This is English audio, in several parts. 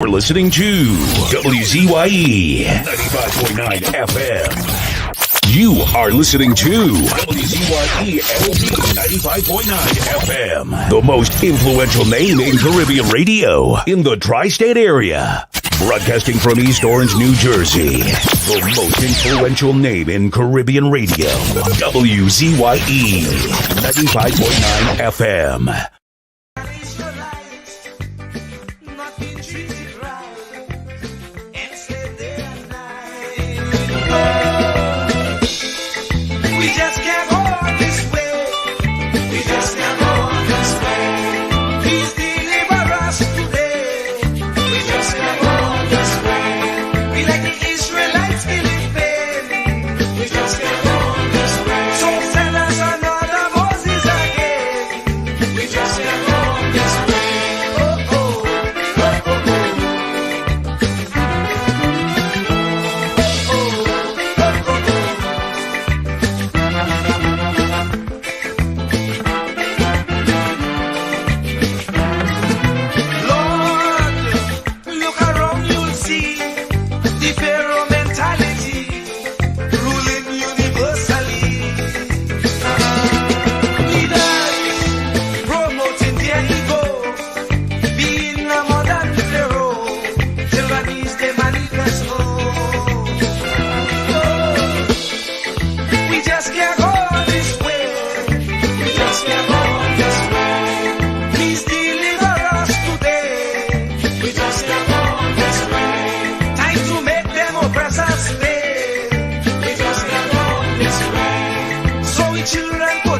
We're listening to WZYE 95.9 FM. You are listening to WZYE LP 95.9 FM, the most influential name in Caribbean radio in the tri-state area. Broadcasting from East Orange, New Jersey, the most influential name in Caribbean radio, WZYE 95.9 FM. We just can't go on this way. We just can't go on this way. Please deliver us today. We just can't go on this way. We like the Israelites in pain. We just can't go on this way. So send us another Moses again. We just can't go on this way. Oh, oh, oh, oh, oh.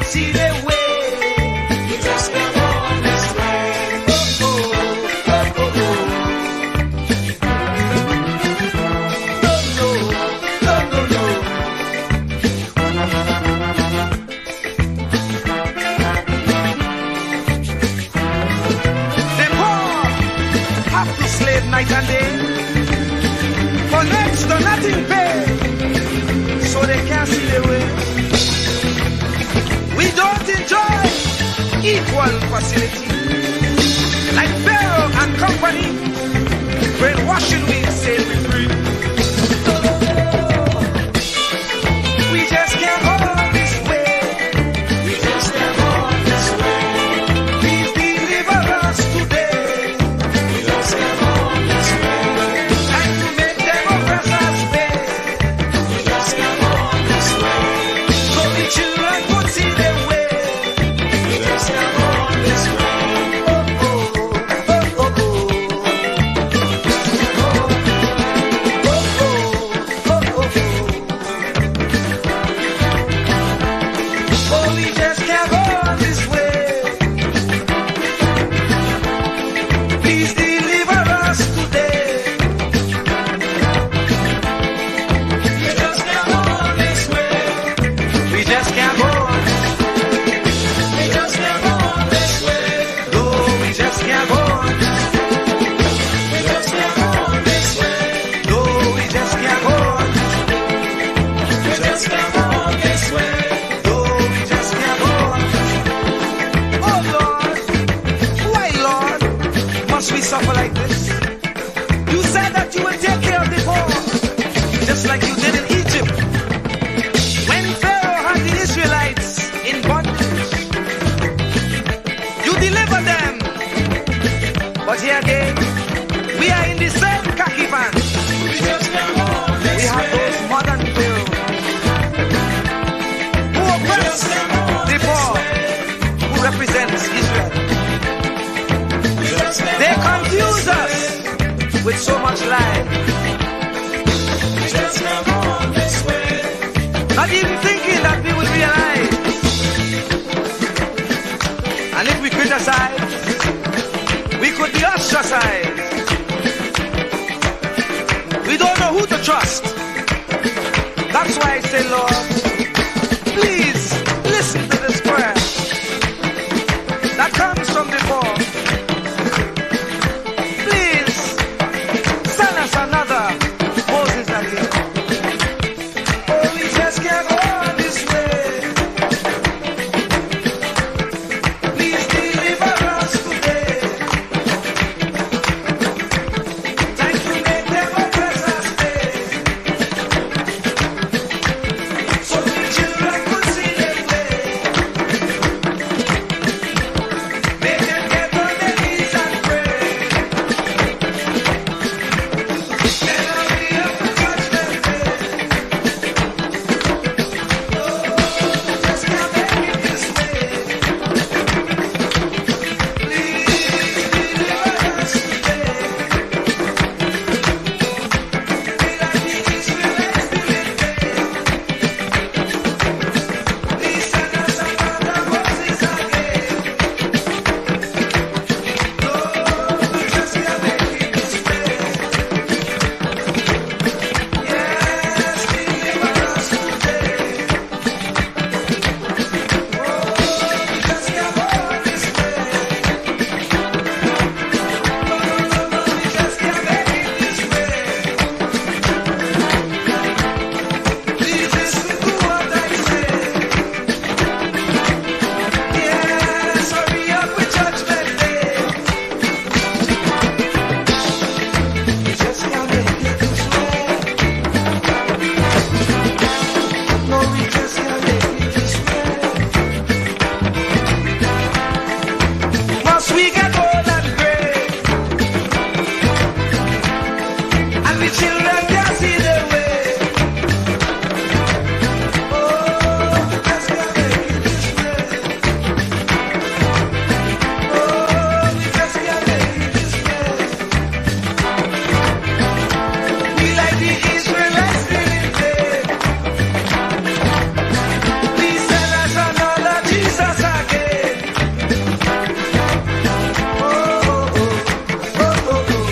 See the way. We just can't go on this way. Oh, oh, oh, oh, oh. No, no, no, no, no. The poor have to slave night and day for next to nothing pay, so they can't see the way. We don't enjoy equal facility. Like Pharaoh and company, brainwashing we say we free. We just can't go this way. We just can't go this way. Please deliver us today. We just can't go this way. Time to make them oppressors pay. We just can't go this way. So the children could see them. Suffer like this. You said that you will take care of the poor, just like you did in Egypt. When Pharaoh had the Israelites in bondage, you delivered them. But here again, we are in the same khaki pants. We have those modern Pharaohs who oppress the poor, who represents Israel. They confuse us with so much lie. Not even thinking that we will realize. And if we criticize, we could be ostracized. We don't know who to trust. That's why I say, Lord, please listen to this prayer that comes from the poor. Another Moses again. Oh, we just can't go on this way. Please deliver us today. the children can see the way. Oh, we just can't make it this way. Oh, we just can't make it this way. We like the Israelites living there. Please send us another Jesus again. Oh, oh, oh, oh, oh, oh.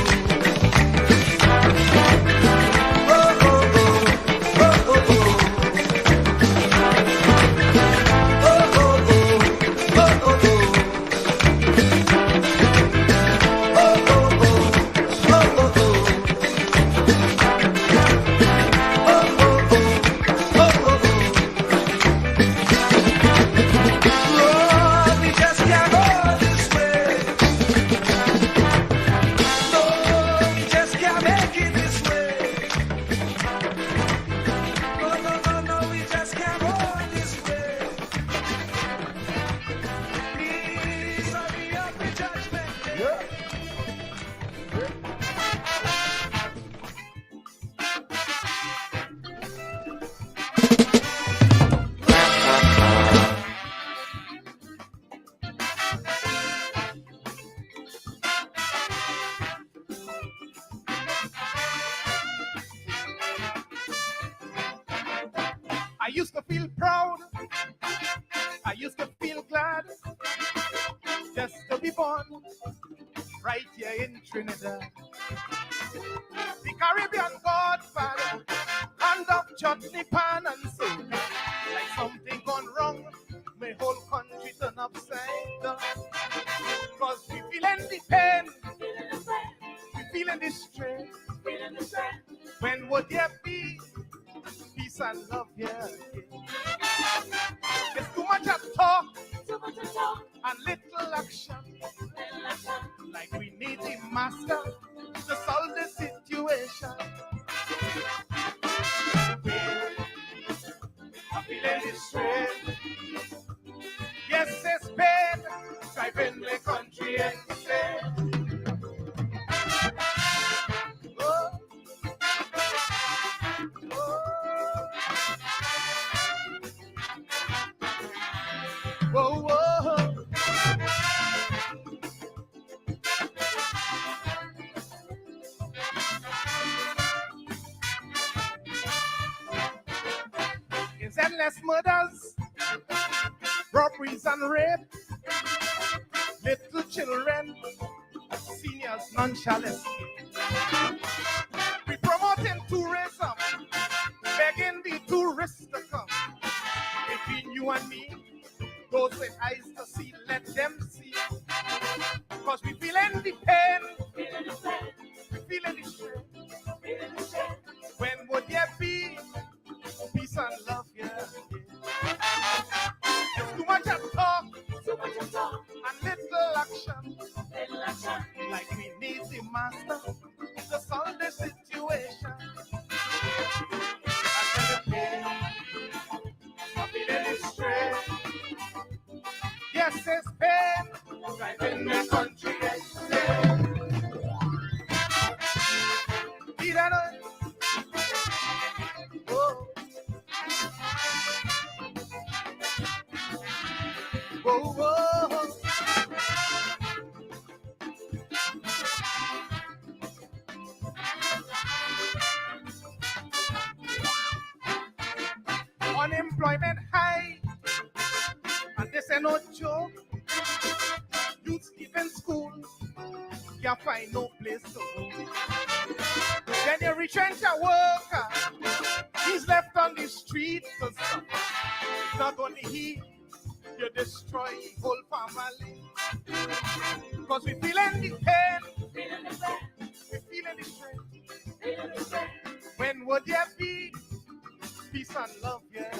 I used to feel proud. I used to feel glad just to be born right here in Trinidad. The Caribbean Godfather, hand of chutney pan and soul. Like something gone wrong, my whole country turn upside down. Cause we feeling the pain, we feeling the strain. When would there be peace and love here? It's too much of talk and little action. Like we need the master to solve the situation. I'm feeling this strain. Yes, it's pain, driving the country insane. Oh. Whoa, whoa. It's endless murders, robberies and rape, little children, seniors, none shall escape. We promoting tourism, begging the tourists to come. Between you and me, those with eyes to see, let them see. Cause we feeling the pain, we feeling the strain. When would there be peace and love here? There's too much of talk and little action. Like we need the master to solve the situation. I tell you, pain, I'm feeling the strain. Yes, it's pain, driving the country insane. Did I know it? Oh. Whoa, whoa. Unemployment high, and this ain't no joke. Youth leaving school, can't find no place to go. Then you retrench a worker, he's left on the street to suffer. Not only he, you destroy the whole family. Cause we feeling the pain, we feeling the strain. When would there be peace and love here?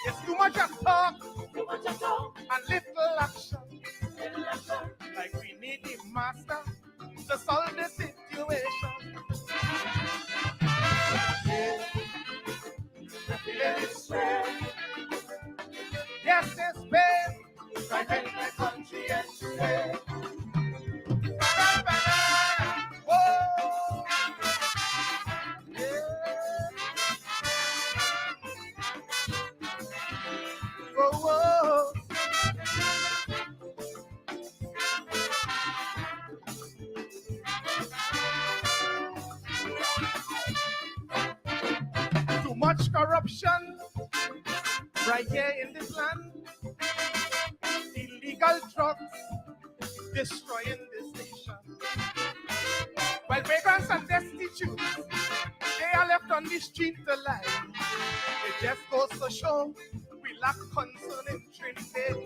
It's too much of talk and little action. Like we need the master to solve the situation. Yeah. We're feeling the strain. Yes, it's pain, driving the country insane. Whoa. corruption right here in this land. Illegal drugs destroying this nation. While migrants and destitute, they are left on the street alive. It just goes to show we lack concern in Trinidad.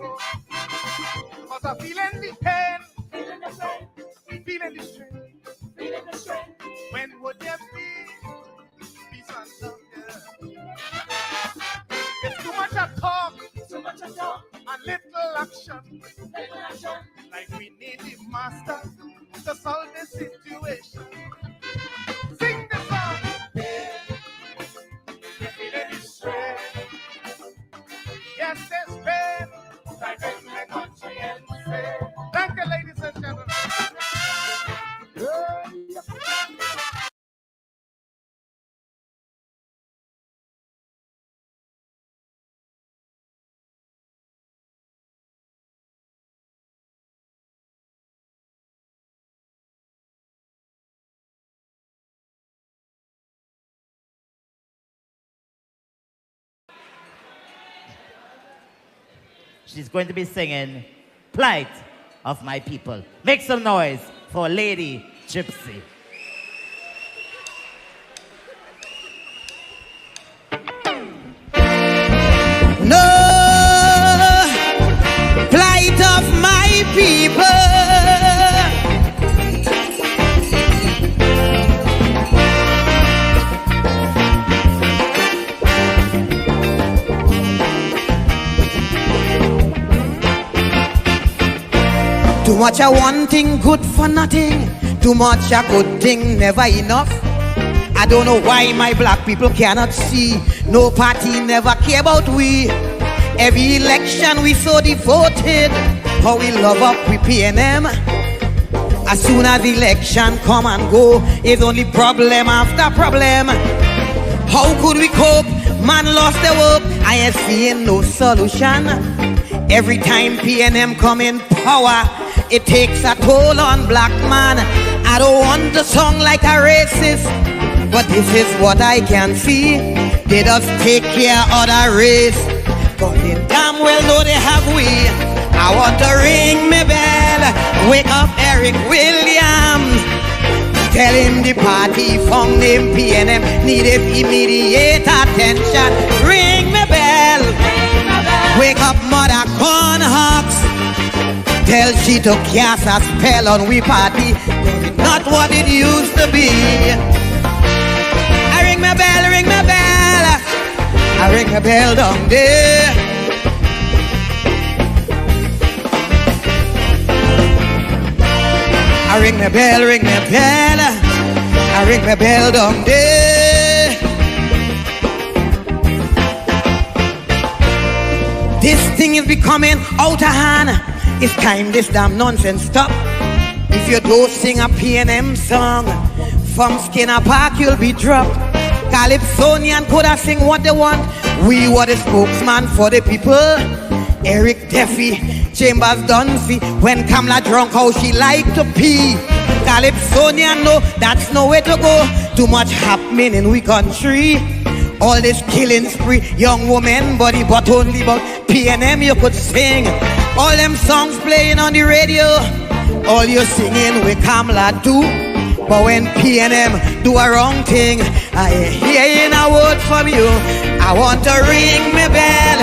Cause I'm feeling the pain, feeling the strain. When would there be peace and love? Yeah. It's too much of talk, and little action. Like we need the master to solve this situation. Sing the song. You're feeling the strain. Yes, there's pain. Like in the country and say. Thank you, ladies and gentlemen. She's going to be singing Plight of My People. Make some noise for Lady Gypsy. No plight of my people. Too much of one thing, good for nothing. Too much a good thing, never enough. I don't know why my black people cannot see. No party never care about we. Every election we so devoted. How we love up we PNM. As soon as election come and go, it's only problem after problem. How could we cope? Man lost the hope. I ain't seeing no solution. Every time PNM come in power, it takes a toll on black man. I don't want to sound like a racist, but this is what I can see. They just take care of the race, but they damn well know they have we. I want to ring my bell, wake up Eric Williams. Tell him the party found name PNM needed immediate attention. Ring my bell, wake up Mother Cornhawks. Tell she to cast a spell on we party, not what it used to be. I ring my bell, ring my bell. I ring my bell down there. I ring my bell, ring my bell. I ring my bell down there. This thing is becoming out of hand. It's time this damn nonsense stop. If you don't sing a PNM song, from Skinner Park you'll be dropped. Calypsonian could have sing what they want. We were the spokesman for the people. Eric Duffy, Chambers Dunphy. When Kamala drunk, how she like to pee. Calypsonian, no, that's no way to go. Too much happening in we country. All this killing spree, young woman body, but only about PNM you could sing. All them songs playing on the radio, all you singing with Kamala too. But when PNM do a wrong thing, I ain't hearing a word from you. I want to ring my bell,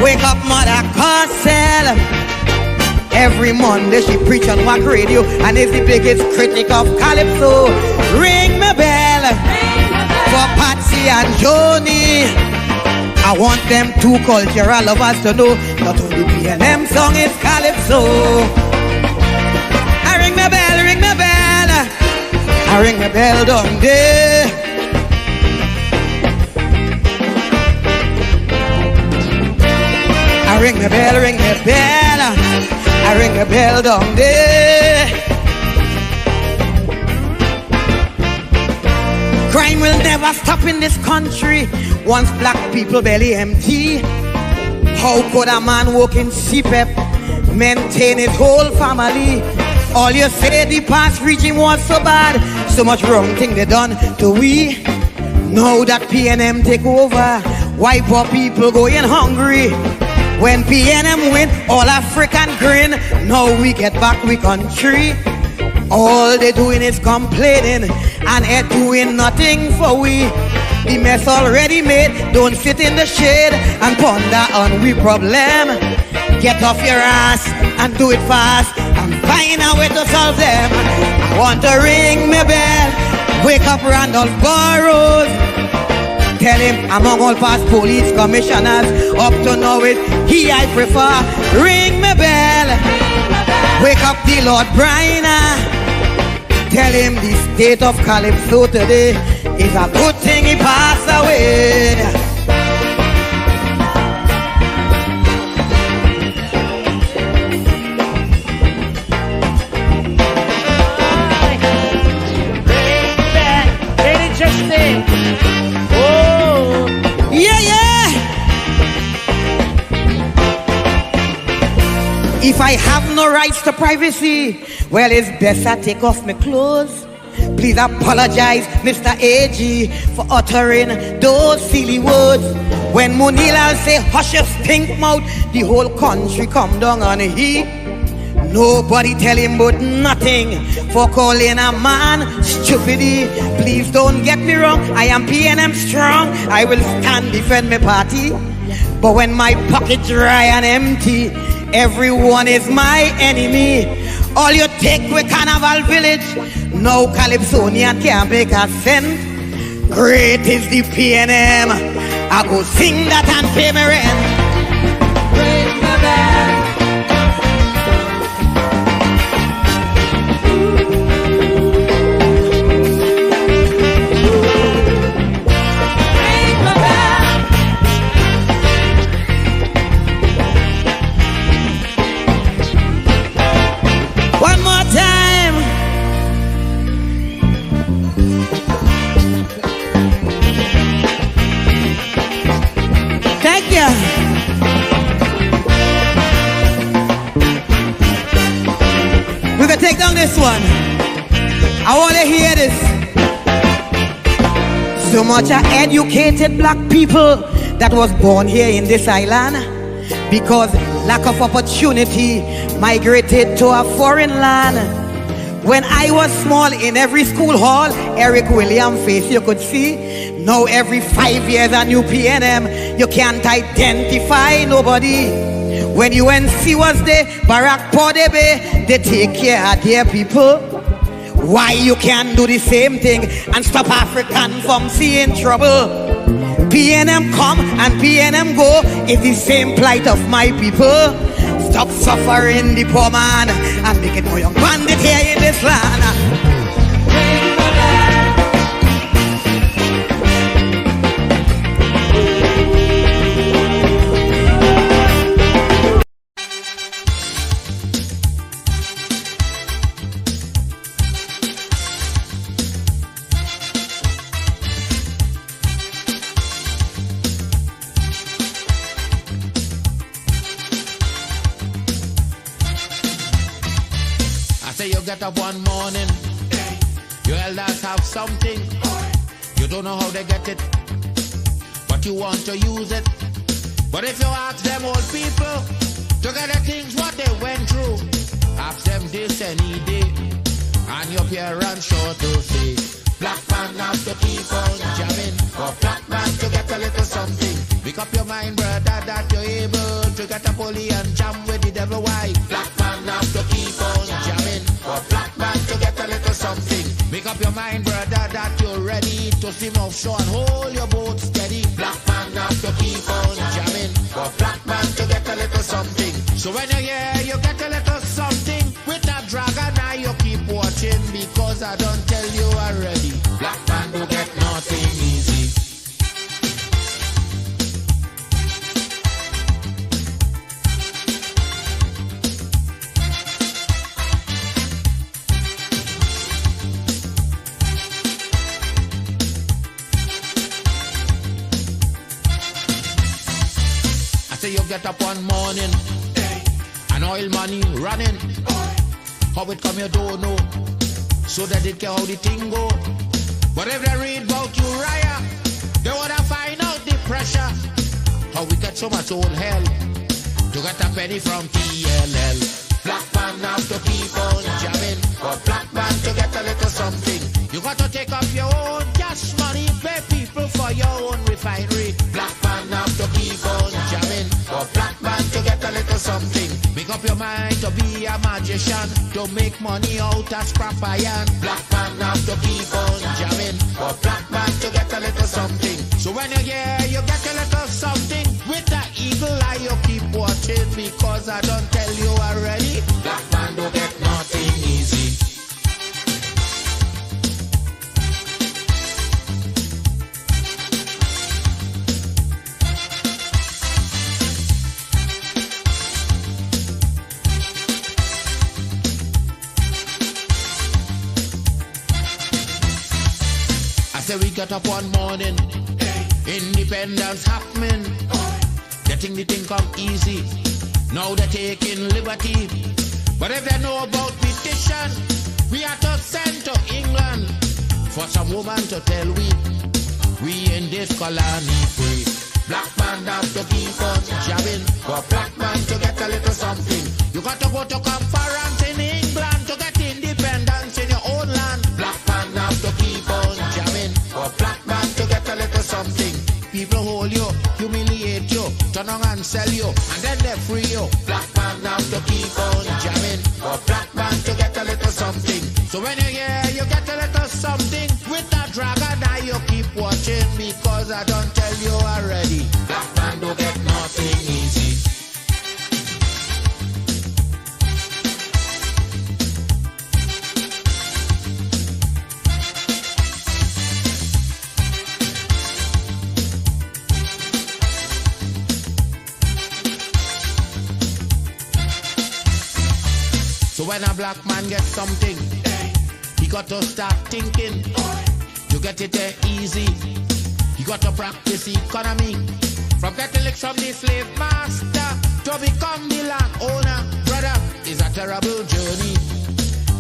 wake up Mother Cosell. Every Monday she preach on Wack Radio and is the biggest critic of Calypso. Ring my bell for Patsy and Joni. I want them two cultural lovers to know not only PNM song is Calypso. I ring my bell, ring my bell. I ring my bell down there. I ring my bell, ring my bell. I ring my bell down there. Crime will never stop in this country once black people belly empty. How could a man work in CPEP maintain his whole family? All you say the past regime was so bad, so much wrong thing they done to we. Now that PNM take over, Why poor people going hungry? When PNM win, all African grin. Now we get back we country. All they doing is complaining and it doing nothing for we. The mess already made. Don't sit in the shade and ponder on we problem. Get off your ass and do it fast and find a way to solve them. I want to ring my bell. Wake up Randolph Burrows. Tell him among all past police commissioners up to now it he I prefer. Ring my bell. Wake up the Lord Bryna. Tell him the state of Calypso today is a good thing he passed away. Oh, Yeah, yeah. If I have no rights to privacy, well, it's best I take off my clothes. Please apologize, Mr. AG, for uttering those silly words. When Munilal say, hush your stink mouth, the whole country come down on heat. Nobody tell him but nothing for calling a man stupidity. Please don't get me wrong, I am PNM strong. I will stand defend my party. But when my pocket dry and empty, everyone is my enemy. All you take with Carnival Village, no Calypsonian can't make a cent. Great is the PNM, I go sing that and pay my rent. Ring my bell. We can take down this one. I want to hear this. So much of educated black people that was born here in this island, because lack of opportunity migrated to a foreign land. When I was small, in every school hall, Eric William face you could see. Now every 5 years a new PNM, you can't identify nobody. When UNC was there, Barack Podebe, they take care of their people. Why you can't do the same thing and stop African from seeing trouble? PNM come and PNM go is the same plight of my people. Stop suffering the poor man and make it more young bandit here in this land. Get up one morning, your elders have something, you don't know how they get it, but you want to use it. But if you ask them old people to get the things what they went through, ask them this any day, and your parents sure to say, black man have to keep on jamming, for black man to get a little something. Make up your mind, brother, that you're able to get a pulley and jam with the devil. Why? Black man have to keep on jamming, for black man to get a little something. Make up your mind, brother, that you're ready to swim offshore and hold your boat steady. Black man have to keep on jamming, for black man to get a little something. So when you're here, you get a little something. With that dragon eye, you keep watching, because I don't tell you already. Black man do get nothing easy. Say you get up one morning, and oil money running. How it come you don't know, so that it care how the thing go. But if they read about Uriah, they wanna find out the pressure. How we get so much old hell to get a penny from TLL. Black man have to keep on jamming. For black man to get a little something, you got to take up your own cash money, pay people for your own refinery. Black man have to keep on jamming. For black man to get a little something, make up your mind to be a magician, to make money out of scrap iron. Black man have to keep on jamming. For black man to get a little something. So when you hear you get a little something, with that eagle eye you keep watching, because I don't tell you already, black man don't get nothing easy. So we got up one morning, independence happening, getting the thing come easy. Now they're taking liberty, but if they know about petition, we are to send to England for some woman to tell we in this colony free. Black man have to keep on jabbing, for black man to get a little something. You got to go to conference in England to get independence in your own land. Black man have to keep on jabbing, for black man to get a little something. People hold you, humiliate you, turn on and sell you, and then they free you. Black man have to keep on jamming, for black man to get a little something. So when you hear you get a little something, with that dragon eye you keep watching, because I don't tell you already, black man don't get nothing easy. So when a black man gets something, he got to start thinking to get it there easy. He got to practice economy, from getting licked from the slave master to become the landowner. Brother, is a terrible journey,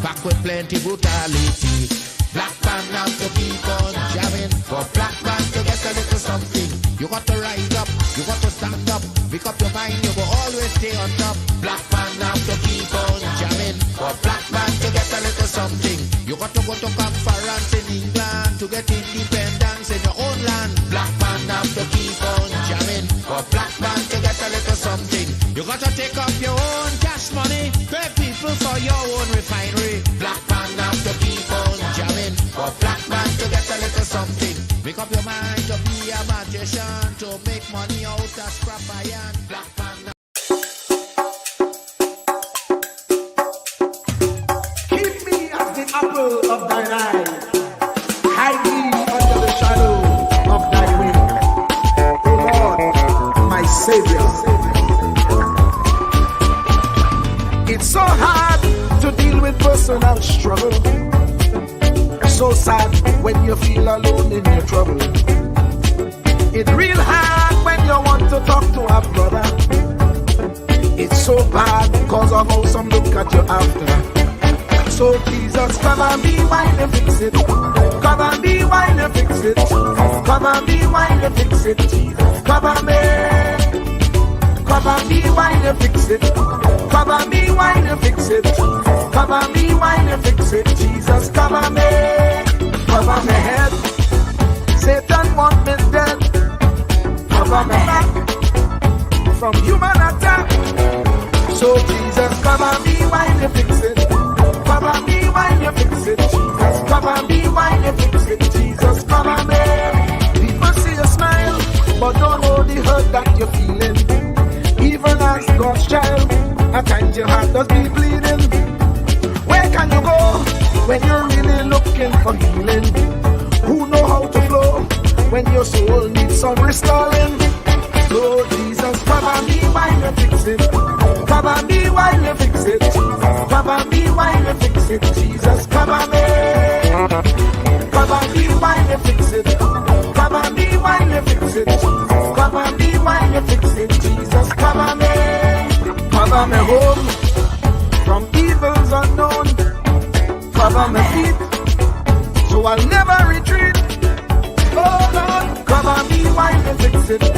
back with plenty brutality. Black man have to keep on jamming, for black man to get a little something. You got to rise up, you got to stand up, pick up your mind, you will always stay on top. Black man have to keep on jamming, for black man to get a little something. You got to go to conference in England to get independence in your own land. Black man have to keep on jamming, for black man to get a little something. You got to take up your own cash money, pay people for your own refinery. Black man have to keep on jamming, for black man to get a little something. Make up your mind to be a magician, to make money out of scrap iron. Black man. Keep me as the apple of thine eye. Hide me under the shadow of thy wing. O Lord, my Savior. It's so hard to deal with personal struggle. It's so sad when you feel alone in your trouble. It's real hard when you want to talk to a brother. It's so bad because of how some look at you after. So Jesus, come and be while you fix it. Come and be while you fix it. Come and be while you fix it. Jesus, come and be. Come and be while you fix it. Come and be while you fix it. Come and be while you fix it. Jesus, come and be. Cover my head. Satan want me dead. Cover my back from human attack. So Jesus, come and be while you fix it. Come and be while you fix it. Jesus, come and be while you fix it. Jesus, come and be. People see you smile, but don't know the hurt that you're feeling. Even as God's child, at times your heart does be bleeding. Where can you go when you're really looking for healing? Who know how to flow when your soul needs some restoring? So Jesus, come and be while you fix it. Come and be while you fix it. Come and be while you fix it. Jesus, come and be. Come and be while you fix it. Come and be while you fix it. Come and be while you fix it. Jesus, come and be. Cover me home from evils unknown. Cover my feet so I'll never retreat. Oh Lord, come and be while you fix it. fix it.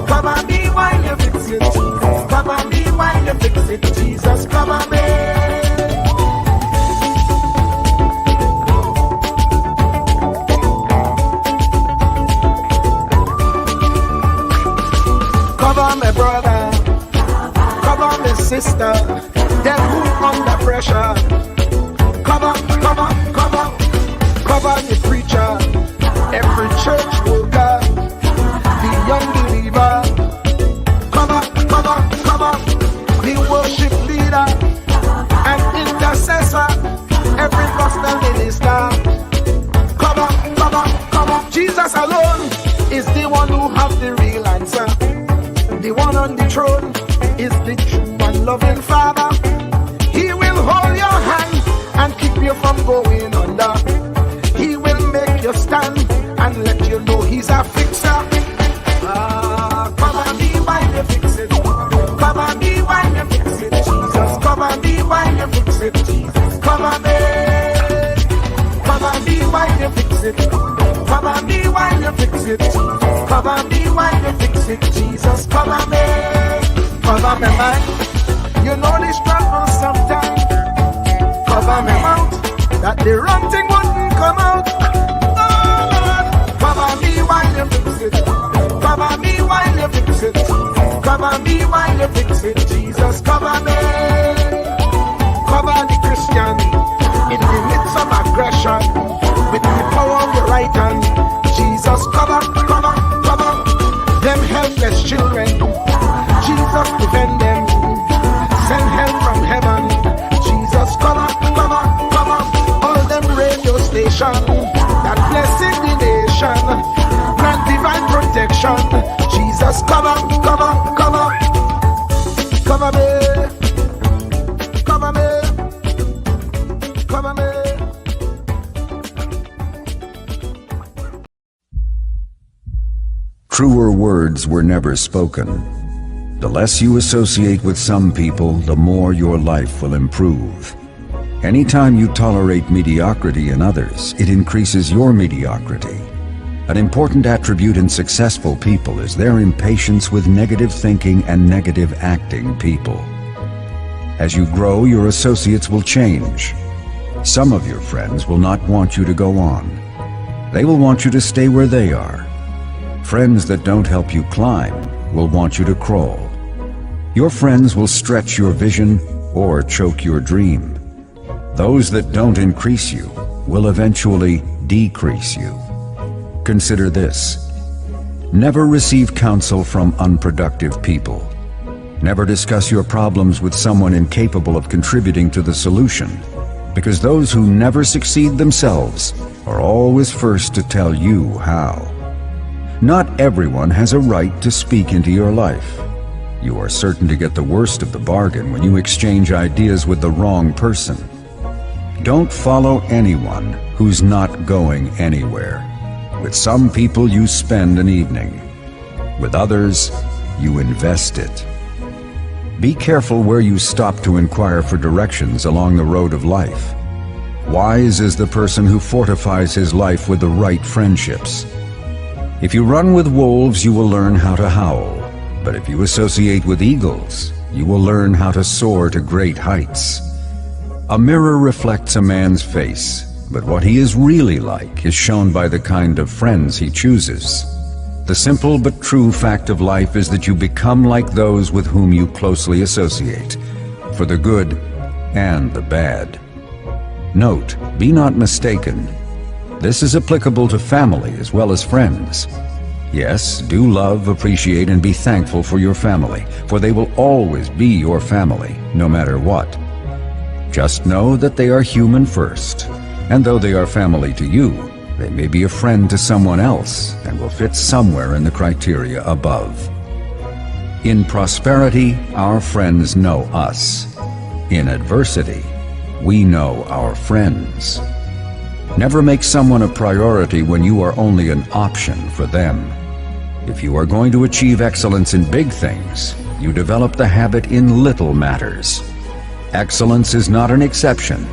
Cover me while you fix it. Cover me while you fix it. Jesus, cover me. Cover me brother, cover me sister, them who under pressure. Cover, cover, cover, cover the preacher, every church worker, the young believer. Cover, cover, cover, the worship leader and intercessor, every gospel minister. Cover, cover, cover. Jesus alone is the one who has the real answer. The one on the throne is the true and loving Father. He will hold your hand and keep you from going under. He will make you stand and let you know he's a fixer. Cover me while you fix it. Cover me while you fix it. Jesus, cover me while you fix it. Jesus, cover me. Cover me while you fix it. Cover me while you fix it. Cover me while you fix it. Jesus, cover me. Cover me, man. You know the struggle sometimes. Cover me mouth, that the wrong thing wouldn't come out. Oh Lord, cover me while you fix it. Cover me while you fix it. Cover me while you fix it. Jesus, cover me. Cover the Christian in the midst of aggression with the power of your right hand. Jesus, cover, cover, cover them helpless children. Jesus, defend them. Send help from heaven. Jesus, cover, cover, cover all them radio stations that blessing the nation. Grant divine protection. Jesus, cover, cover, cover. Cover me. Cover me. Cover me. Truer words were never spoken. The less you associate with some people, the more your life will improve. Anytime you tolerate mediocrity in others, it increases your mediocrity. An important attribute in successful people is their impatience with negative thinking and negative acting people. As you grow, your associates will change. Some of your friends will not want you to go on. They will want you to stay where they are. Friends that don't help you climb will want you to crawl. Your friends will stretch your vision or choke your dream. Those that don't increase you will eventually decrease you. Consider this. Never receive counsel from unproductive people. Never discuss your problems with someone incapable of contributing to the solution, because those who never succeed themselves are always first to tell you how. Not everyone has a right to speak into your life. You are certain to get the worst of the bargain when you exchange ideas with the wrong person. Don't follow anyone who's not going anywhere. With some people you spend an evening. With others, you invest it. Be careful where you stop to inquire for directions along the road of life. Wise is the person who fortifies his life with the right friendships. If you run with wolves, you will learn how to howl. But if you associate with eagles, you will learn how to soar to great heights. A mirror reflects a man's face, but what he is really like is shown by the kind of friends he chooses. The simple but true fact of life is that you become like those with whom you closely associate, for the good and the bad. Note, be not mistaken. This is applicable to family as well as friends. Yes, do love, appreciate, and be thankful for your family, for they will always be your family, no matter what. Just know that they are human first, and though they are family to you, they may be a friend to someone else and will fit somewhere in the criteria above. In prosperity, our friends know us. In adversity, we know our friends. Never make someone a priority when you are only an option for them. If you are going to achieve excellence in big things, you develop the habit in little matters. Excellence is not an exception.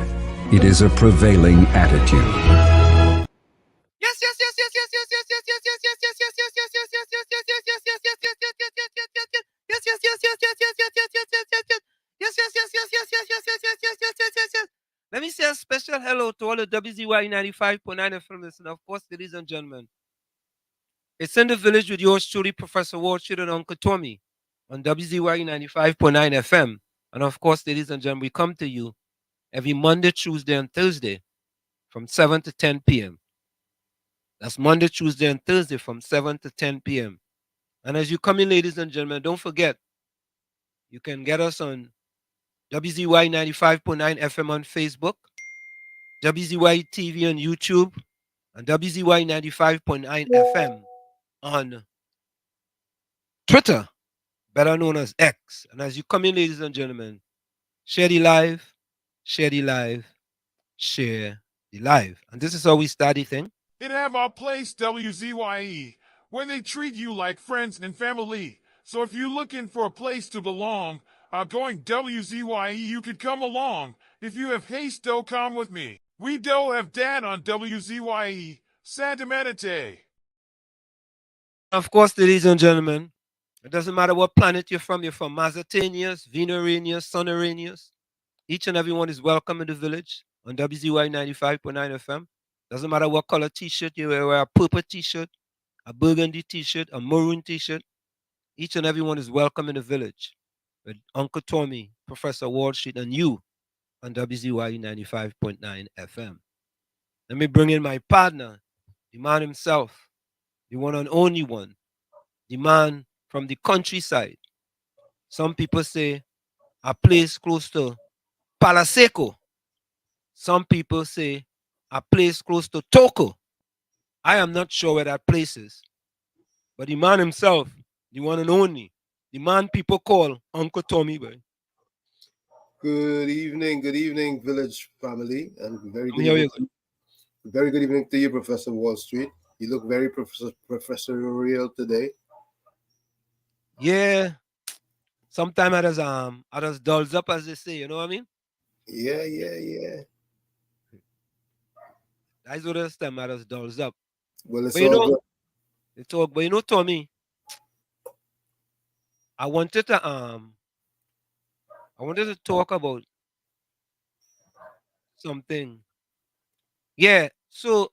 It is a prevailing attitude. Yes, yes, yes, yes, yes, yes, yes, yes, yes, yes, yes, yes, yes, yes, yes, yes, yes, yes, yes, yes, hello to all the WZYE 95.9 FM listeners. Of course, ladies and gentlemen, it's in the village with yours truly, Professor Ward and Uncle Tommy on WZYE 95.9 FM. And of course, ladies and gentlemen, we come to you every Monday, Tuesday, and Thursday from 7 to 10 p.m. That's Monday, Tuesday, and Thursday from 7 to 10 p.m. And as you come in, ladies and gentlemen, don't forget, you can get us on WZYE 95.9 FM on Facebook, WZYE TV on YouTube, and WZYE 95.9 FM on Twitter, better known as X. And as you come in, ladies and gentlemen, share the live, share the live, share the live. And this is how we start the thing. It have our place, WZYE, where they treat you like friends and family. So if you're looking for a place to belong, going WZYE, you could come along. If you have haste, though, come with me. We do have dad on WZYE, Santa Medite. Of course, ladies and gentlemen, it doesn't matter what planet you're from Mazatanius, Venuranius, Sonaranius. Each and everyone is welcome in the village on WZY 95.9 FM. Doesn't matter what color t-shirt you wear, a purple t-shirt, a burgundy t-shirt, a maroon t-shirt. Each and everyone is welcome in the village with Uncle Tommy, Professor Wall Street, and you on WZY 95.9 FM. Let me bring in my partner, the man himself, the one and only one, the man from the countryside. Some people say a place close to Palaseco. Some people say a place close to Toko. I am not sure where that place is. But the man himself, the one and only, the man people call Uncle Tommy, boy. Good evening, village family, and Here very good evening to you, Professor Wall Street. You look very professorial today. Yeah. Sometimes I just dulls up, as they say, you know what I mean? Yeah. That's what it's time I just dulls up. Well, it's But you all know, good. but you know, Tommy, I wanted to talk about something. Yeah, so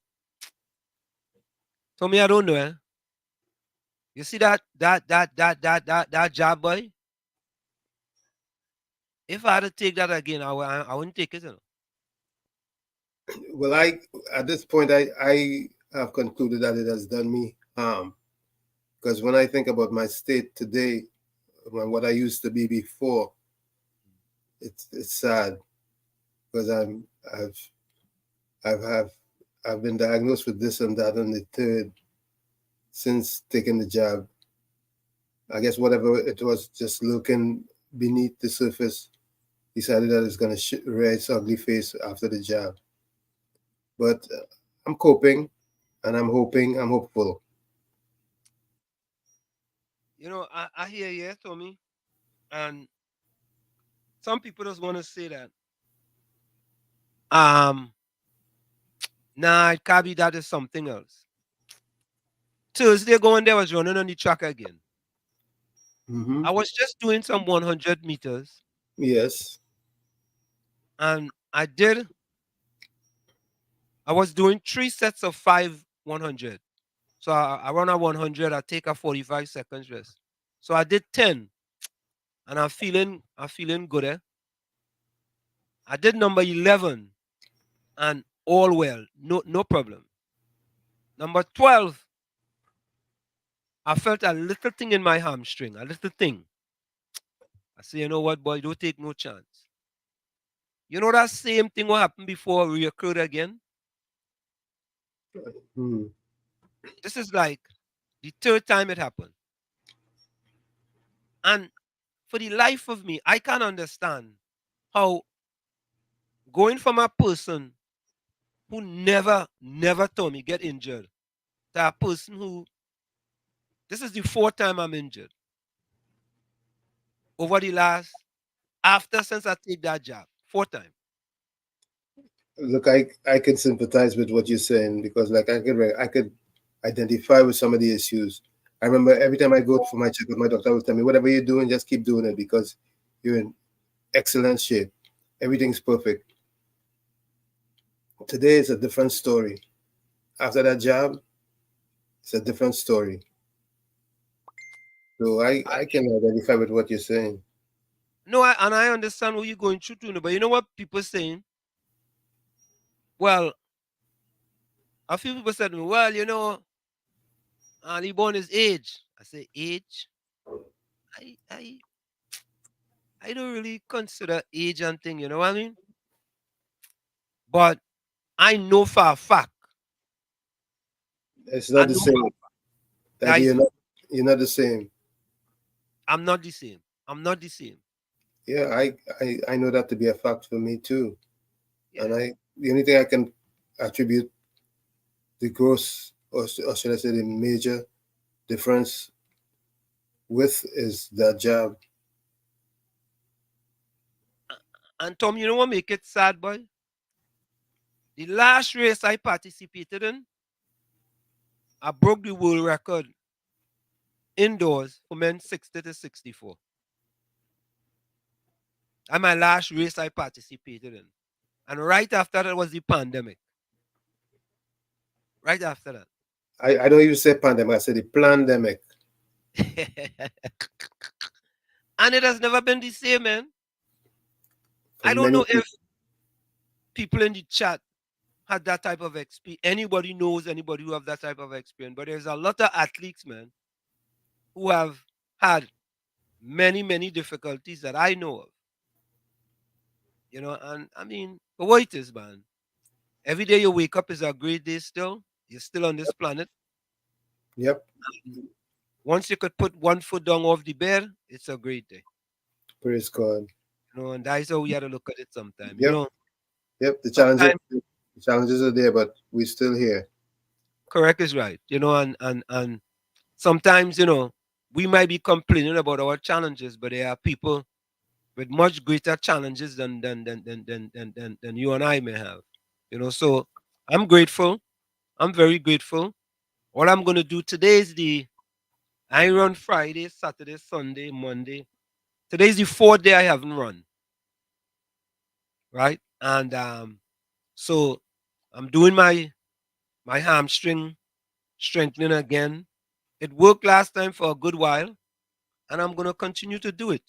Tommy, I don't know. You see that job, boy? If I had to take that again, I wouldn't take it. You know? Well, at this point, I have concluded that it has done me harm. Because when I think about my state today, and what I used to be before, it's sad. Because I've been diagnosed with this and that and the third since taking the jab. I guess whatever it was, just looking beneath the surface, decided that it's going to rear its ugly face after the jab. But I'm coping, and I'm hopeful. You know, I hear you, Tommy, and some people just want to say that, nah, it can't be that is something else. Thursday going there was running on the track again. Mm-hmm. I was just doing some 100 meters, Yes. and I was doing 3 sets of 5 100. So I run a 100, I take a 45 seconds rest. So I did 10, and I'm feeling good. I did number 11, and all well, no problem. Number 12, I felt a little thing in my hamstring, a little thing. I say, you know what, boy, don't take no chance. You know that same thing what happened before reoccurred again? Hmm. This is like the third time it happened. And for the life of me, I can't understand how going from a person who never told me get injured to a person who, this is the fourth time I'm injured over the last, after since I take that job, fourth time. Look, I can sympathize with what you're saying because, like, I could identify with some of the issues. I remember every time I go for my checkup, my doctor would tell me, "Whatever you're doing, just keep doing it because you're in excellent shape. Everything's perfect." Today is a different story. After that job, it's a different story. So I, I can identify with what you're saying. no, and I understand what you're going through too. But you know what people saying? Well, a few people said to me, well, he born his age. I say age. I I I don't really consider age and thing. You know what I mean? But I know for a fact. It's I not the know for same. a fact That that is you're not the same. I'm not the same. I'm not the same. Yeah, I know that to be a fact for me too. Yeah. And the only thing I can attribute the gross, or should I say the major difference with is that job. And Tom, you know what make it sad, boy? The last race I participated in, I broke the world record indoors for men 60 to 64. And my last race I participated in. And right after that was the pandemic. Right after that. I don't even say pandemic, I say the pandemic. And it has never been the same, man. For I don't many know people. if people in the chat had that type of experience. Anybody knows anybody who have that type of experience. But there's a lot of athletes, man, who have had many, many difficulties that I know of. And I mean, the way it is, man. Every day you wake up is a great day still. You're still on this planet. Yep, Once you could put one foot down off the bed, it's a great day. praise God. And that's how we have to look at it sometime. Yep, yep. Sometimes The challenges are there, but we're still here. correct is right. And sometimes, we might be complaining about our challenges, but there are people with much greater challenges than you and I may have. So I'm grateful. I'm very grateful. What I'm gonna do today is I run Friday, Saturday, Sunday, Monday. Today's the fourth day I haven't run, right? And so I'm doing my hamstring strengthening again. It worked last time for a good while, and I'm gonna continue to do it.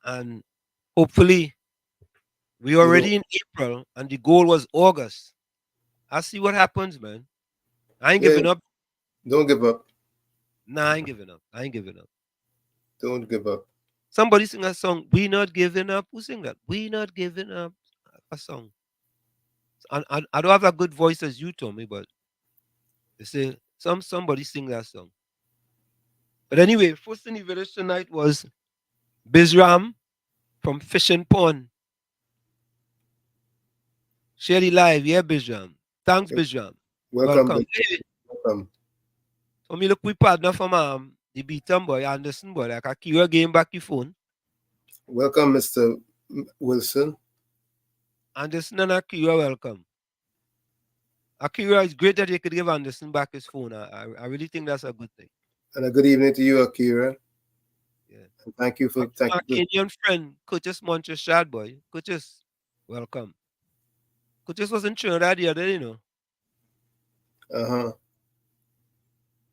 And hopefully we You know, already in April, and the goal was August. I'll see what happens, man. I ain't yeah, giving up. don't give up. Nah, I ain't giving up. I ain't giving up. Don't give up. Somebody sing a song. We not giving up. Who sing that? We not giving up. A song. I don't have a good voice as you, Tommy, but they say somebody sing that song. But anyway, first in the village tonight was Bizram from Fishing Pond. Share the live, yeah, Bizram. Thanks, Yep. Bizram. Welcome, Welcome. Bill. Hey, Welcome. so me look we partner from the Beaton boy, Anderson boy, like Akira game back your phone. Welcome, Mr. Wilson. Anderson and Akira, welcome. Akira, it's great that you could give Anderson back his phone. I really think that's a good thing. And a good evening to you, Akira. Yeah. And thank you My, for thank my you Kenyan friend, Curtis Montreal boy. Curtis, welcome. Curtis was in Trinidad the other day. for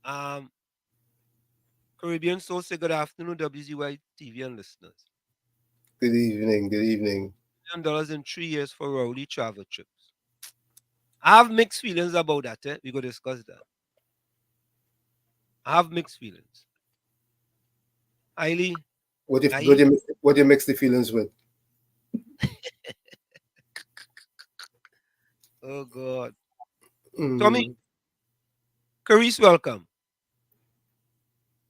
Um, Caribbean Soul say good afternoon, WZYE TV and listeners. good evening. Good evening. $1 in 3 years for Rowley travel trips. I have mixed feelings about that. We go discuss that. I have mixed feelings. Highly, highly. What do you mix the feelings with? Oh God. Tommy, Mm. Carice, welcome.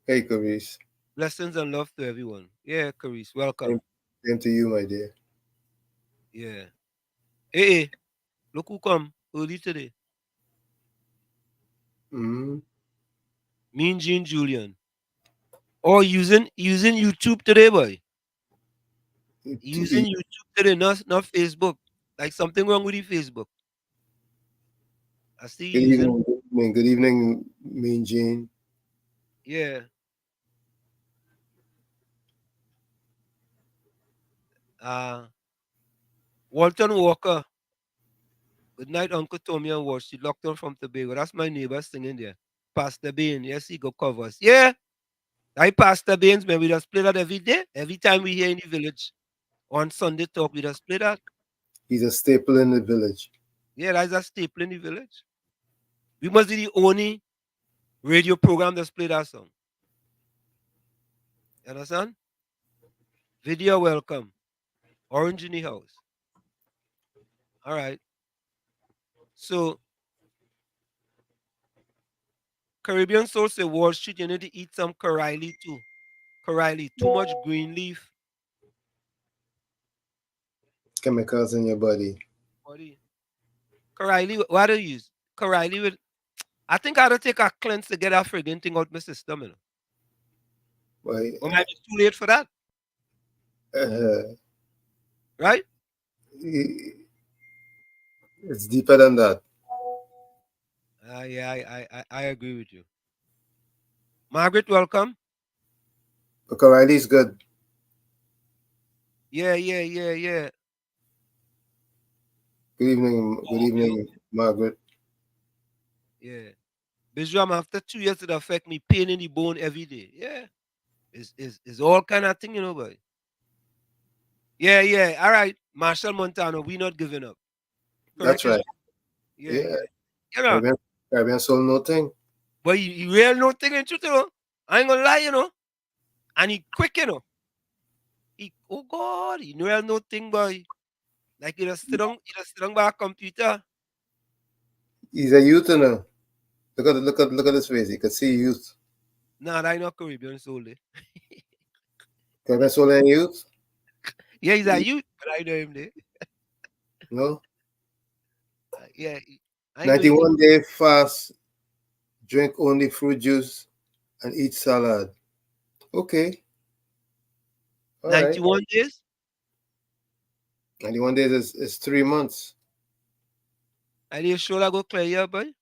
Hey, Caris. Blessings and love to everyone. Yeah, Carice, welcome. Same, same to you, my dear. Yeah. Hey, look who come early today. Mm. Mean Gene Julian. Oh, using YouTube today, boy. Using YouTube today, not Facebook. Like something wrong with the Facebook. I see Good you using. evening. Good evening. Good evening, Mean Gene. Yeah. Uh Walton Walker. Good night, Uncle Tommy and Wash. She locked on from Tobago. That's my neighbor singing there. Pastor Bain. Yes, he go covers. Yeah. I Pastor Baines, man. We just play that every day. Every time we here in the village. On Sunday talk, we just play that. He's a staple in the village. Yeah, that's a staple in the village. We must be the only radio program that's play that song. You understand? Video welcome. Orange in the house. All right. So Caribbean Soul say Wall Street, you need to eat some Karaili too. Karaili, too much green leaf. Chemicals in your body. What do you? Karaili, what do you use? Karaili with I think I had to take a cleanse to get that friggin' thing out my system, you know. Why? Or maybe it's too late for that, Uh, right? it's deeper than that. Yeah, I agree with you. Margaret, welcome. But Karaili is good. Yeah. Good evening, Margaret. Yeah. Bijram, after 2 years, it affect me pain in the bone every day. Yeah. It's all kind of thing, you know, boy. Yeah. All right. Marshall Montano, we not giving up. That's Correct? right. Yeah. Yeah. You know, Caribbean Soul, no thing. but he real no thing in truth, you know. I ain't gonna lie, you know. And he quick, you know. Oh God, he real no thing, boy. Like he just sit down by a computer. He's a youth, you know. Look at his face. You can see youth. Nah, that ain't not Caribbean soul. Eh? Caribbean Soul and youth. Yeah, he's a youth, but I know him there. No. Yeah, I know he, 91-day fast. Drink only fruit juice and eat salad. Okay. All right. 91 days. 91 days is 3 months. Are you sure I go clear here, boy?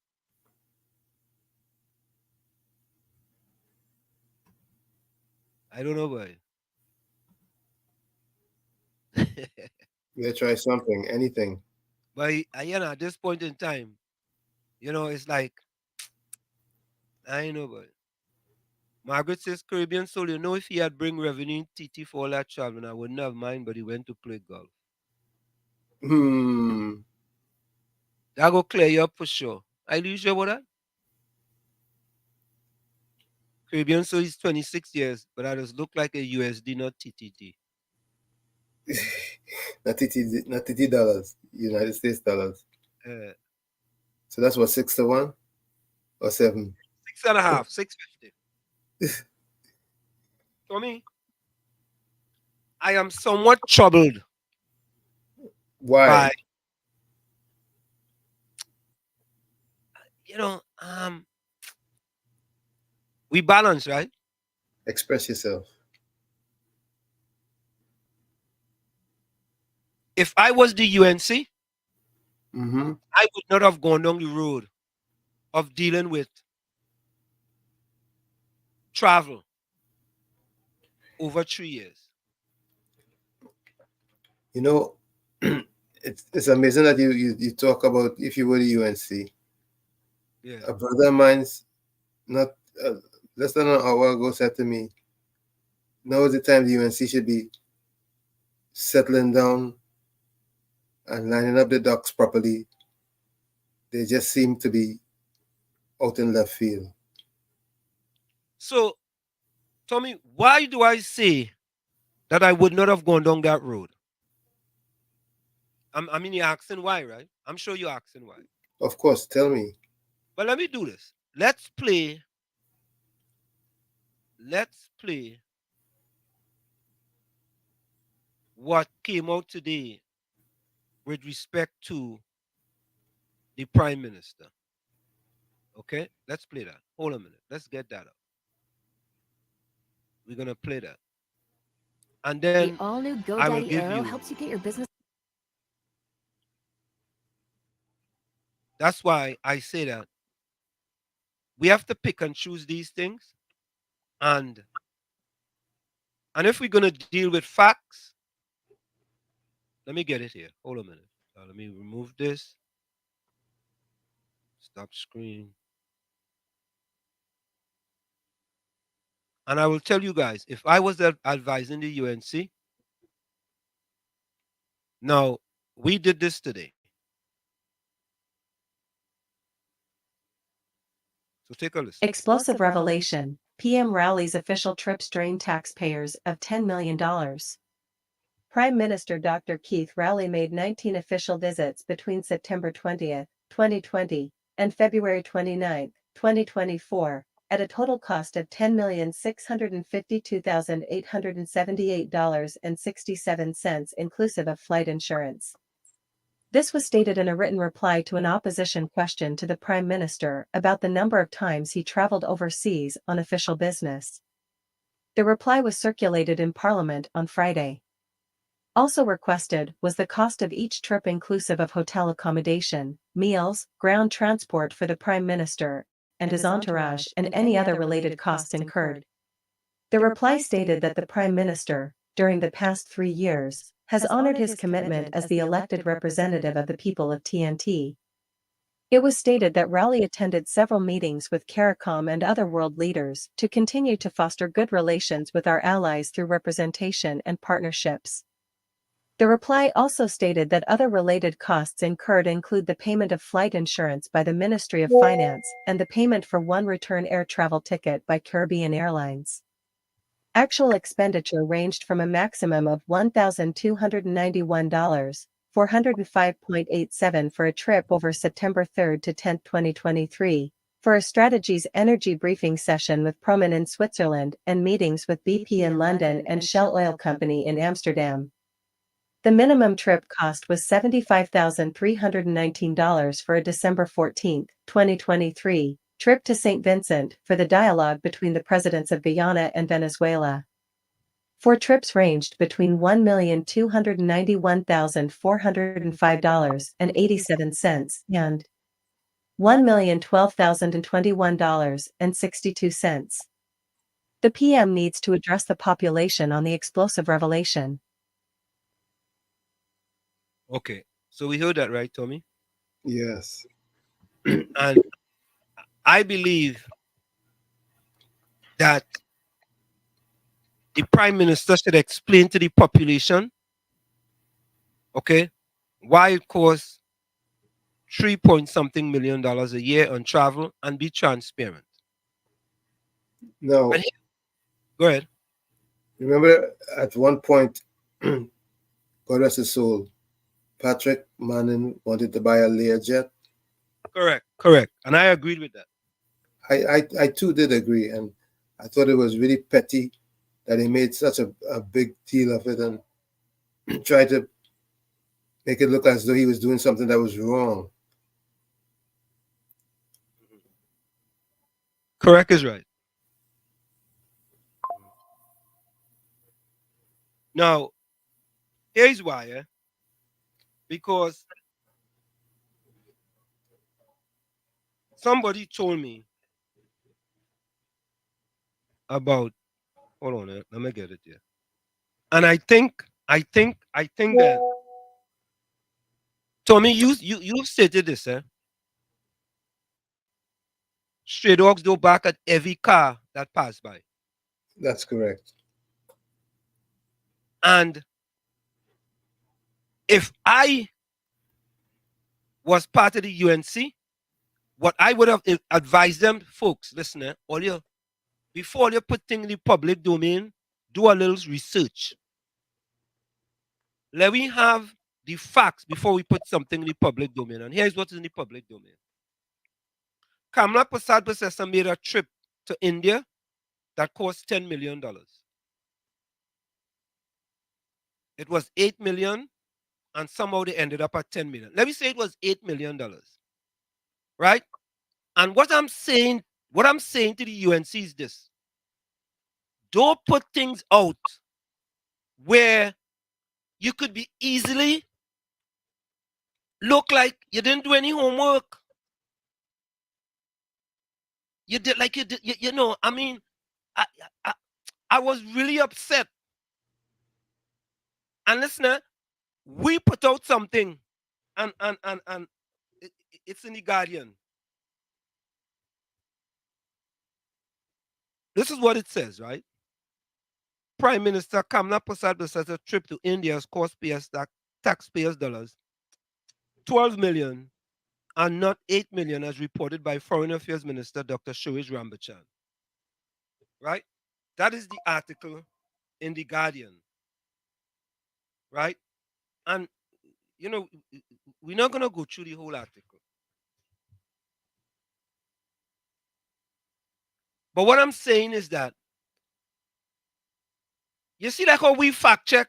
I don't know, boy. You gotta try something, anything. But you know, at this point in time, you know, it's like I know, boy. Margaret says Caribbean soul. You know, if he had bring revenue in TT for all that traveling, I wouldn't have mind. But he went to play golf. That go clear you up for sure. Are you sure about that? Caribbean soul is 26 years, but I just look like a USD, not TTT. Not TT dollars, United States dollars. Uh, So that's what 6 to 1 or 7. 6.5, 650. Tommy, I am somewhat troubled Why? by, you know, we balance, right? Express yourself. If I was the UNC, Mm-hmm. I would not have gone down the road of dealing with travel over 3 years. You know, it's amazing that you talk about if you were the UNC. Yeah. A brother of mine's not less than an hour ago said to me, now is the time the UNC should be settling down and lining up the ducks properly. They just seem to be out in left field. So, Tommy, why do I say that I would not have gone down that road? I mean, you're asking why, right? I'm sure you're asking why. Of course, tell me. But let me do this. Let's play what came out today with respect to the Prime Minister. Okay? Let's play that. Hold on a minute. Let's get that up. We're going to play that. And then The all-new I will GoDaddy give Arrow you. helps you get your business. That's why I say that we have to pick and choose these things. And if we're going to deal with facts, let me get it here. Hold on a minute. Let me remove this. Stop screen. And I will tell you guys, if I was advising the UNC, now we did this today. So take a listen. Explosive revelation. PM rallies official trips drain taxpayers of $10 million. Prime Minister Dr. Keith Rowley made 19 official visits between September 20, 2020, and February 29, 2024, at a total cost of $10,652,878.67 inclusive of flight insurance. This was stated in a written reply to an opposition question to the Prime Minister about the number of times he traveled overseas on official business. The reply was circulated in Parliament on Friday. Also requested was the cost of each trip inclusive of hotel accommodation, meals, ground transport for the Prime Minister and his entourage and any other related costs incurred. The reply stated that the Prime Minister, during the past 3 years, has honored his commitment as the elected representative of the people of TNT. It was stated that Rowley attended several meetings with CARICOM and other world leaders to continue to foster good relations with our allies through representation and partnerships. The reply also stated that other related costs incurred include the payment of flight insurance by the Ministry of Finance and the payment for one return air travel ticket by Caribbean Airlines. Actual expenditure ranged from a maximum of $1,291, $405.87 for a trip over September 3 to 10, 2023, for a Strategies Energy briefing session with Promen in Switzerland and meetings with BP in London and Shell Oil Company in Amsterdam. The minimum trip cost was $75,319 for a December 14, 2023, trip to St. Vincent for the dialogue between the presidents of Guyana and Venezuela. 4 trips ranged between $1,291,405.87 and $1,012,021.62. The PM needs to address the population on the explosive revelation. Okay. So we heard that, right, Tommy? Yes. And I believe that the Prime Minister should explain to the population, okay, why it costs 3 point something million dollars a year on travel and be transparent. Now, And go ahead. remember at one point, God rest his soul, Patrick Manning wanted to buy a Learjet. Correct. And I agreed with that. I too did agree, and I thought it was really petty that he made such a big deal of it and tried to make it look as though he was doing something that was wrong. Correct is right. Now, here's why, because somebody told me about, hold on, let me get it here. And I think that Tommy, you stated this, stray dogs go back at every car that passed by. That's correct. And if I was part of the UNC, what I would have advised them, folks, listen, before you put things in the public domain, do a little research. Let me have the facts before we put something in the public domain. And here's what's in the public domain. Kamala Prasad made a trip to India that cost $10 million. It was $8 million, and somehow they ended up at $10 million. Let me say it was $8 million. Right? And what I'm saying to the UNC is this. Don't put things out where you could be easily look like you didn't do any homework. You did like you did, I mean, I was really upset. And listen, we put out something, and it's in the Guardian. this is what it says, right? Prime Minister Kamla Prasad says a trip to India has cost taxpayers dollars 12 million and not 8 million, as reported by Foreign Affairs Minister Dr. Suresh Rambachan. Right? That is the article in The Guardian. Right? And, you know, we're not going to go through the whole article. But what I'm saying is that, you see, like how we fact check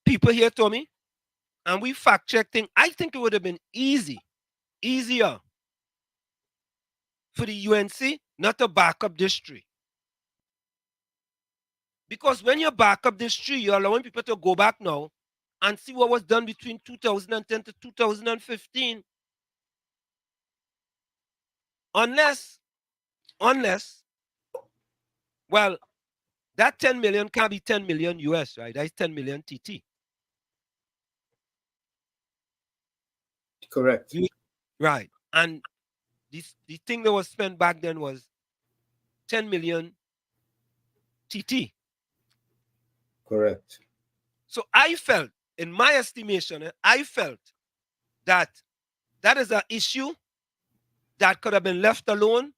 people here, Tommy, and we fact check things. I think it would have been easier for the UNC not to back up this tree. Because when you back up this tree, you're allowing people to go back now and see what was done between 2010 to 2015. Unless, well, that 10 million can't be 10 million US, right? That's 10 million TT. Correct. Right. And the thing that was spent back then was 10 million TT. Correct. So I felt, in my estimation, I felt that that is an issue that could have been left alone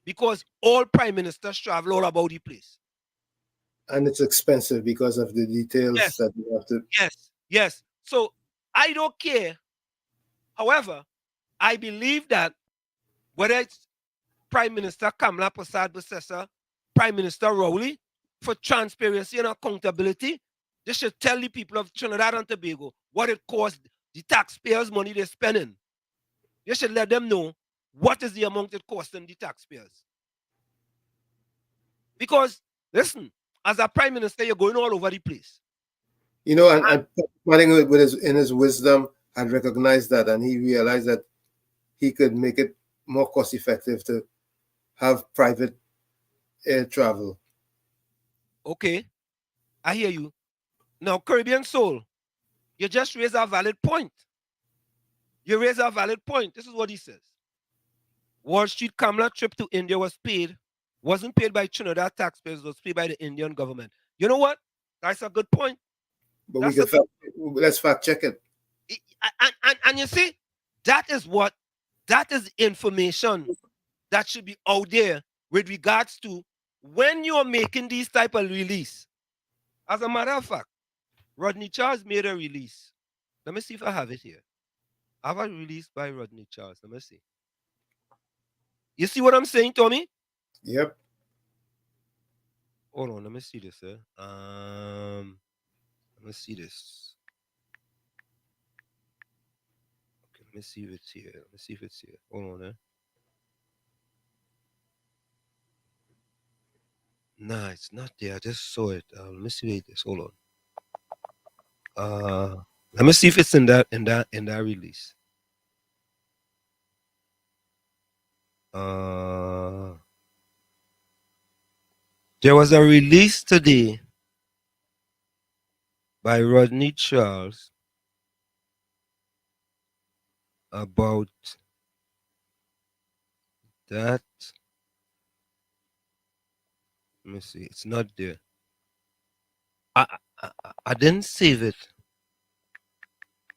because all prime ministers travel all about the place. And it's expensive because of the details Yes. that you have to. Yes. So I don't care. However, I believe that whether it's Prime Minister Kamla Prasad Bosesa, Prime Minister Rowley, for transparency and accountability, they should tell the people of Trinidad and Tobago what it costs, the taxpayers' money they're spending. You should let them know what is the amount it costs them, the taxpayers. Because, listen, as a prime minister, you're going all over the place. You know, and Manning in his wisdom had recognized that, and he realized that he could make it more cost effective to have private air travel. Okay, I hear you. Now, Caribbean Soul, you just raised a valid point. You raised a valid point. This is what he says. Wall Street Kamla trip to India wasn't paid by Trinidad taxpayers, was paid by the Indian government. You know what? That's a good point. But let's fact check it. And you see, that is information that should be out there with regards to when you're making these type of release. As a matter of fact, Rodney Charles made a release. Let me see if I have it here. I have a release by Rodney Charles. Let me see. You see what I'm saying, Tommy? Yep. Hold on, let me see this. Let me see this. Okay, let me see if it's here. Let me see if it's here. Hold on, Nah, it's not there. I just saw it. Let me see where it is. Hold on. Let me see if it's in that release. There was a release today by Rodney Charles about that. Let me see. It's not there. I didn't save it,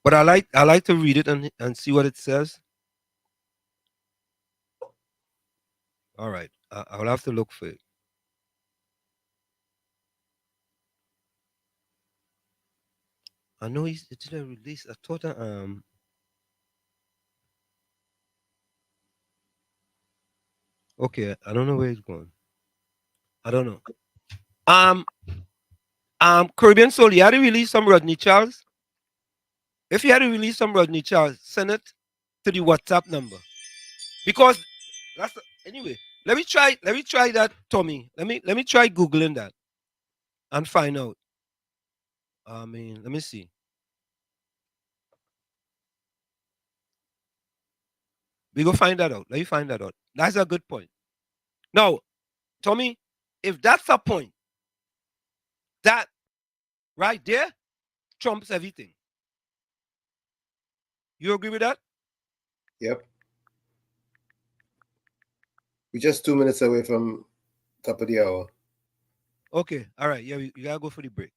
but I like to read it and see what it says. All right, I'll have to look for it. I know it didn't release. I thought okay, I don't know where it's going. I don't know. Caribbean Soul, you had to release some Rodney Charles. If you had to release some Rodney Charles, send it to the WhatsApp number. Because anyway, let me try that, Tommy. Let me try Googling that and find out. I mean, let me see. We go find that out. Let me find that out. That's a good point. Now, Tommy, if that's a point, that right there trumps everything. You agree with that? Yep. We're just 2 minutes away from top of the hour. Okay, all right. Yeah, you gotta go for the break.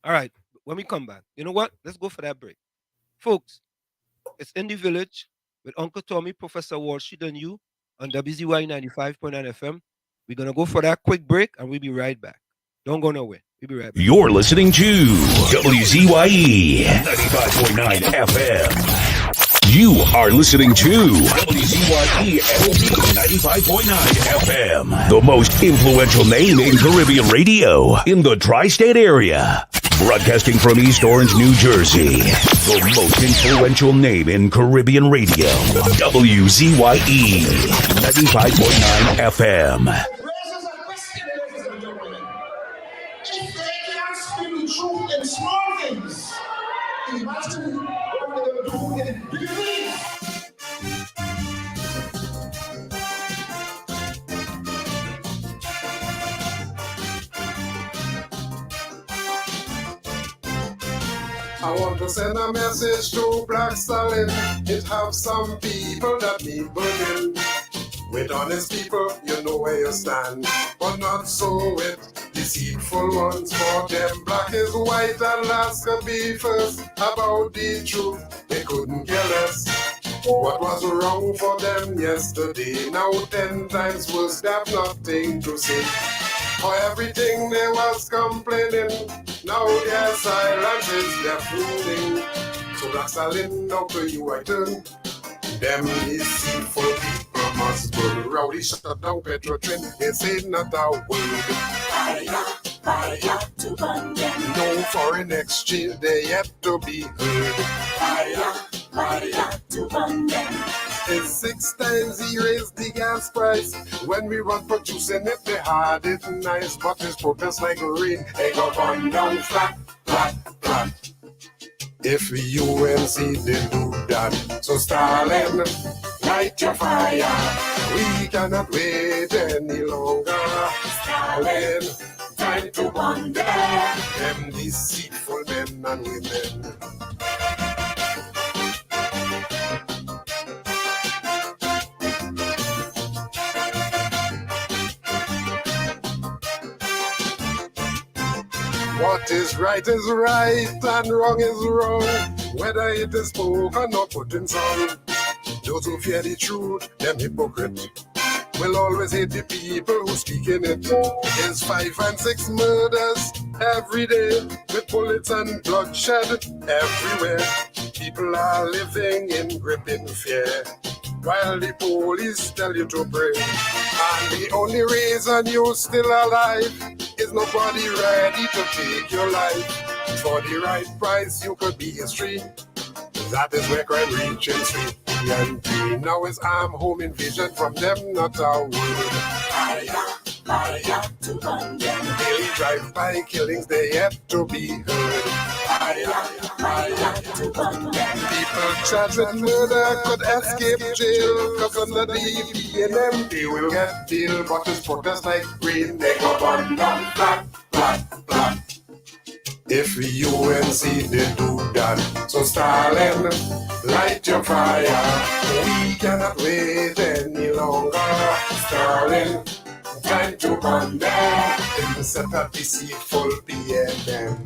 All right, when we come back, you know what? Let's go for that break. Folks, it's In the Village with Uncle Tommy, Professor Wall Street, and you on WZYE 95.9 FM. We're gonna go for that quick break and we'll be right back. Don't go nowhere. We'll be right back. You're listening to WZYE 95.9 FM. You are listening to WZYE LP 95.9 FM, the most influential name in Caribbean radio in the tri-state area. Broadcasting from East Orange, New Jersey, the most influential name in Caribbean radio. WZYE 95.9 FM. Raises a question, ladies and gentlemen. If they can't speak the truth in small things, imagine what they're going to do in big things. I want to send a message to Black Stalin. It have some people that need burning. With honest people, you know where you stand. But not so with deceitful ones. For them, black is white and last can be first. About the truth, they couldn't care less. What was wrong for them yesterday? Now 10 times worse, they have nothing to say. For everything they was complaining, now their silence is deafening. So Black Stalin, now to you I turn. Them deceitful people must burn. Rowdy shut down Petro train, they say not a word. Fire to burn them. No foreign exchange, they yet to be heard. Fire to burn them. It's 6 times he raised the gas price. When we run producing it, they had it nice. But this protest like rain, they go run down flat, flat, flat. If UNC did do that, so Stalin, light your fire. We cannot wait any longer. Stalin, time to wonder them deceitful men and women. What is right and wrong is wrong, whether it is spoken or put in song. Those who fear the truth, them hypocrite, will always hate the people who speak in it. There's 5 and 6 murders every day, with bullets and bloodshed everywhere. People are living in gripping fear, while the police tell you to pray. And the only reason you're still alive is nobody ready to take your life. For the right price, you could be history. That is where crime reaches sweet and clean. Now it's arm home invasion from them, not our word. Fire to burn them. Daily drive-by killings, they yet to be heard. Fire to burn them. People charged with murder could escape jail, cause under the BNM they will get bail. But it's protest like rain, they go burn down flat, flat, flat. If UNC did do that, so Stalin, light your fire. We cannot wait any longer. Stalin, time to burn them in the set of deceitful BNM.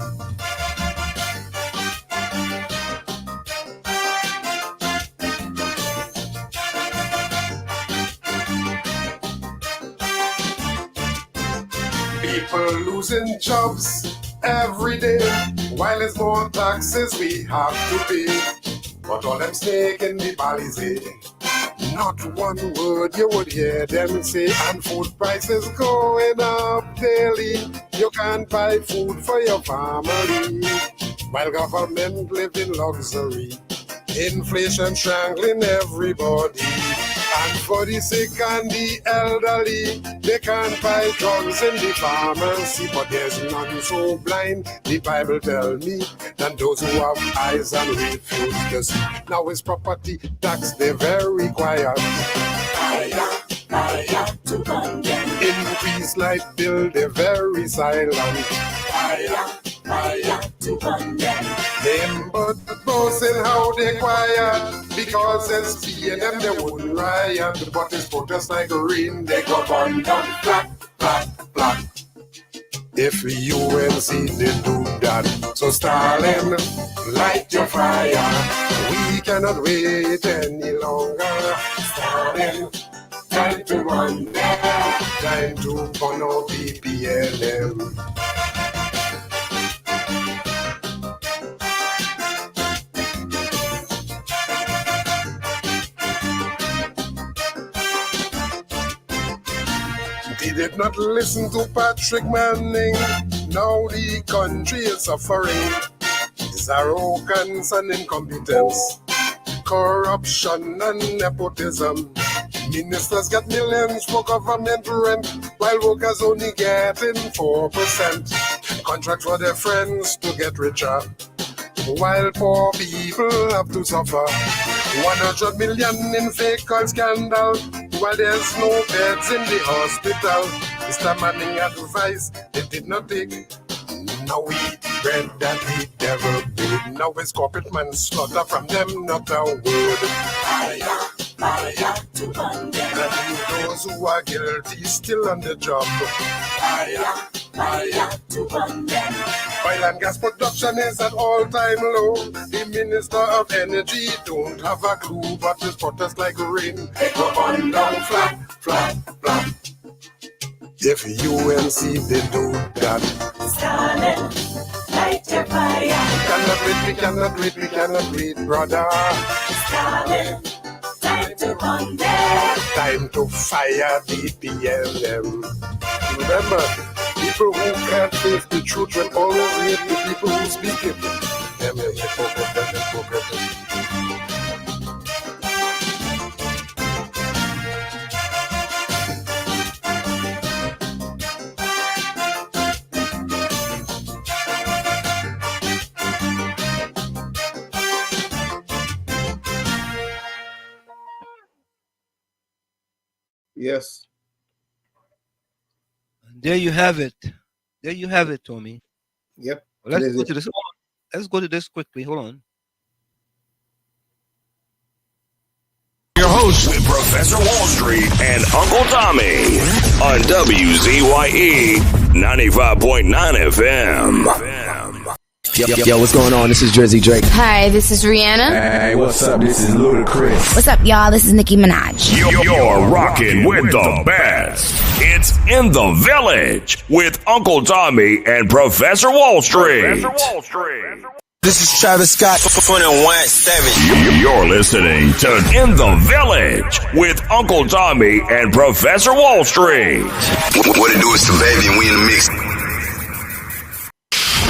People losing jobs every day, while there's more taxes we have to pay. But all them snake in the Balizé, not one word you would hear them say. And food prices going up daily, you can't buy food for your family, while government live in luxury. Inflation strangling everybody. And for the sick and the elderly, they can't buy drugs in the pharmacy. But there's none so blind, the Bible tell me, than those who have eyes and refuse to see. Now it's property tax, they're very quiet. Fire to burn them. Increase light bill, they're very silent. Fire to burn them. Them but boasting how they quiet, because SP and them they wouldn't riot. But it's protest like rain, they go burn down flat, flat, If UNC did do that, so Stalin, light your fire. We cannot wait any longer. Stalin, time to run there, time to burn out the PLM. They did not listen to Patrick Manning. Now the country is suffering. It's arrogance and incompetence, corruption and nepotism. Ministers get millions for government rent, while workers only getting 4%. Contract for their friends to get richer, while poor people have to suffer. 100 million in fake oil scandal, while there's no beds in the hospital. Mr. Manning advice they did not take. Now we eat bread that the devil made. Now it's corporate manslaughter from them, not a word. Fire, fire to burn them. And those who are guilty still on the job. Fire, fire to burn them. Oil and gas production is at all-time low. The Minister of Energy don't have a clue, but this protest like rain. It go on down flat, flat, flat. If UNC did do that, Stalin, light your fire. We cannot wait, brother. Stalin, time to run there. Time to fire the PLM. Remember, people who can't face the truth will always hate the people who speak it. Them hypocrites. Yes. There you have it. There you have it, Tommy. Yep. Well, let's go to this. Let's go to this quickly. Hold on. Your host with Professor Wall Street and Uncle Tommy on WZYE 95.9 FM. Yo, what's going on? This is Drizzy Drake. Hi, this is Rihanna. Hey, what's up? This is Ludacris. What's up, y'all? This is Nicki Minaj. You're rocking with the best. It's In the Village with Uncle Tommy and Professor Wall Street. This is Travis Scott, 21-7. You're listening to In the Village with Uncle Tommy and Professor Wall Street. What it do is the baby and we in the mix.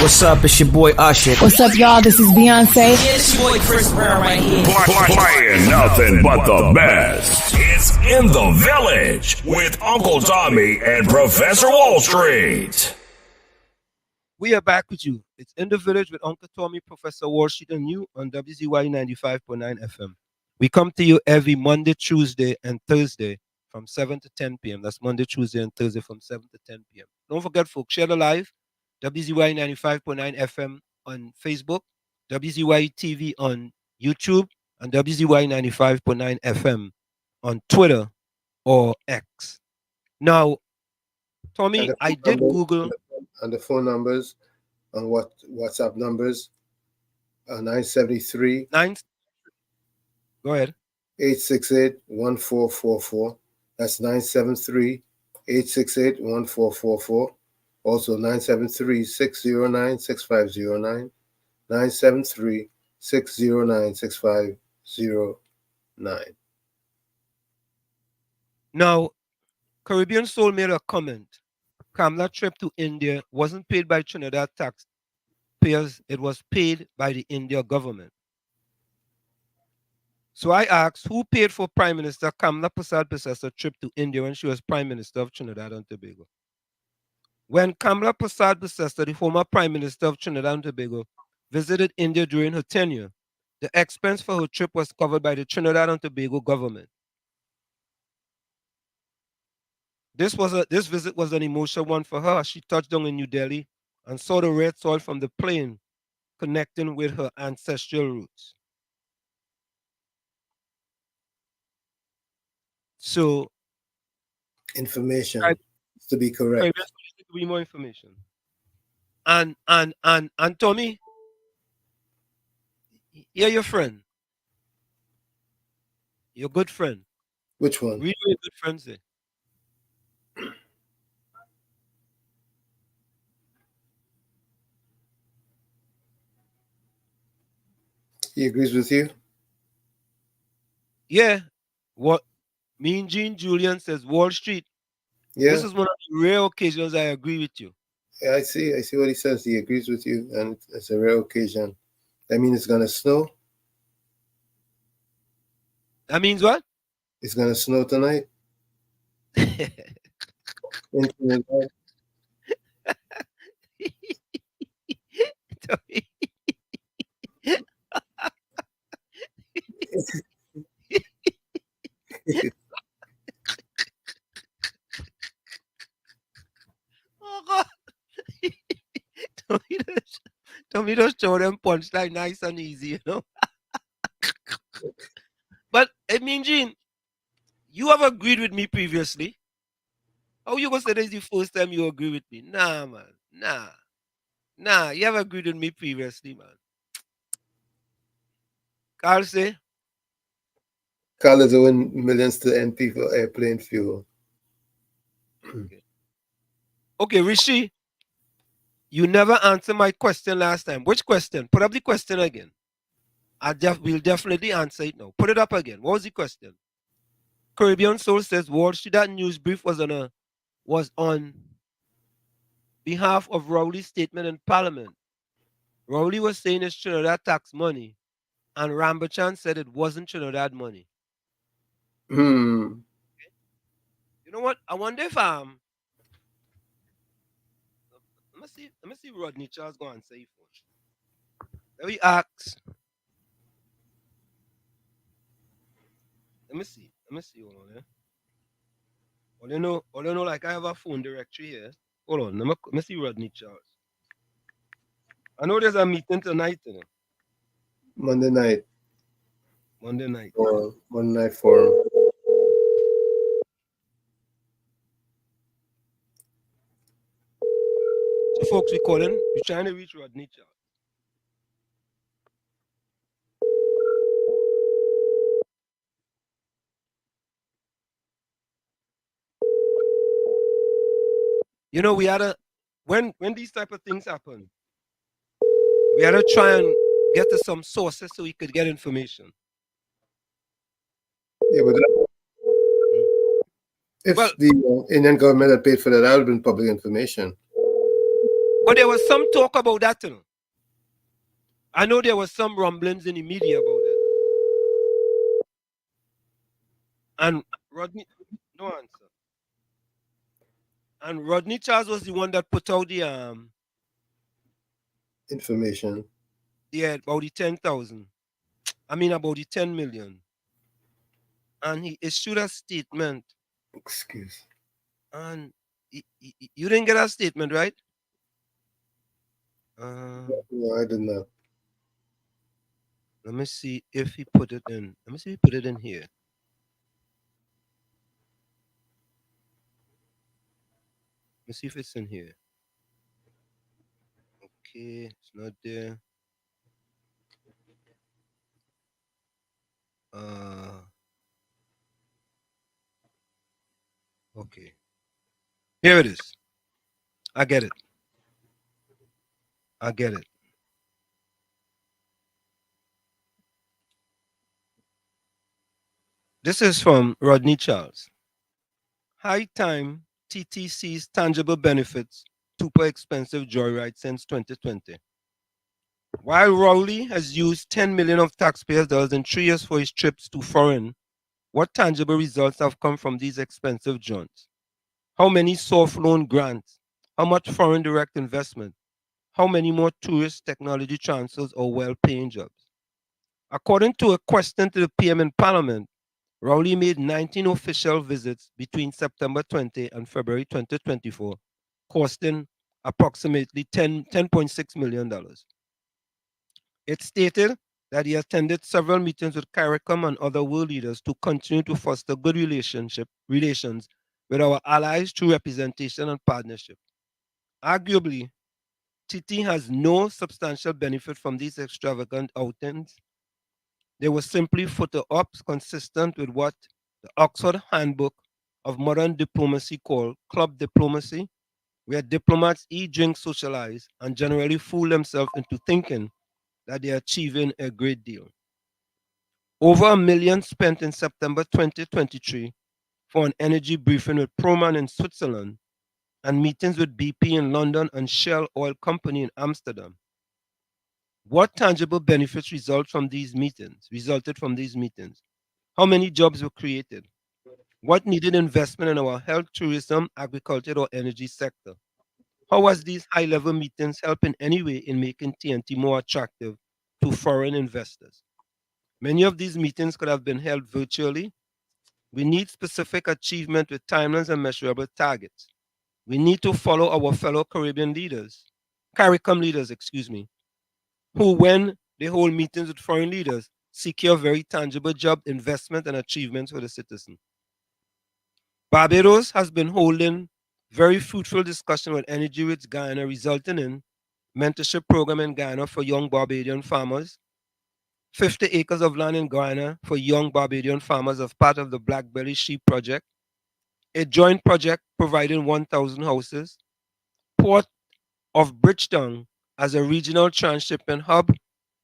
What's up? It's your boy Usher. What's up, y'all? This is Beyonce. Yeah, it's your boy Chris Brown right here. Playing nothing but the best. It's In the Village with Uncle Tommy and Professor Wall Street. We are back with you. It's In the Village with Uncle Tommy, Professor Wall Street, and you on WZYE 95.9 FM. We come to you every Monday, Tuesday, and Thursday from 7 to 10 p.m. That's Monday, Tuesday, and Thursday from 7 to 10 p.m. Don't forget, folks, share the live. WZYE 95.9 FM on Facebook, WZYE TV on YouTube, and WZYE 95.9 FM on Twitter or X. Now, Tommy, I did Google. And the phone numbers and WhatsApp numbers are 973. Go ahead. 868-1444. That's 973-868-1444. Also 973-609-6509. 973-609-6509. Now, Caribbean Soul made a comment. Kamala trip to India wasn't paid by Trinidad taxpayers. It was paid by the India government. So I asked, who paid for Prime Minister Kamala Persad-Bissess's trip to India when she was Prime Minister of Trinidad and Tobago? When Kamala Persad-Bissess, the former Prime Minister of Trinidad and Tobago, visited India during her tenure, the expense for her trip was covered by the Trinidad and Tobago government. This visit was an emotional one for her. She touched down in New Delhi and saw the red soil from the plane connecting with her ancestral roots. So, information to be correct. Give me more information. And Tommy, you're your friend, your good friend. Which one? Read what your good friend say. He agrees with you? Yeah. What Mean Gene Julian says Wall Street. Yeah. This is one of the rare occasions I agree with you. Yeah, I see. I see what he says. He agrees with you, and it's a rare occasion. I mean, it's gonna snow. That means what? It's gonna snow tonight. In Trinidad. Tommy. Oh God. Tommy just show them punchline nice and easy, you know. But I mean, Gene, you have agreed with me previously. How you gonna say this is the first time you agree with me? Nah, man. Nah. You have agreed with me previously, man. Carl say, Carl is owing millions to NP for airplane fuel. okay, Rishi, you never answered my question last time. Which question? Put up the question again. We'll definitely answer it now. Put it up again. What was the question? Caribbean Soul says Wall Street that news brief was on behalf of Rowley's statement in Parliament. Rowley was saying it's Trinidad tax money, and Rambachan said it wasn't Trinidad money. Hmm. You know what? I wonder if let me see Rodney Charles go and say first. Let me ask. Let me see. Hold on, yeah. All you know, like I have a phone directory here. Hold on. Let me see Rodney Charles. I know there's a meeting tonight, you know. Monday night. Monday night. Or Monday night forum. So folks, we're trying to reach Rodney Charles. You know, we had a when these type of things happen, we had to try and get to some sources so we could get information. Yeah, but if the Indian government had paid for that, that would have been public information. But there was some talk about that, you know. I know there was some rumblings in the media about that. And Rodney, no answer. And Rodney Charles was the one that put out the information. Yeah, about the 10,000. I mean about the 10 million. And he issued a statement. Excuse. And you didn't get a statement, right? No, I did not. Let me see if he put it in. Let me see if he put it in here. Let me see if it's in here. Okay, it's not there. Okay. Here it is. I get it. This is from Rodney Charles. High time TTC's tangible benefits, super expensive joyride since 2020. While Rowley has used 10 million of taxpayers' dollars in 3 years for his trips to foreign, what tangible results have come from these expensive joints? How many soft loan grants? How much foreign direct investment? How many more tourist technology transfers or well-paying jobs? According to a question to the PM in Parliament, Rowley made 19 official visits between September 20 and February 2024, costing approximately $10.6 million. It stated that he attended several meetings with CARICOM and other world leaders to continue to foster good relations with our allies through representation and partnership. Arguably, TT has no substantial benefit from these extravagant outings. They were simply photo ops consistent with what the Oxford Handbook of Modern Diplomacy called club diplomacy, where diplomats eat, drink, socialize, and generally fool themselves into thinking that they are achieving a great deal. Over $1 million spent in September 2023 for an energy briefing with Proman in Switzerland and meetings with BP in London and Shell Oil Company in Amsterdam. What tangible benefits resulted from these meetings? How many jobs were created? What needed investment in our health, tourism, agriculture, or energy sector? How was these high-level meetings help in any way in making TNT more attractive to foreign investors? Many of these meetings could have been held virtually. We need specific achievement with timelines and measurable targets. We need to follow our fellow CARICOM leaders, who, when they hold meetings with foreign leaders, secure very tangible job investment and achievements for the citizen. Barbados has been holding very fruitful discussion with Energy Rich Guyana, resulting in mentorship program in Guyana for young Barbadian farmers, 50 acres of land in Guyana for young Barbadian farmers as part of the Blackbelly Sheep Project, a joint project providing 1,000 houses, Port of Bridgetown as a regional transshipment hub,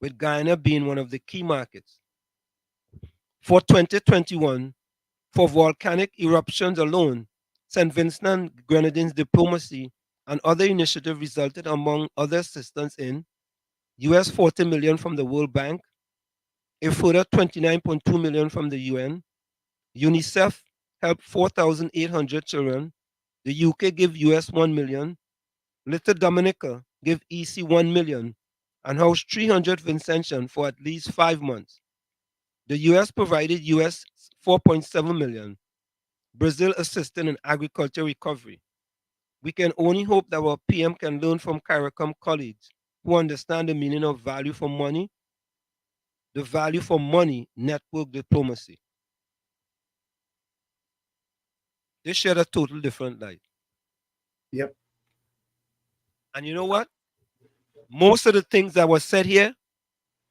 with Guyana being one of the key markets. For 2021, for volcanic eruptions alone, St. Vincent and Grenadines diplomacy and other initiatives resulted, among other assistance, in US $40 million from the World Bank, a further $29.2 million from the UN. UNICEF helped 4,800 children. The UK gave US $1 million. Little Dominica gave EC $1 million and housed 300 Vincentians for at least 5 months. The US provided US $4.7 million. Brazil assisted in agriculture recovery. We can only hope that our PM can learn from CARICOM colleagues who understand the meaning of value for money, the value for money network diplomacy. They shed a total different light. Yep. And you know what? Most of the things that were said here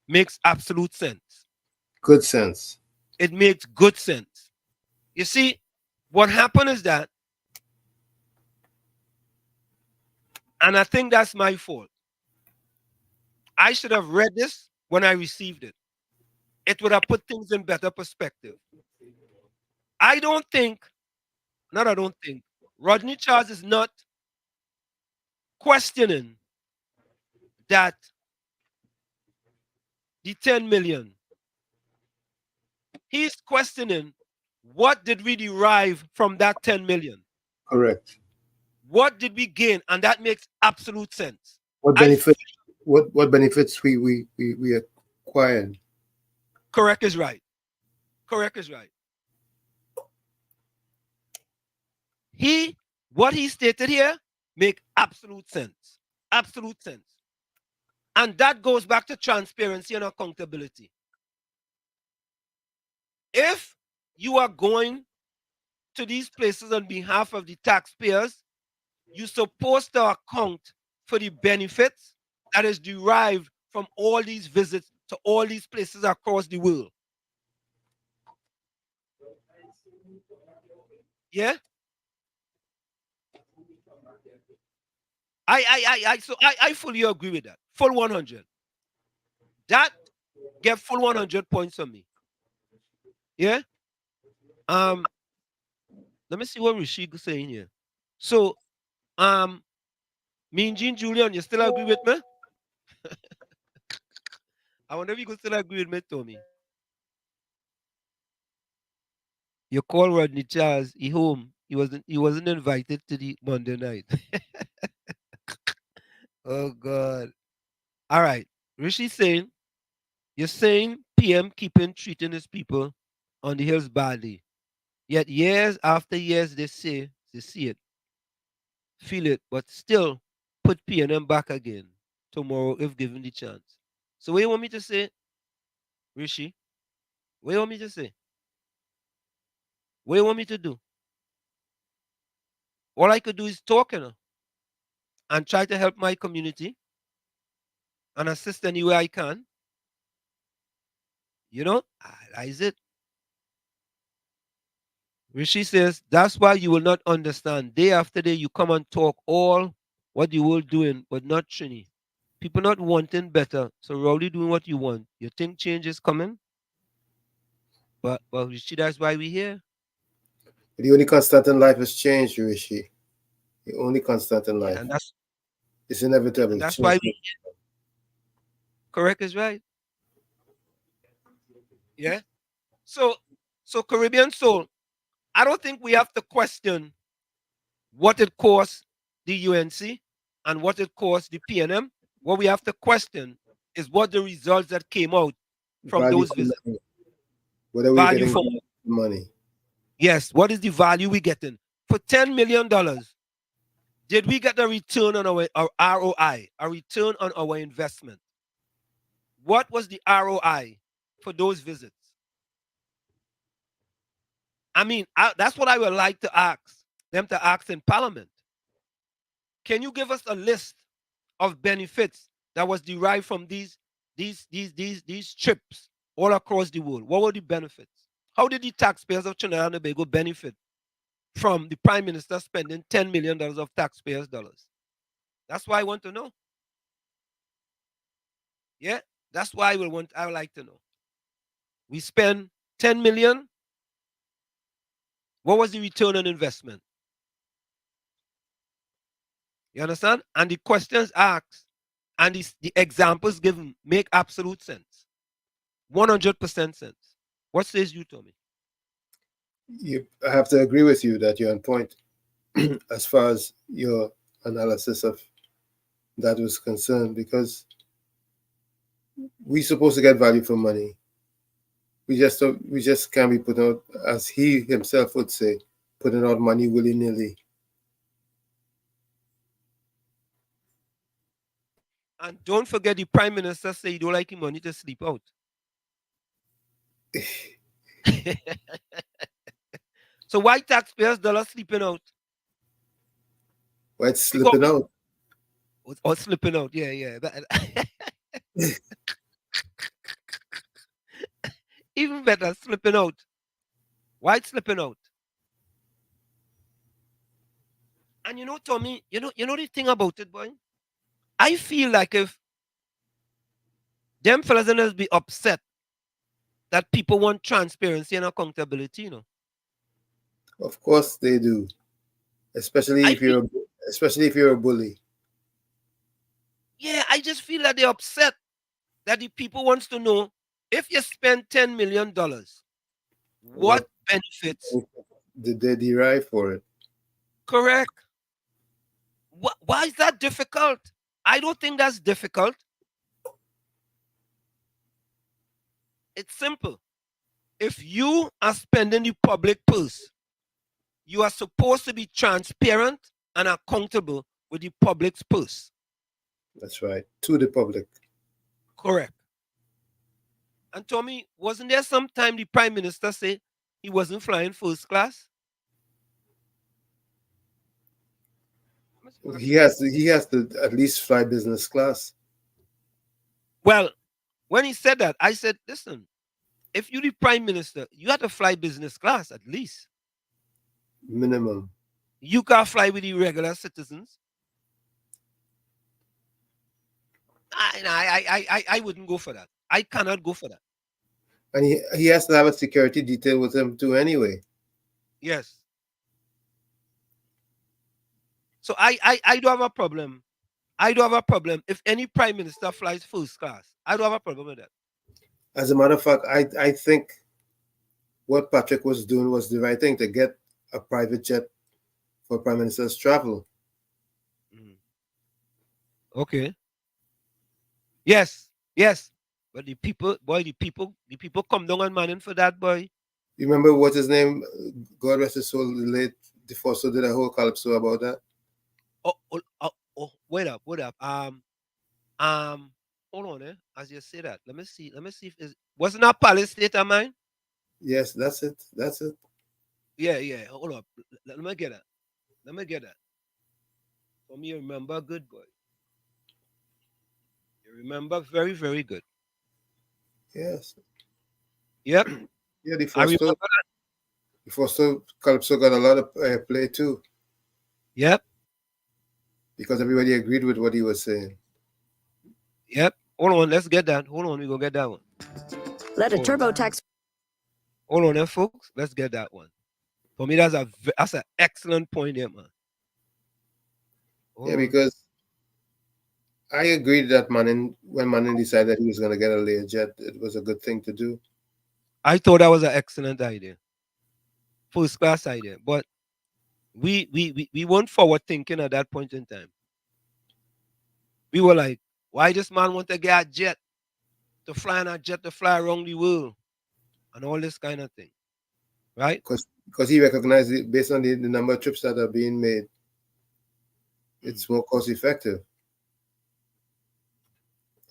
makes absolute sense. Good sense. It makes good sense. You see, what happened is that, and I think that's my fault, I should have read this when I received it. It would have put things in better perspective. I don't think, Rodney Charles is not questioning that the 10 million. He's questioning, what did we derive from that 10 million? Correct. What did we gain? And that makes absolute sense. What benefits? What benefits we acquired? Correct is right. Correct is right. What he stated here make absolute sense. Absolute sense. And that goes back to transparency and accountability. If you are going to these places on behalf of the taxpayers, you're supposed to account for the benefits that is derived from all these visits to all these places across the world. Yeah? I fully agree with that. Full 100. That get full 100 points on me. Yeah? Let me see what Rashid is saying here. So, me and Jean Julian, you still agree with me? I wonder if you could still agree with me, Tommy. You call Rodney Charles, he home. He wasn't invited to the Monday night. Oh God. All right. Rishi saying, you're saying PM keeping treating his people on the hills badly. Yet years after years they see it, feel it, but still put PNM back again tomorrow if given the chance. So what you want me to say, Rishi? What you want me to say? What you want me to do? All I could do is talk, and try to help my community and assist any way I can. You know, that is it. Rishi says, that's why you will not understand. Day after day, you come and talk all what you will doing, but not Trini. People not wanting better. So Rowdy doing what you want. You think change is coming? But Rishi, that's why we here. The only constant in life is change, Rishi. The only constant in life. And that's It's inevitable. why Change. we correct is right. Yeah. So Caribbean Soul, I don't think we have to question what it costs the UNC and what it costs the PNM. What we have to question is what the results that came out from Value those for visits. money. What are we Value getting for for money? yes, what is the value we getting? For $10 million, did we get a return on our ROI, a return on our investment? What was the ROI for those visits? I mean, that's what I would like to ask them to ask in Parliament. Can you give us a list of benefits that was derived from these trips all across the world? What were the benefits? How did the taxpayers of Trinidad and Tobago benefit from the Prime Minister spending $10 million of taxpayers' dollars? That's why I want to know. Yeah, that's why I would like to know. We spend 10 million. What was the return on investment? You understand? And the questions asked and the examples given make absolute sense. 100% sense. What says you, Tommy? I have to agree with you that you're on point as far as your analysis of that was concerned, because we're supposed to get value for money. We just can't be putting out, as he himself would say, putting out money willy nilly. And don't forget the Prime Minister say you don't like him money to sleep out. So why taxpayers' dollars sleeping out? Why it's slipping out? Or slipping out, yeah. Even better, slipping out. Why it's slipping out? And you know, Tommy, you know the thing about it, boy? I feel like if them fellas and be upset that people want transparency and accountability, you know. Of course they do. Especially if you're a bully. Yeah, I just feel that they're upset that the people wants to know if you spend $10 million, what benefits did they derive for it? Correct. Why is that difficult? I don't think that's difficult. It's simple. If you are spending the public purse, you are supposed to be transparent and accountable with the public's purse. That's right. To the public. Correct. And Tommy, wasn't there some time the Prime Minister said he wasn't flying first class? He has to at least fly business class. Well, when he said that, I said, listen, if you're the Prime Minister, you have to fly business class at least. Minimum. You can't fly with the regular citizens. I wouldn't go for that. I cannot go for that. And he has to have a security detail with him too anyway. Yes. So I do have a problem. I do have a problem if any Prime Minister flies first class. I do have a problem with that. As a matter of fact, I think what Patrick was doing was the right thing, to get a private jet for Prime Minister's travel. Okay. Yes. But the people come down and manning for that, boy. You remember what his name? God rest his soul. The late DeFosso did a whole calypso about that. Oh, wait up. Hold on, as you say that, let me see if wasn't that Palace State of Mind? Yes, that's it. Yeah. Hold up. Let me get that. Let me remember, good boy. You remember very, very good. Yes. Yep. Yeah, the I remember Foster, that. the Foster Calypso got a lot of play too, Yep. because everybody agreed with what he was saying. Yep. Hold on, let's get that. Hold on, we gonna get that one. Let a TurboTax. Hold on there, folks. Let's get that one. For me, that's an excellent point there, man. Hold Yeah, on. because I agreed that when Manning decided that he was going to get a Learjet, it was a good thing to do. I thought that was an excellent idea. First class idea. But we weren't forward thinking at that point in time. We were like, why this man want to get a jet? To fly in a jet to fly around the world and all this kind of thing. Right? Because he recognized it based on the number of trips that are being made, it's more cost effective.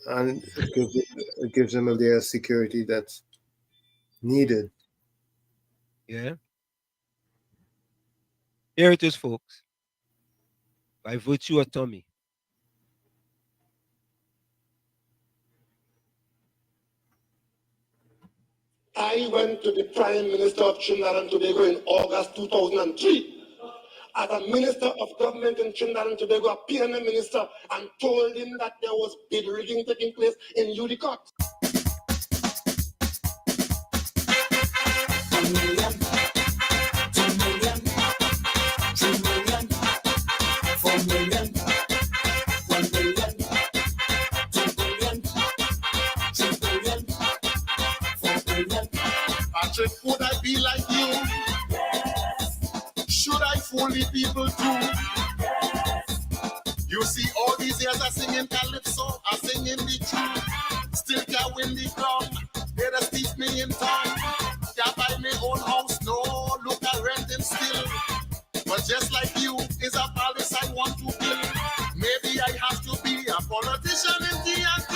And it gives them a layer of security that's needed. Yeah. Here it is, folks. By virtue of Tommy. I went to the Prime Minister of Trinidad and Tobago in August 2003 as a Minister of Government in Trinidad and Tobago, a PNM Minister, and told him that there was bid rigging taking place in Udicott. Patrick, would I be like you? Should I fool the people too? You see, all these years I singing calypso, I singing the truth. Still can't win the crown. They just teach me in town. Can't buy me own house, no. Look at renting still. But just like you, is a palace I want to build. Maybe I have to be a politician in TNT.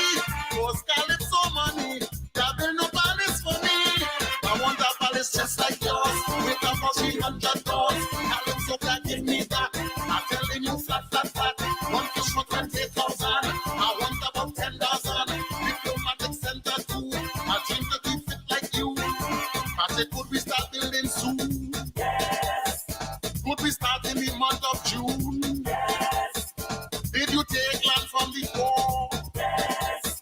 Cause calypso money, there be no palace for me. I want a palace just like yours, with about $300. Calypso can give me that. I'm telling you flat. One fish for 20,000. I want about 10,000. Diplomatic center too. I dream to be fit like you. Patrick, could we start building soon? Yes. Could we start in the month of June? Yes. Did you take land from the poor? Yes.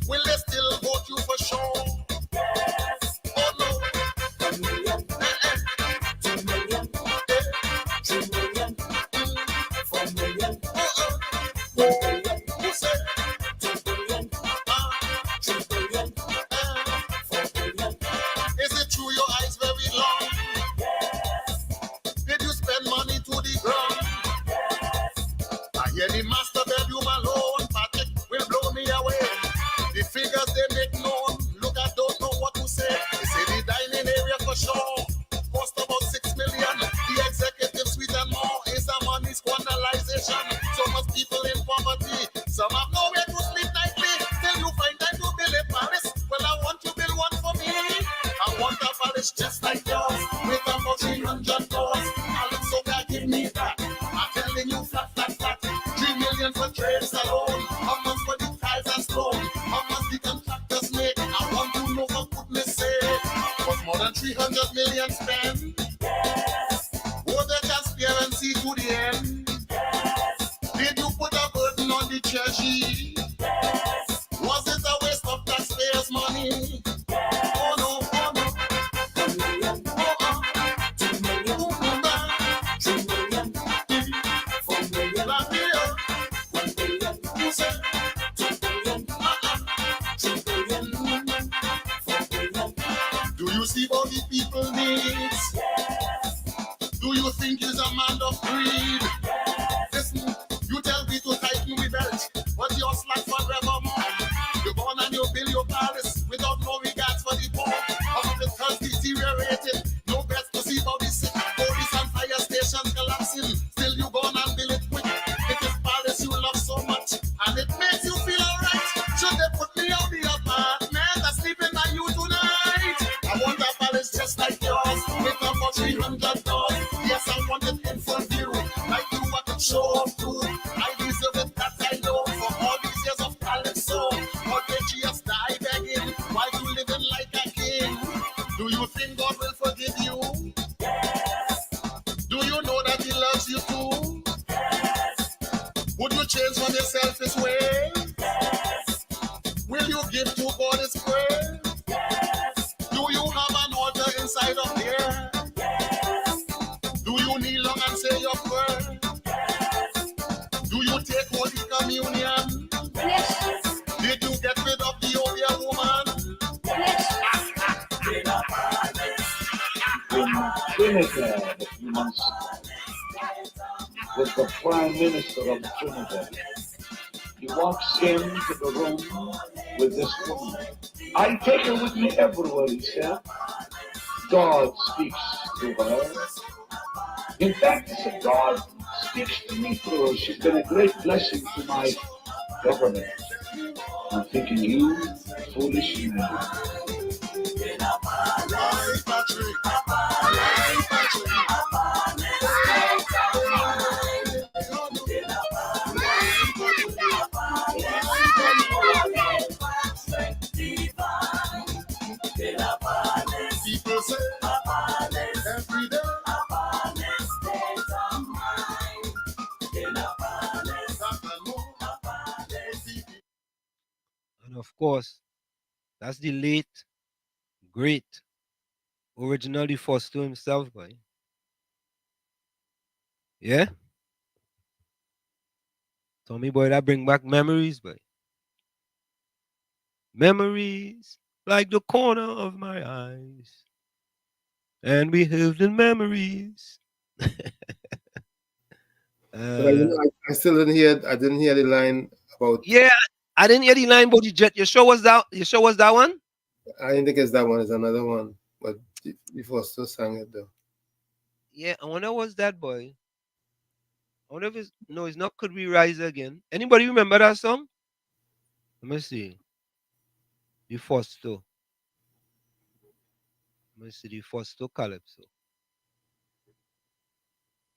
Will they still vote you for sure? Yes. Oh no. 1 million. 2 million. 3 million. 4 million. Who said 2 billion? 3 billion. 4 billion. Is it true your eyes very long? Yes. Did you spend money to the ground? Yes. I hear the master bedroom alone. Patrick will blow me away. The figures they make known. Look, I don't know what to say. They say the dining area for sure cost about 6 million. The executive suite and more is a money squandalization. So much people in poverty. Some have nowhere to sleep nightly. Till you find time to build a palace. Well, I want to build one for me. I want a palace just like yours, with about $300. Calypso can give me that. I'm telling you flat. 3 million for trades alone. How much for the tiles and stone? How much the contractors make? I want to know for goodness sake. Was more than 300 million spent? Yes. Was the transparency to the end? Yes. Did you put a burden on the treasury? Yes. Was it a waste of taxpayers' money? Yes. Oh no. 1 million. 2 million. 3 million. 4 million. 1 billion. Who said 2 billion? 3 billion. 4 billion. Do you see what the people needs? Yes. Do you think he's a man of greed? Yes. Listen, you tell me to tighten the belt, but you're slack forevermore. You go on and you build your palace without no regards for the poor. Hospitals deteriorating, no beds to see about the sick. Police and fire stations collapsing, still you go on and build it quick. It is palace you love so much, and it makes you feel alright. Should they put me on the apartment and sleeping on you tonight? I want a palace just like yours, with about $300. Yes, I want it in full view, like you want to show off too. I deserve it, that I know, for all these years of calypso. Would you change from your selfish way? Will you give to God His praise? Do you have an altar inside of here? Do you kneel down and say your prayer? Do you take Holy Communion? Did you get rid of the opium woman? In Trinidad a few months ago with the Prime Minister of Trinidad. He walks into the room with this woman. I take her with me everywhere, he said. God speaks to her. In fact, he said, God speaks to me through her. She's been a great blessing to my government. I'm thinking, you foolish man. People say every day. And of course, that's the late, great, originally Foster himself, boy. Yeah? Tommy boy, that bring back memories, boy. Memories like the corner of my eyes. And we lived in memories. But I still didn't hear. I didn't hear the line about. Yeah, I didn't hear the line about the jet. You sure was that? You sure was that one? I didn't think it's that one. It's another one. But before still sang it though. Yeah, I wonder what's that, boy. I wonder if it's no, it's not. Could we rise again? Anybody remember that song? Let me see. The Fosto. Let me see the Fosto Calypso.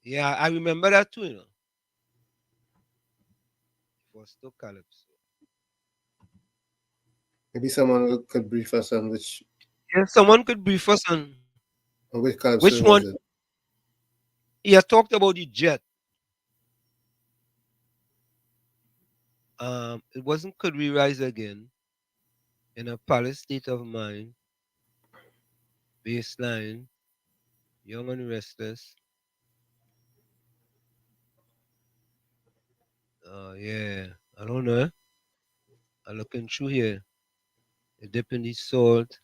Yeah, I remember that too, you know. Fosto Calypso. Maybe someone could brief us on which. Yeah, someone could brief us on which calypso which was one. it? He has talked about the jet. It wasn't Could We Rise Again, In a Palace State of Mind, Baseline, Young and Restless. Yeah, I don't know. I'm looking through here. A Dip in the Salt,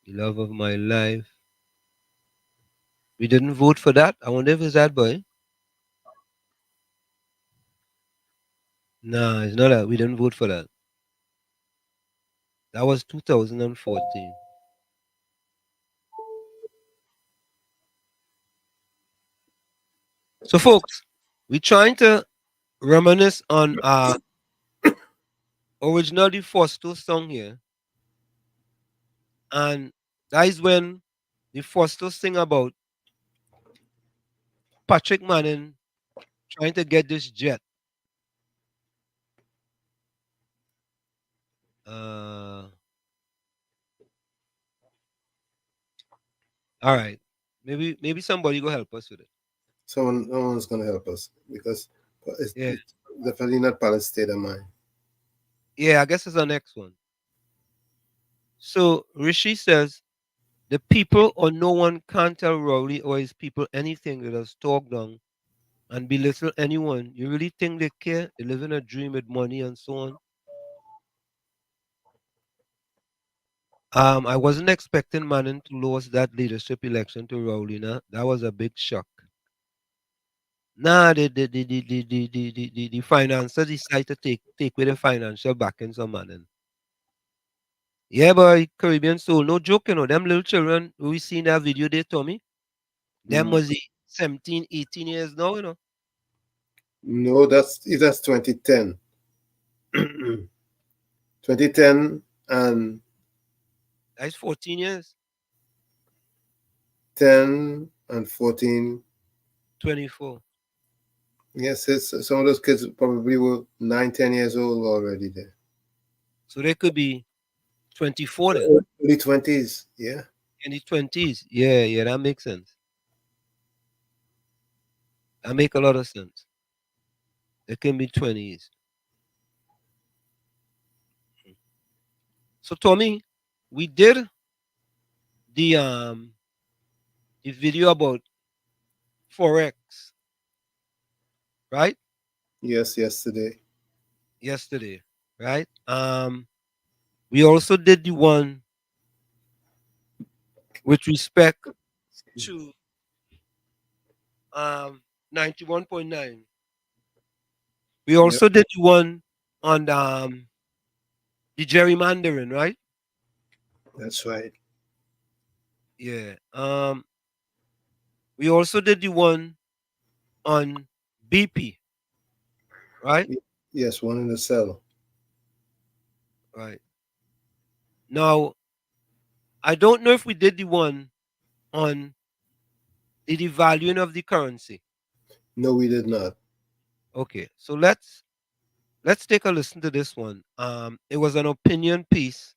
The Love of My Life. We didn't vote for that. I wonder if it's that, boy. Nah, it's not that. We didn't vote for that. That was 2014. So, folks, we're trying to reminisce on originally Fosto song here. And that is when the Fosto sing about Patrick Manning trying to get this jet. All right. Maybe somebody go help us with it. Someone's gonna help us because it's, Yeah. it's definitely not Palace State of Mind. Yeah, I guess it's the next one. So Rishi says the people or no one can't tell Rowley or his people anything that has talk down and belittle anyone. You really think they care? They live in a dream with money and so on. I wasn't expecting Manning to lose that leadership election to Rowley. Nah. That was a big shock. Nah, the financiers decide to take away the financial backings of Manning. Yeah, boy, Caribbean soul, no joke, you know. Them little children who we see in that video there, Tommy, them was 17, 18 years now, you know. No, that's 2010. 2010 and That's 14 years. 10 and 14. 24. Yes, some of those kids probably were 9, 10 years old already there. So they could be 24 then. Early 20s, yeah. In the 20s. Yeah, that makes sense. That make a lot of sense. It can be 20s. So Tommy, we did the um the video about forex, right? Yes, yesterday. Yesterday, right? We also did the one with respect to 91.9. We Yep, also did the one on the gerrymandering, right? that's right. Yeah. We also did the one on BP, right? Yes, one in the cell. Right. Now, I don't know if we did the one on the devaluing of the currency. No, we did not. Okay, so let's take a listen to this one. It was an opinion piece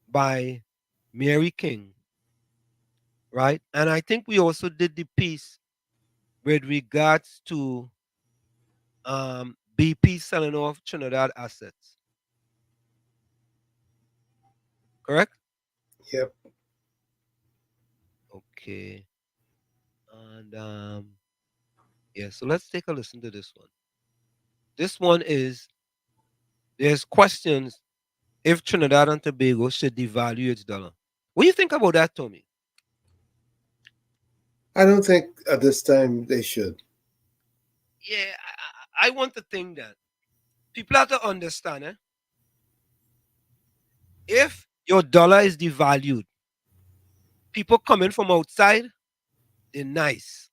by Mary King, right? And I think we also did the piece with regards to BP selling off Trinidad assets, correct? Yep. Okay, and yeah. So let's take a listen to this one. This one is there's questions if Trinidad and Tobago should devalue its dollar. What do you think about that, Tommy? I don't think at this time they should. Yeah, I want to think that people have to understand, if your dollar is devalued, people coming from outside, they're nice,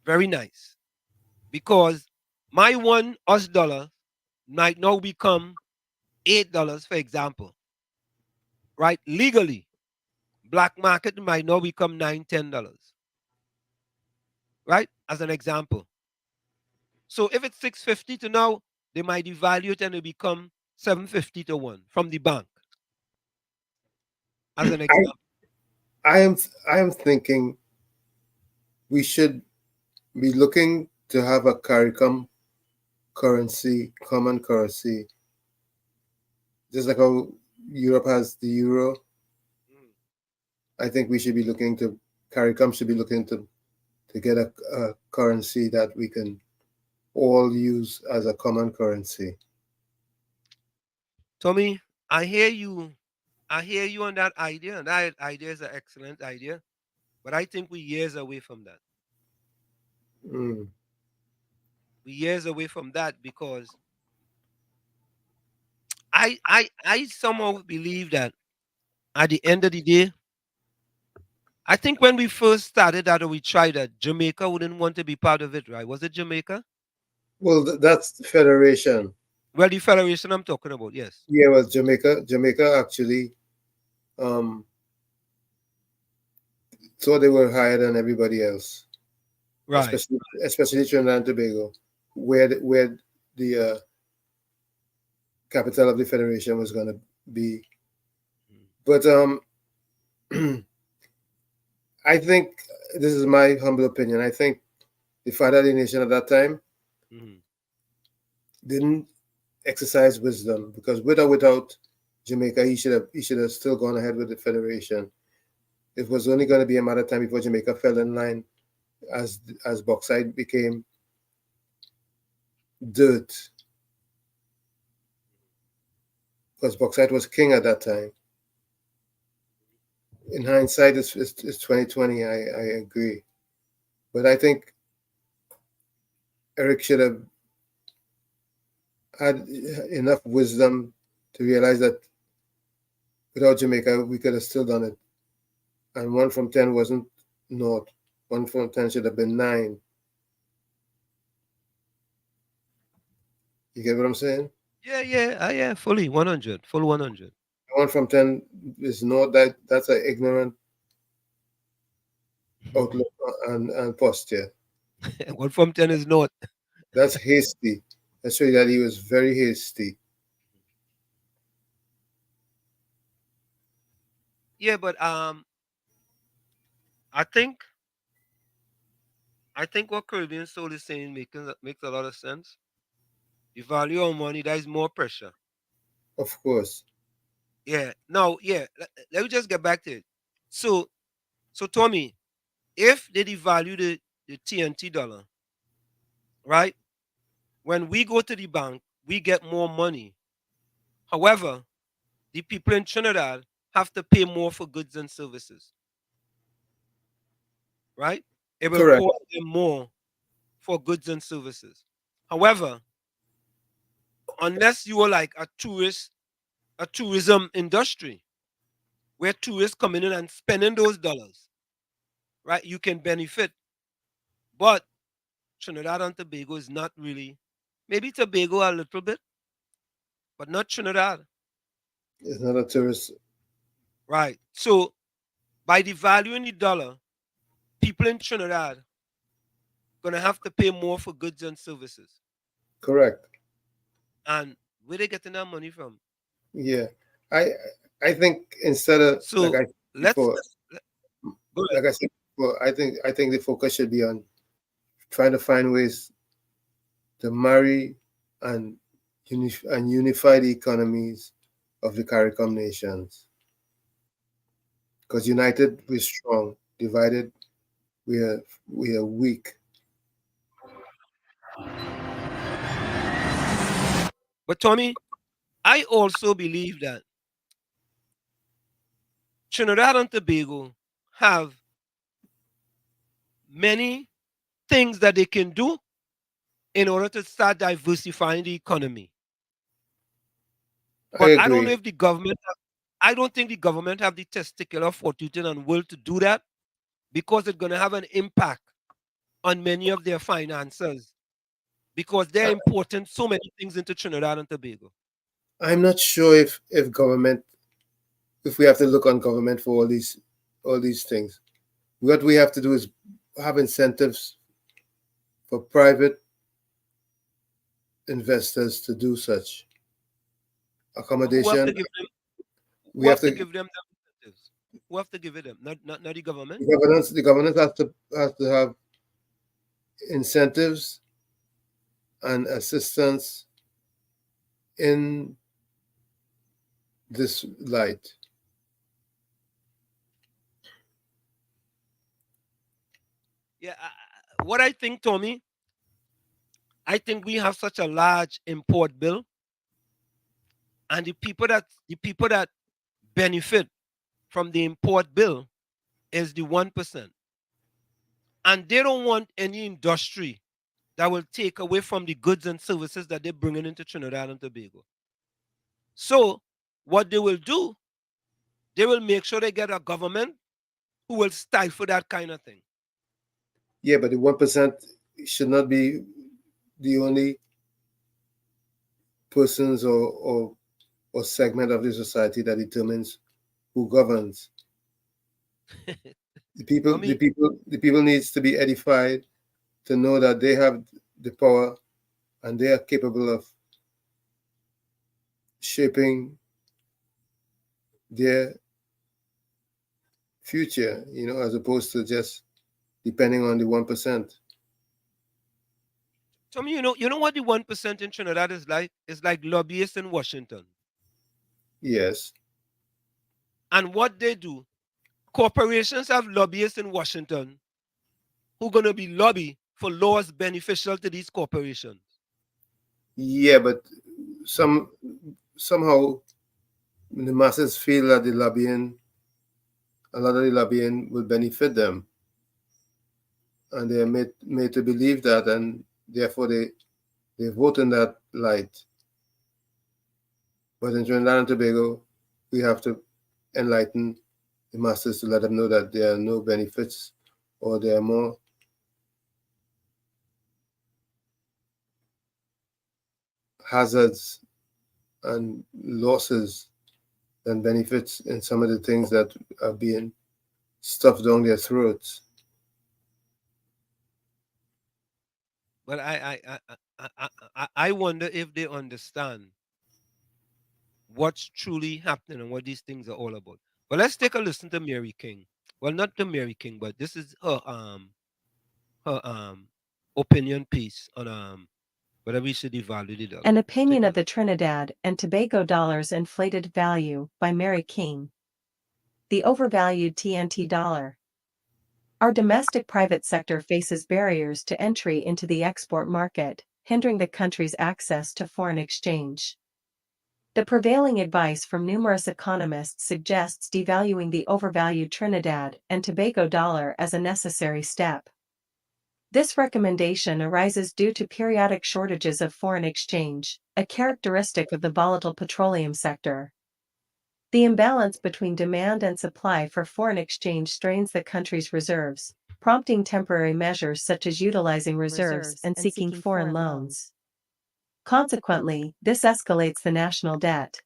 very nice. Because my one US dollar might now become $8, for example, right? Legally, black market might now become $9, $10, right? As an example. So if it's 650 to now, they might devalue it and it become 750 to one from the bank, as an I, example. I am thinking we should be looking to have a CARICOM currency, common currency, just like how Europe has the euro. I think we should be looking to CARICOM should be looking to get a currency that we can all use as a common currency. Tommy, I hear you. I hear you on that idea, and that idea is an excellent idea. But I think we're years away from that. Mm. We're years away from that because I somehow believe that at the end of the day, I think when we first started that or we tried that, Jamaica wouldn't want to be part of it, right? Was it Jamaica? Well, that's the federation. Well, the federation I'm talking about, yes. Yeah, well, Jamaica actually thought they were higher than everybody else, Right. especially Trinidad and Tobago, where the capital of the federation was going to be. But I think this is my humble opinion. I think the father of the nation at that time Mhm. didn't exercise wisdom because with or without Jamaica, he should have still gone ahead with the federation. It was only going to be a matter of time before Jamaica fell in line as bauxite became dirt because bauxite was king at that time. In hindsight, it's 2020. I agree, but I think Eric should have had enough wisdom to realize that without Jamaica, we could have still done it. And 1 from 10 wasn't naught. 1 from 10 should have been 9. You get what I'm saying? Yeah, yeah, yeah, fully 100, full 100. 1 from 10 is not that's an ignorant outlook and posture. 1 from 10 is not. That's hasty. That's show you that he was very hasty. Yeah, but I think I think what Caribbean Soul is saying makes a lot of sense. The value of money, there is more pressure. Of course. Yeah. Now, yeah. Let me just get back to it. So, Tommy, if they devalue the TNT dollar, right? When we go to the bank, we get more money. However, the people in Trinidad have to pay more for goods and services, right? It will Correct. cost them more for goods and services. However, unless you are like a tourism industry where tourists coming in and spending those dollars, right? You can benefit. But Trinidad and Tobago is not really, maybe Tobago a little bit, but not Trinidad, It's not a tourist. right? So by devaluing the dollar, people in Trinidad gonna have to pay more for goods and services. Correct. And where they getting that money from? Yeah. I I think instead of So let's before, go ahead. like I said before, I think the focus should be on trying to find ways to marry and unify the economies of the CARICOM nations. Because united we're strong, divided we are weak. But Tommy, I also believe that Trinidad and Tobago have many things that they can do in order to start diversifying the economy. I But I don't know agree. if the government, I don't think the government have the testicular fortitude and will to do that because it's going to have an impact on many of their finances because they're importing so many things into Trinidad and Tobago. I'm not sure if government, if we have to look on government for all these things. What we have to do is have incentives for private investors to do such But who have to accommodation. give them? We Who have have to to give them the incentives? Who have to give it them? Not the government. the government has to have incentives and assistance in this light. Yeah. What I think, Tommy, I think we have such a large import bill, and the people that benefit from the import bill is the 1%, and they don't want any industry that will take away from the goods and services that they're bringing into Trinidad and Tobago. So what they will do, they will make sure they get a government who will stifle that kind of thing. Yeah, but the 1% should not be the only persons or segment of the society that determines who governs. The people, the Tommy, people, the people needs to be edified to know that they have the power and they are capable of shaping their future, as opposed to just depending on the 1%. Tommy, you know what the 1% in Trinidad is like? It's like lobbyists in Washington. Yes. And what they do, corporations have lobbyists in Washington who are going to be lobby for laws beneficial to these corporations. Yeah, but somehow the masses feel that a lot of the lobbying will benefit them, and they are made to believe that, and therefore they vote in that light. But in Trinidad and Tobago, we have to enlighten the masses to let them know that there are no benefits, or there are more hazards and losses than benefits in some of the things that are being stuffed down their throats. But I wonder if they understand what's truly happening and what these things are all about. But let's take a listen to Mary King. Well, not to Mary King, but this is her opinion piece on whether we should devalue the dollar. An Opinion of the Trinidad and Tobago Dollar's Inflated Value by Mary King. The Overvalued TNT Dollar. Our domestic private sector faces barriers to entry into the export market, hindering the country's access to foreign exchange. The prevailing advice from numerous economists suggests devaluing the overvalued Trinidad and Tobago dollar as a necessary step. This recommendation arises due to periodic shortages of foreign exchange, a characteristic of the volatile petroleum sector. The imbalance between demand and supply for foreign exchange strains the country's reserves, prompting temporary measures such as utilizing reserves and seeking foreign loans. Consequently, this escalates the national debt.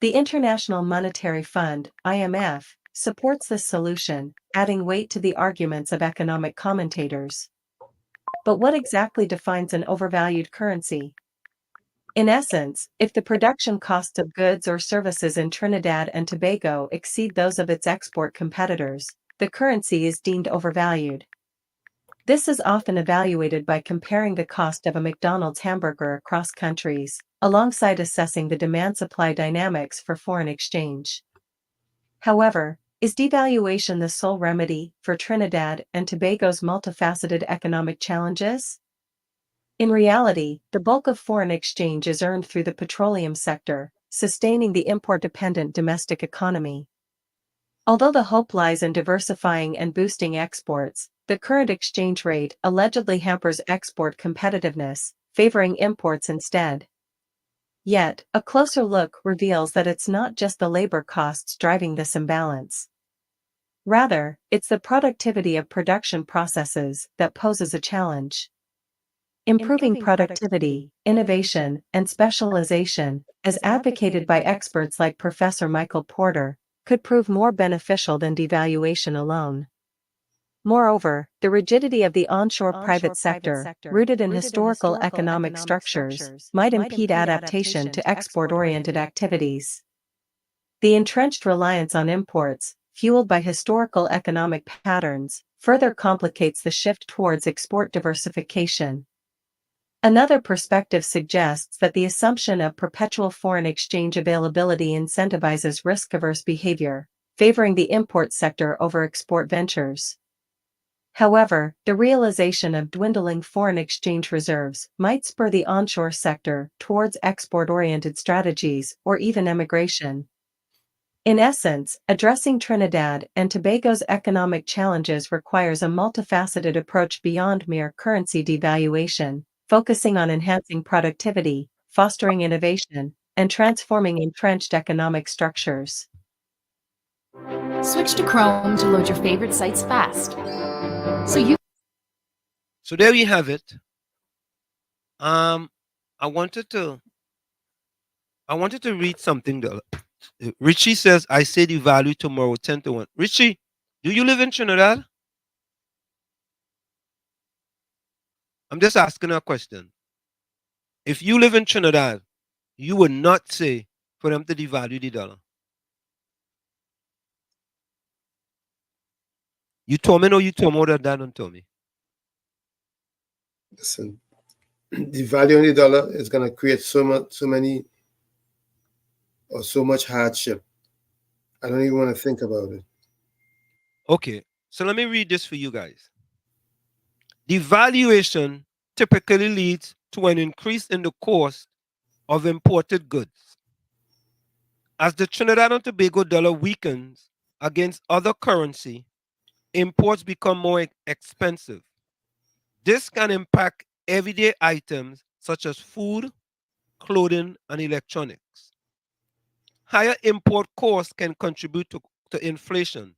The International Monetary Fund, IMF, supports this solution, adding weight to the arguments of economic commentators. But what exactly defines an overvalued currency? In essence, if the production costs of goods or services in Trinidad and Tobago exceed those of its export competitors, the currency is deemed overvalued. This is often evaluated by comparing the cost of a McDonald's hamburger across countries, alongside assessing the demand-supply dynamics for foreign exchange. However, is devaluation the sole remedy for Trinidad and Tobago's multifaceted economic challenges? In reality, the bulk of foreign exchange is earned through the petroleum sector, sustaining the import-dependent domestic economy. Although the hope lies in diversifying and boosting exports, the current exchange rate allegedly hampers export competitiveness, favoring imports instead. Yet, a closer look reveals that it's not just the labor costs driving this imbalance. Rather, it's the productivity of production processes that poses a challenge. Improving productivity, innovation, and specialization, as advocated by experts like Professor Michael Porter, could prove more beneficial than devaluation alone. Moreover, the rigidity of the onshore private sector, rooted in historical economic structures, might impede adaptation to export-oriented activities. The entrenched reliance on imports, fueled by historical economic patterns, further complicates the shift towards export diversification. Another perspective suggests that the assumption of perpetual foreign exchange availability incentivizes risk-averse behavior, favoring the import sector over export ventures. However, the realization of dwindling foreign exchange reserves might spur the onshore sector towards export-oriented strategies or even emigration. In essence, addressing Trinidad and Tobago's economic challenges requires a multifaceted approach beyond mere currency devaluation, focusing on enhancing productivity, fostering innovation, and transforming entrenched economic structures. Switch to Chrome to load your favorite sites fast. So there we have it. I wanted to read something though. Richie says, I say the value tomorrow 10 to 1. Richie, do you live in Trinidad? I'm just asking a question. If you live in Trinidad, you would not say for them to devalue the dollar. You told me, no, you told me, or that don't tell me. Listen, devaluing the dollar is going to create so much hardship. I don't even want to think about it. Okay, so let me read this for you guys. Devaluation typically leads to an increase in the cost of imported goods. As the Trinidad and Tobago dollar weakens against other currency, imports become more expensive. This can impact everyday items such as food, clothing, and electronics. Higher import costs can contribute to inflation.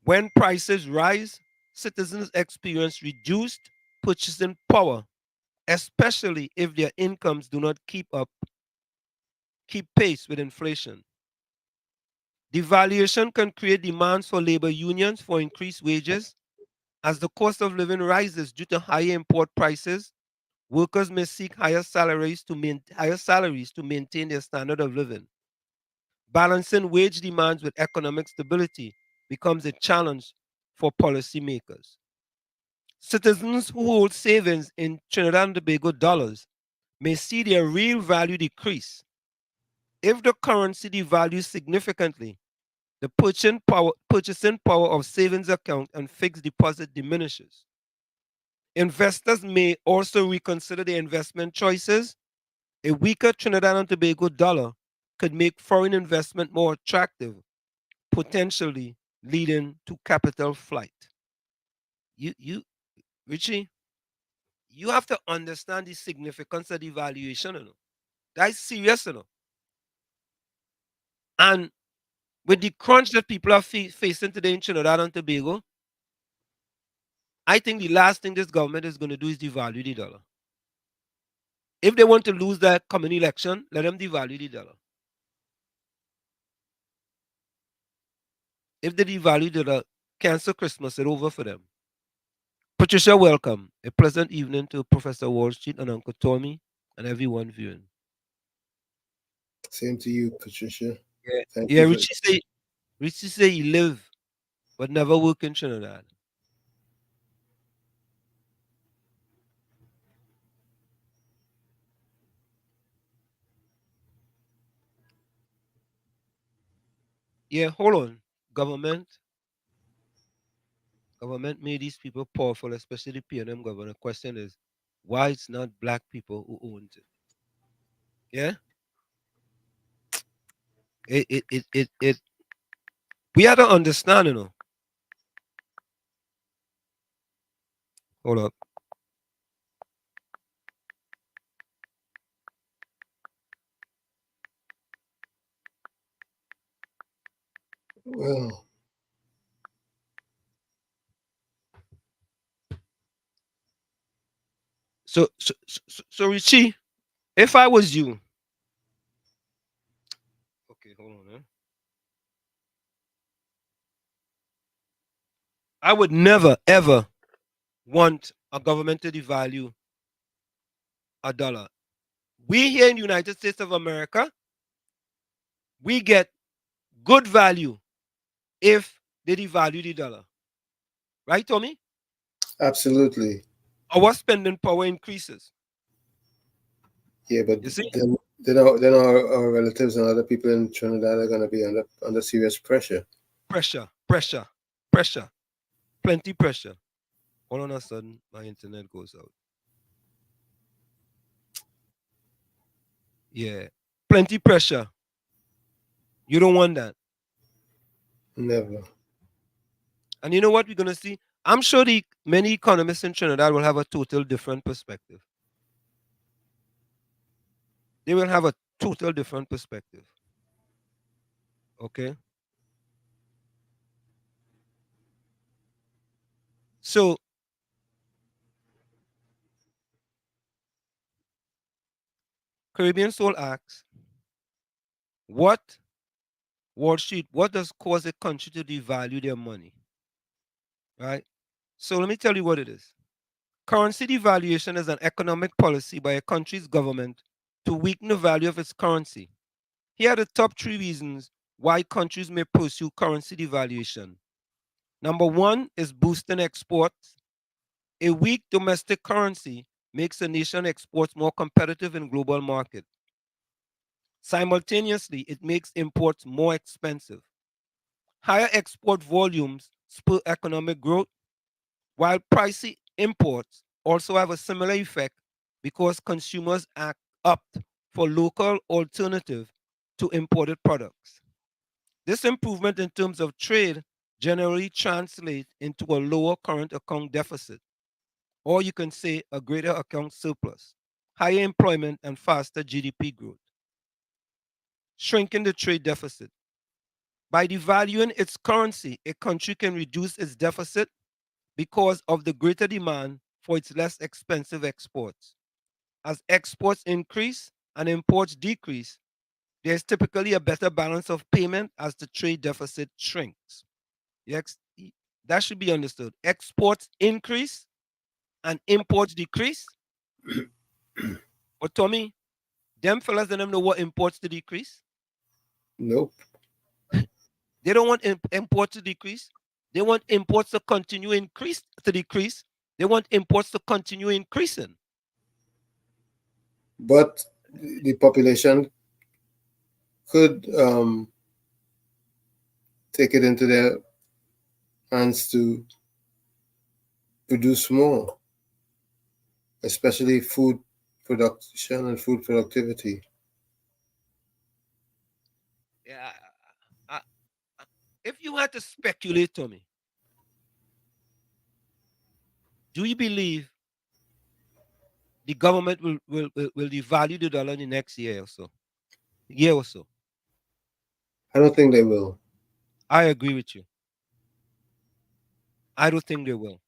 When prices rise, citizens experience reduced purchasing power, especially if their incomes do not keep pace with inflation. Devaluation can create demands for labor unions for increased wages. As the cost of living rises due to higher import prices, workers may seek higher salaries to maintain their standard of living. Balancing wage demands with economic stability becomes a challenge for policymakers. Citizens who hold savings in Trinidad and Tobago dollars may see their real value decrease. If the currency devalues significantly, the purchasing power of savings account and fixed deposit diminishes. Investors may also reconsider their investment choices. A weaker Trinidad and Tobago dollar could make foreign investment more attractive, potentially leading to capital flight. Richie, you have to understand the significance of devaluation. That's serious. And with the crunch that people are facing today in Trinidad and Tobago, I think the last thing this government is going to do is devalue the dollar. If they want to lose that coming election, let them devalue the dollar. If they devalue the dollar, cancel Christmas, it's over for them. Patricia, welcome. A pleasant evening to Professor Wall Street and Uncle Tommy and everyone viewing. Same to you, Patricia. Yeah, Thank yeah. you. Richie say he live but never work in Trinidad. Yeah, hold on. Government made these people powerful, especially the PNM government. Question is, why it's not black people who owns it? Yeah? It we have to understand, Hold up. Well, So Richie, if I was you, okay, hold on. I would never ever want a government to devalue a dollar. We here in the United States of America, we get good value if they devalue the dollar. Right, Tommy? absolutely. Our spending power increases. Yeah, but You see? then our relatives and other people in Trinidad are going to be under serious pressure. Pressure. Plenty pressure. All of a sudden, my internet goes out. Yeah. Plenty pressure. You don't want that. Never. And you know what we're going to see? I'm sure the many economists in Trinidad will have a total different perspective. They will have a total different perspective. Okay? So, Caribbean Soul asks, what Wall Street, what does cause a country to devalue their money? Right? So let me tell you what it is. Currency devaluation is an economic policy by a country's government to weaken the value of its currency. Here are the top 3 reasons why countries may pursue currency devaluation. Number 1 is boosting exports. A weak domestic currency makes a nation exports more competitive in global market. Simultaneously, it makes imports more expensive. Higher export volumes spur economic growth, while pricey imports also have a similar effect because consumers opt for local alternative to imported products. This improvement in terms of trade generally translates into a lower current account deficit, or you can say a greater account surplus, higher employment, and faster GDP growth. Shrinking the trade deficit. By devaluing its currency, a country can reduce its deficit because of the greater demand for its less expensive exports. As exports increase and imports decrease, there's typically a better balance of payment as the trade deficit shrinks. That should be understood. Exports increase and imports decrease. But Tommy, them fellas don't know what imports to decrease. Nope. They don't want imports to decrease. They want imports to continue to decrease They want imports to continue increasing. But the population could take it into their hands to produce more, especially food production and food productivity. Yeah. I, if you had to speculate, Tommy, do you believe the government will devalue the dollar in the next year or so? Year or so? I don't think they will. I agree with you. I don't think they will.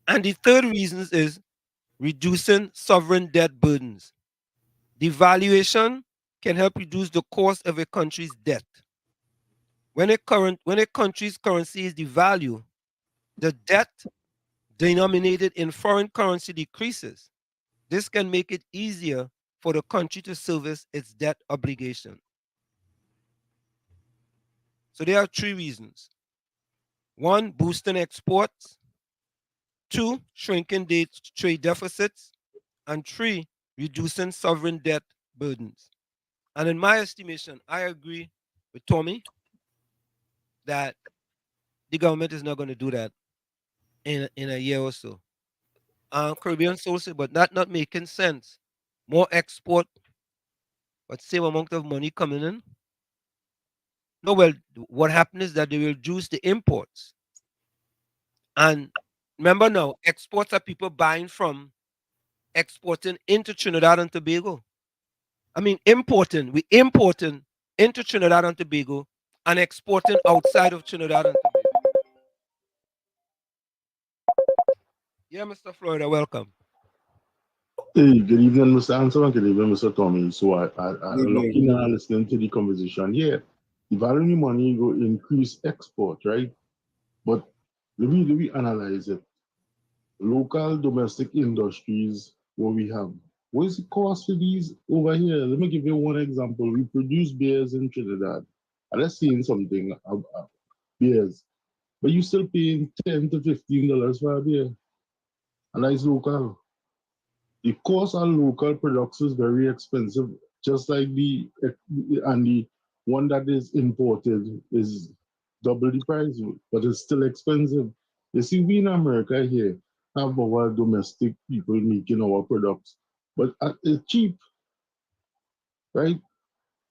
And the third reason is reducing sovereign debt burdens. Devaluation can help reduce the cost of a country's debt. When a country's currency is devalued, the debt denominated in foreign currency decreases. This can make it easier for the country to service its debt obligation. So there are three reasons. One, boosting exports. Two, shrinking trade deficits. And three, reducing sovereign debt burdens. And in my estimation, I agree with Tommy that the government is not going to do that in a year or so. Caribbean sources, but not making sense. More export, but same amount of money coming in. No, well, what happened is that they will reduce the imports. And remember now, exports are people buying from exporting into Trinidad and Tobago. I mean, we importing into Trinidad and Tobago and exporting outside of Trinidad and Tobago. Yeah, Mr. Florida, welcome. Hey, good evening, Mr. Anson, and good evening, Mr. Tommy. So I Good looking evening. and listening to the conversation here. The value of money will increase export, right? But let me analyze it. Local domestic industries, what we have. What is the cost for these over here? Let me give you one example. We produce beers in Trinidad. And let's see in something beers. But you still paying $10 to $15 for a beer. And that's local. The cost on local products is very expensive, just like the one that is imported is double the price, but it's still expensive. You see, we in America here have our domestic people making our products, but it's cheap, right?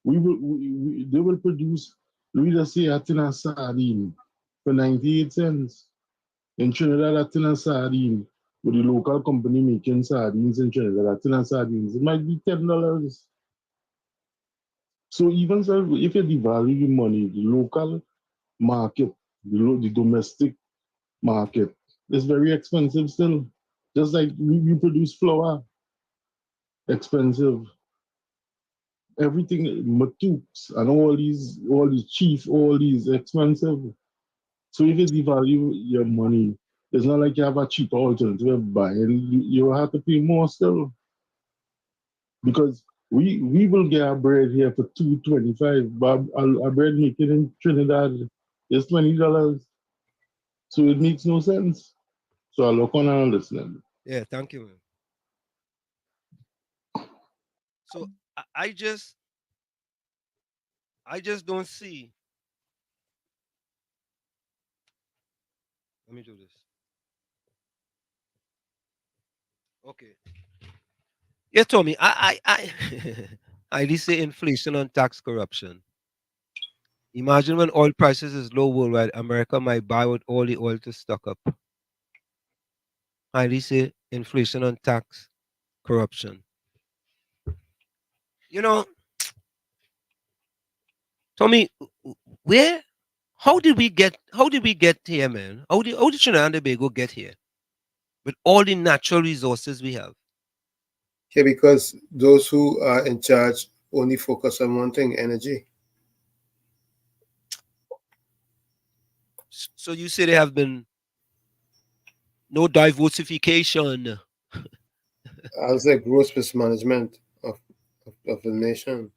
They will produce, we just say a tin of sardine for 98 cents. In Trinidad, a tin of sardine with the local company making sardines in Trinidad, a tin of sardines, it might be $10. So even so, if you devalue the money, the local market, the domestic market is very expensive still. Just like we produce flour, expensive. Everything, matooks and all these chief, all these expensive. So if you devalue your money, it's not like you have a cheaper alternative of buying. You have to pay more still because we will get our bread here for $2.25, but our bread making in Trinidad is $20. So it makes no sense. So I look on and listen. Yeah, thank you, man. So I just don't see. Let me do this. Okay. Yeah, Tommy, I did say inflation and tax corruption. Imagine when oil prices is low worldwide, America might buy out all the oil to stock up. I did say inflation and tax corruption. You know, Tommy, where how did we get here, man? How did Trinidad and Tobago get here with all the natural resources we have? Yeah, because those who are in charge only focus on one thing, energy. So you say there have been no diversification. I'll say gross mismanagement of the nation.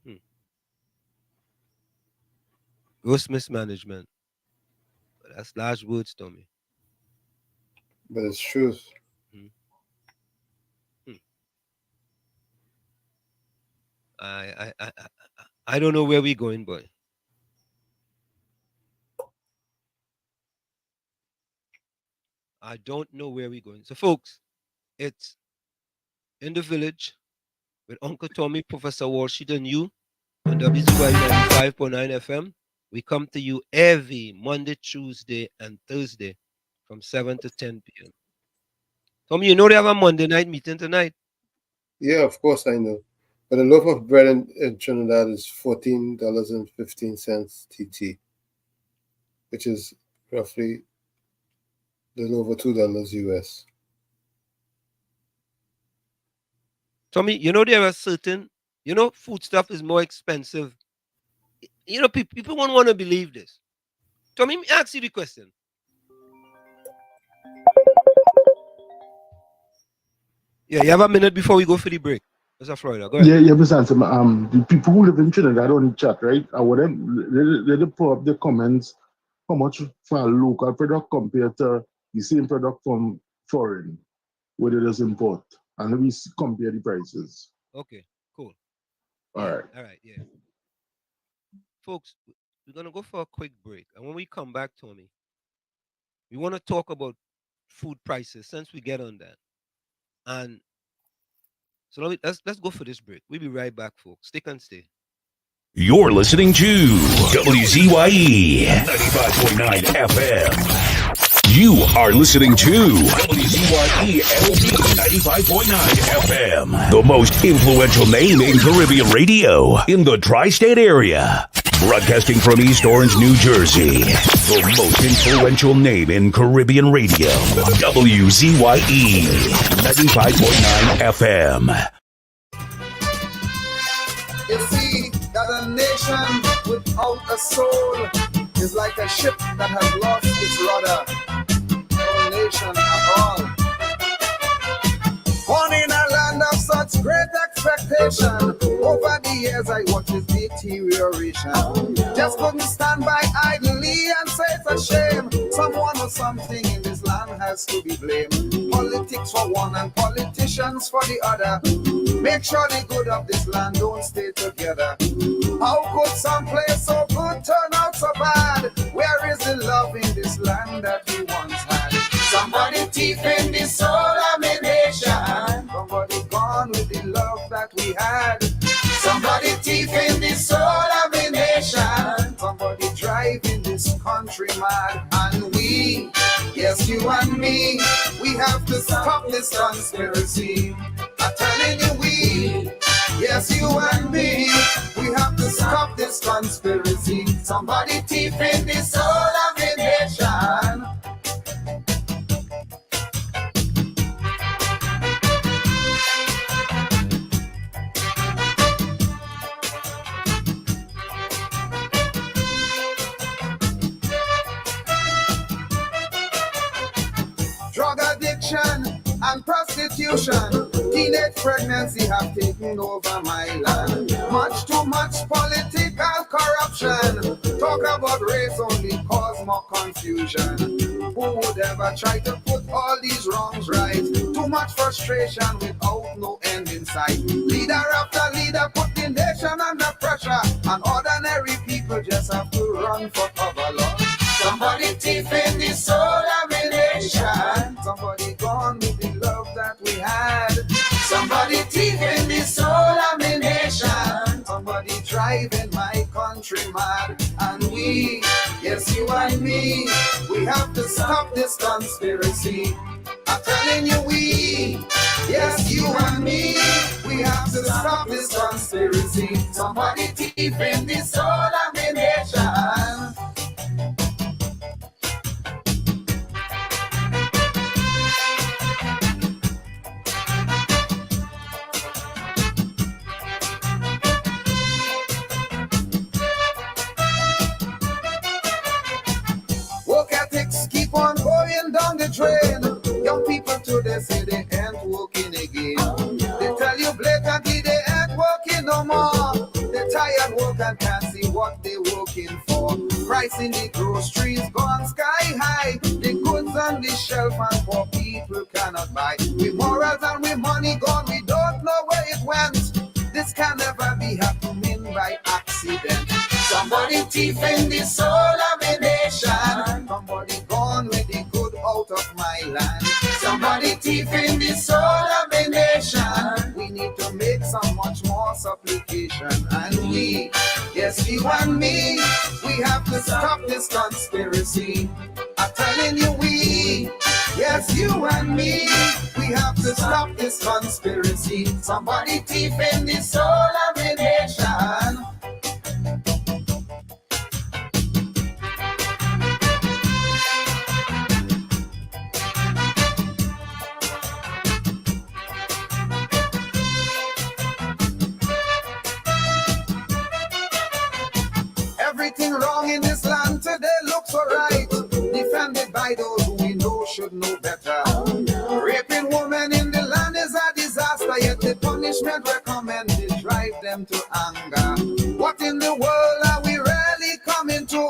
Hmm. Gross mismanagement. That's large words, Tommy. But it's truth. I don't know where we're going, but I don't know where we're going. So, folks, it's in the village with Uncle Tommy, Professor Walshit, and you on WZYE 95.9 FM. We come to you every Monday, Tuesday, and Thursday from 7 to 10 p.m. Tommy, you know they have a Monday night meeting tonight. Yeah, of course I know. But a loaf of bread in Trinidad is $14.15 TT, which is roughly a little over $2 US. Tommy, you know there are certain, food stuff is more expensive. People won't want to believe this. Tommy, let me ask you the question. Yeah, you have a minute before we go for the break. Mr. Florida, go ahead. Yeah, Mr. Ansem, the people who live in Trinidad on the chat, right? I want them, let them put up the comments how much for a local product compared to the same product from foreign, where they just import. And let me compare the prices. Okay, cool. All right. All right, yeah. Folks, we're going to go for a quick break. And when we come back, Tommy, we want to talk about food prices since we get on that. And so let's go for this break. We'll be right back, folks. Stick and stay. You're listening to WZYE 95.9 FM. You are listening to WZYE LP 95.9 FM, the most influential name in Caribbean radio in the tri-state area. Broadcasting from East Orange, New Jersey, the most influential name in Caribbean radio, WZYE 95.9 FM. You see that a nation without a soul is like a ship that has lost its rudder. No nation at all. Born in a land of such great expectation, over the years I watched its deterioration. Just couldn't stand by idly and say it's a shame. Someone or something in this land has to be blamed. Politics for one and politicians for the other. Make sure the good of this land don't stay together. How could some place so good turn out so bad? Where is the love in this land that we once had? Somebody thief in the soul of a nation. Somebody gone with the love that we had. Somebody thief in the soul of a nation. Somebody driving this country mad. And we, yes, you and me, we have to stop this conspiracy. I'm telling you, we, yes, you and me, we have to stop this conspiracy. Somebody thief in the soul of a nation. Drug addiction and prostitution, teenage pregnancy have taken over my land. Much too much political corruption. Talk about race only cause more confusion. Who would ever try to put all these wrongs right? Too much frustration without no end in sight. Leader after leader put the nation under pressure, and ordinary people just have to run for cover, Lord. Somebody thief in the soul of a nation. Somebody gone with the love that we had. Somebody thief in the soul of a nation. Somebody driving my country mad. And we, yes, you and me, we have to stop this conspiracy. I'm telling you, we, yes, you and me, we have to stop this conspiracy. Somebody thief in the soul of a nation. Work ethics keep on going down the drain. Young people today say they ain't working again. They tell you blatantly they ain't working no more. They're tired work and can't see what they're working for. Price in the groceries gone sky high. The goods and the shelf and poor people cannot buy. With morals and with money gone, we don't know where it went. This can never be happening by accident. Somebody thieving the soul of a nation. Somebody gone with the good out of my land. Somebody thieving the soul of a nation. We need to make some much more supplication. And we, yes, you and me, we have to stop this conspiracy. I'm telling you, we, yes, you and me, we have to stop this conspiracy. Somebody thieving the soul of a nation. Everything wrong in this land today looks alright. Defended by those who we know should know better. Raping women in the land is a disaster, yet the punishment recommended drive them to anger. What in the world are we really coming to?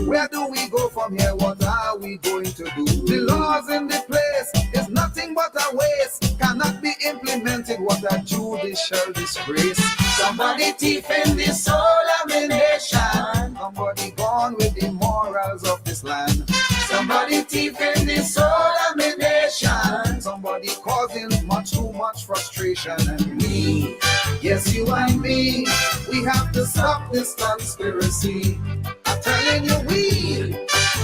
Where do we go from here? What are we going to do? The laws in the place is nothing but a waste. Cannot be implemented. What a judicial disgrace. Somebody thieving the soul of a nation. Somebody gone with the morals of this land. Somebody thieving the soul of a nation. Somebody causing much too much frustration. And we, yes, you and me, we have to stop this conspiracy. I'm telling you, we,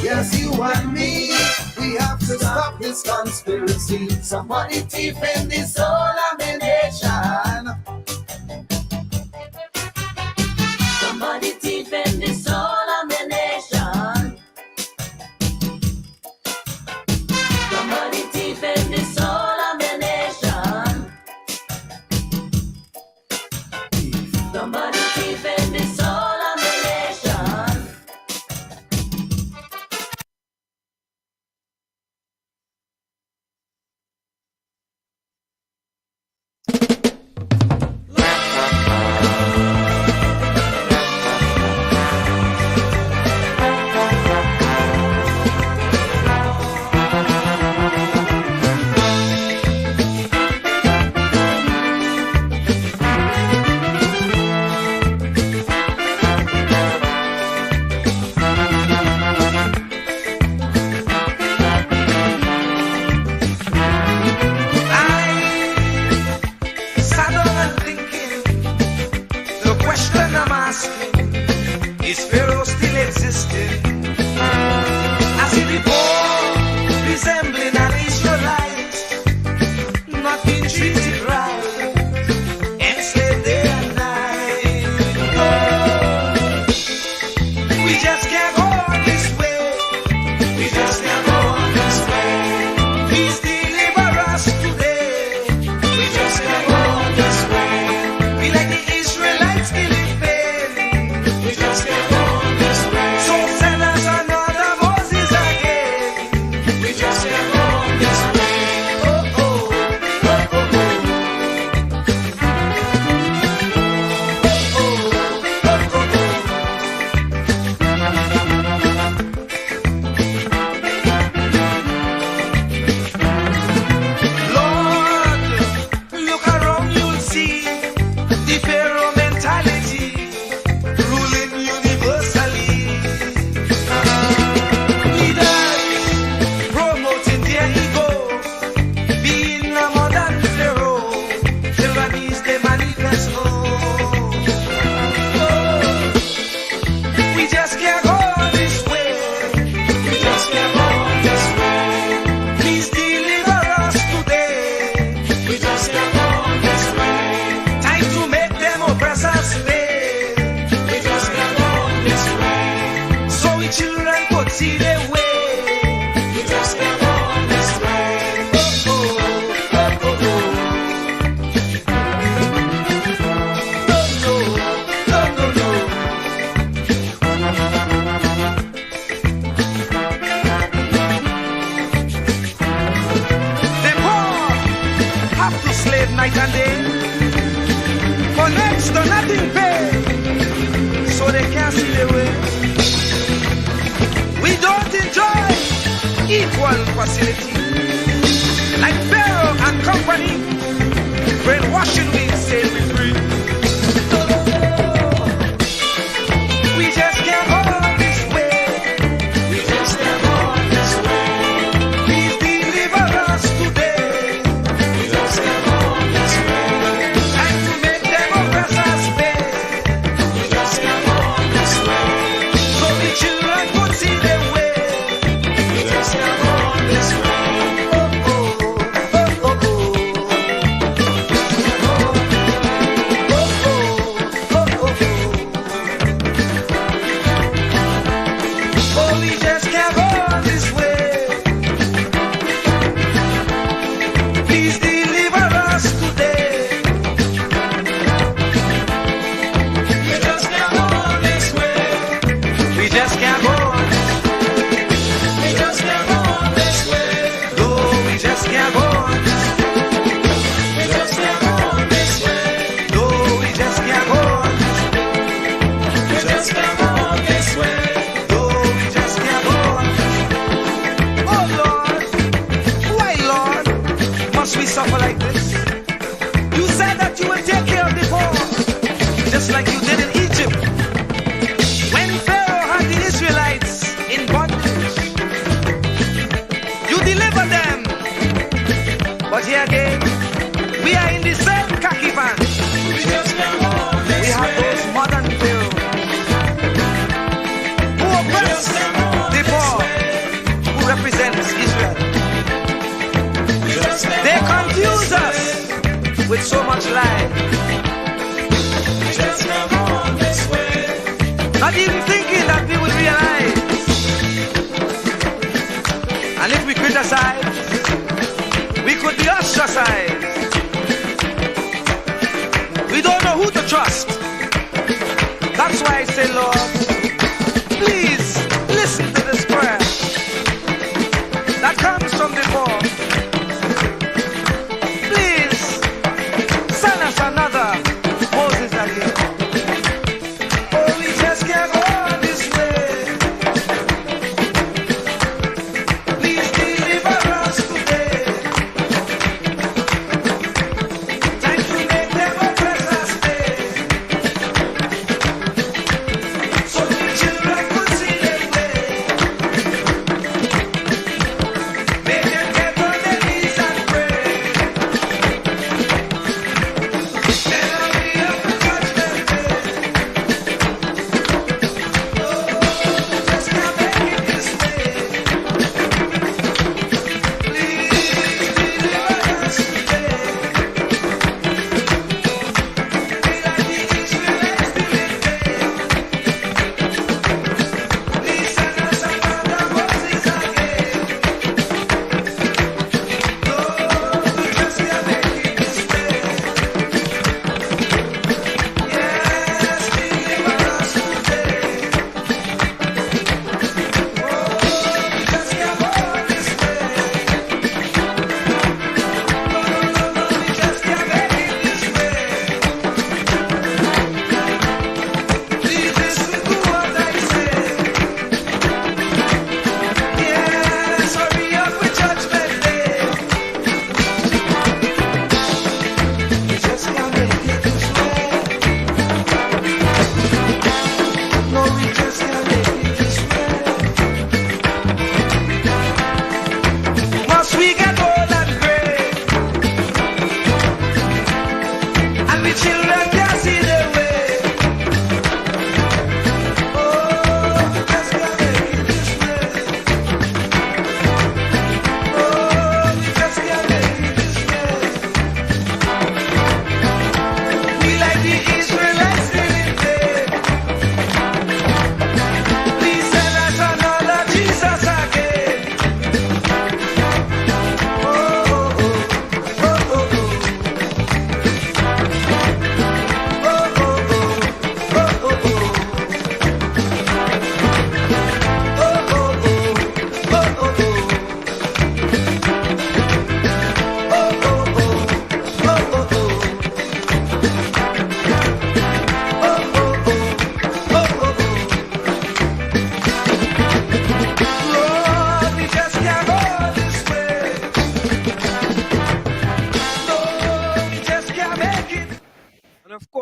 yes, you and me, we have to stop this conspiracy. Somebody thieving the soul of a nation. Somebody thieving the soul of a nation. Somebody thieving the soul of a nation. Somebody thieving the soul of a nation. Is Pharaoh still existing? I see the poor resembling an Israelite, not being treated right, enslaved day and night. Oh, we just can't go on this way. We just can't go on this way. Please deliver us today. We just can't go on this way. We like the Israelites still in pain. We just can't go on this way. So send us another Moses again. We just can't go on this way. Oh, oh, oh, oh, oh. Lord, look around, you'll see the Pharaoh mentality ruling universally. Leaders promoting their ego, being a modern Pharaoh, tyrannies they manifest. We just can't go on this way. We just can't go on this way. Please deliver us today. We just can't go on this way. Time to make them oppressors pay. We just can't go on this way. So we children could see their way. We just can't go on this way. Oh, oh, oh, oh, oh. No, no, no, no, no. The poor have to slave night and day for next to nothing pay, so they can't see their way. We don't enjoy equal facility. Like Pharaoh and company, brainwashing we say we free. We just can't hold this way. We just can't hold this way. Please deliver us today. We just can't hold this way. Time to make them oppress us pay. We just can't hold this way. So the children could see their way. We just can't hold this way. Suffer like this. You said that you would take care of the poor, just like you did in Egypt. When Pharaoh had the Israelites in bondage, you delivered them. But here again, we are in the same khaki pants. We have those modern Pharaohs who oppress the poor, who represents Israel. They confuse us with so much lie. Just come on this way. Not even thinking that we will realize. And if we criticize, we could be ostracized. We don't know who to trust. That's why I say, Lord, please listen to this prayer that comes from the poor. Another Moses again. Oh, we just can't go this way. Please deliver us today. Time to make them oppress us pay. So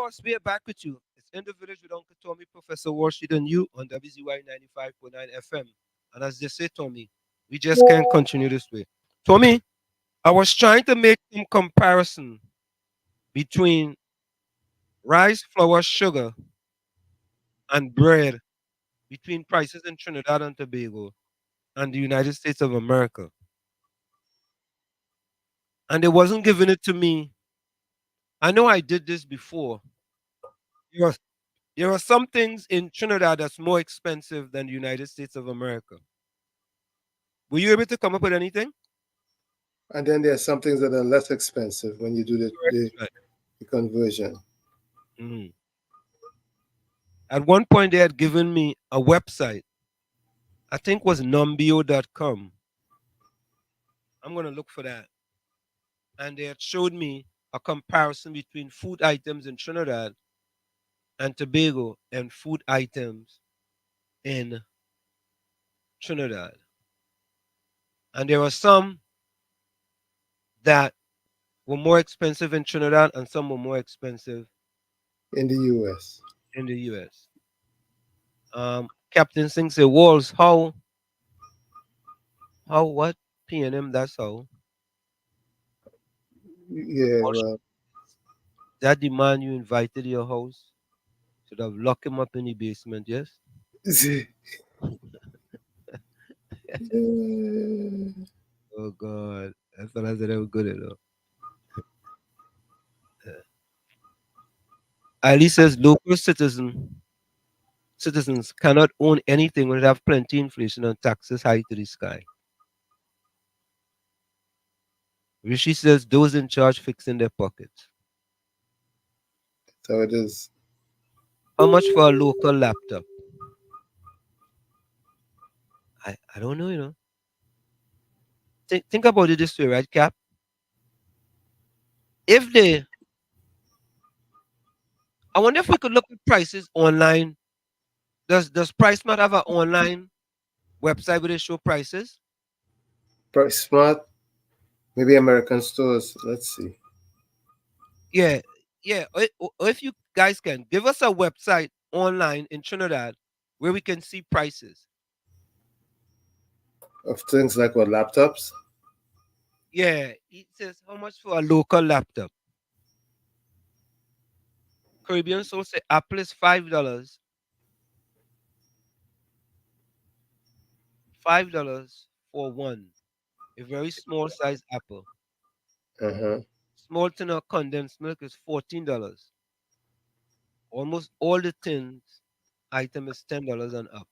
Ross, we are back with you. It's In the Village with Uncle Tommy, Professor Wall Street, and you on WZYE 95.9 FM. And as they say, Tommy, we just can't continue this way. Tommy, I was trying to make some comparison between rice, flour, sugar, and bread between prices in Trinidad and Tobago and the United States of America. And they wasn't giving it to me. I know I did this before. There are, there are some things in Trinidad that's more expensive than the United States of America. Were you able to come up with anything? And then there are some things that are less expensive when you do the conversion. Mhm. At one point, they had given me a website. I think was numbio.com. I'm going to look for that. And they had showed me a comparison between food items in Trinidad and Tobago and food items in Trinidad. And there are some that were more expensive in Trinidad and some were more expensive in the U.S. in the U.S. Captain Singh said, Walls, what? P&M, that's how. Yeah, well. That the man you invited to your house should have locked him up in the basement, yes? Oh, God. That's what I said. They were good enough. Ali says local citizens cannot own anything when they have plenty inflation and taxes high to the sky. Rishi says those in charge fixing their pockets. So it is. How much for a local laptop? I don't know, you know. Think about it this way, right, Cap? I wonder if we could look at prices online. Does PriceSmart have an online website where they show prices? Price Smart, maybe American stores. Let's see. Yeah. Or if you guys can give us a website online in Trinidad where we can see prices. Of things like what, laptops? Yeah, it says how much for a local laptop. Caribbean Soul say Apple is $5. $5 for one. A very small size Apple. Uh-huh. Small tin of condensed milk is $14. Almost all the tins item is $10 and up.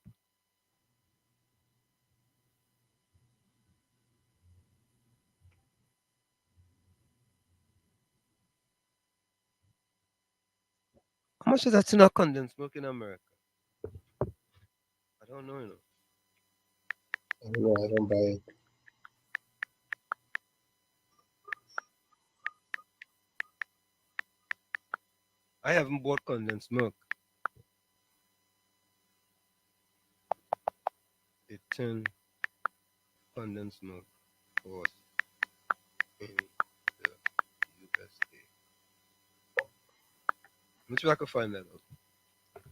How much is a tin of condensed milk in America? I don't know, you know. I don't know. I don't buy it. I haven't bought condensed milk. A tin condensed milk cost in the USA. Let me see if I can find that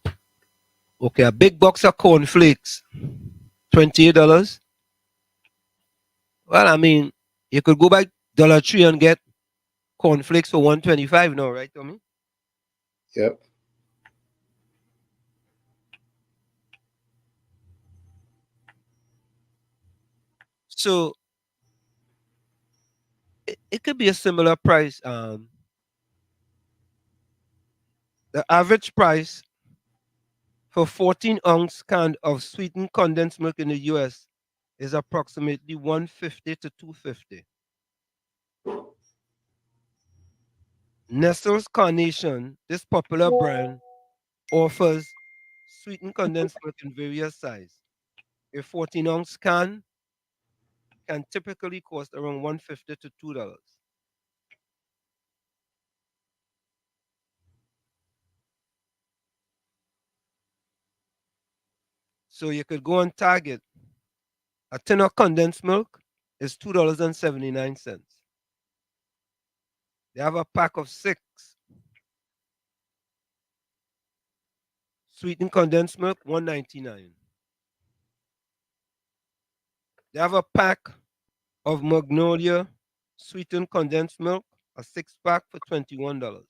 out. Okay, a big box of cornflakes, $28. Well, I mean, you could go by Dollar Tree and get cornflakes for $125 now, right, Tommy? Yep. So it could be a similar price. The average price for 14-ounce can of sweetened condensed milk in the US is approximately $150 to $250. Nestle's Carnation, this popular brand, offers sweetened condensed milk in various sizes. A 14-ounce can typically cost around $150 to $2. So you could go on Target. A tin of condensed milk is $2.79. They have a pack of 6. Sweetened condensed milk, $1.99. They have a pack of Magnolia sweetened condensed milk, a 6-pack for $21.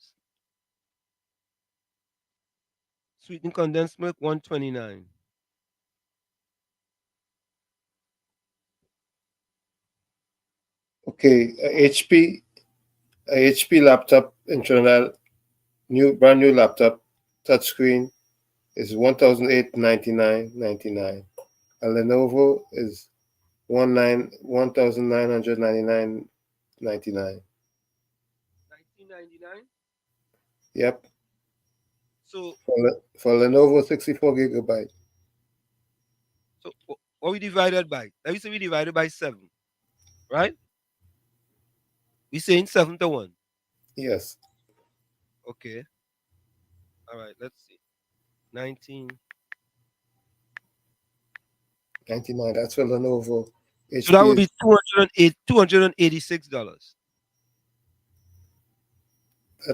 Sweetened condensed milk, $1.29. Okay, a HP laptop in Trinidad, brand new laptop, touchscreen is 1,899.99. A Lenovo is 1,999.99. 1999. Yep. So For Lenovo 64 gigabyte. So what we divided by? Let me say we divided by 7, right? We saying 7 to 1. Yes. Okay. All right, let's see. 19. 99. That's for Lenovo. So that HP would be is $286.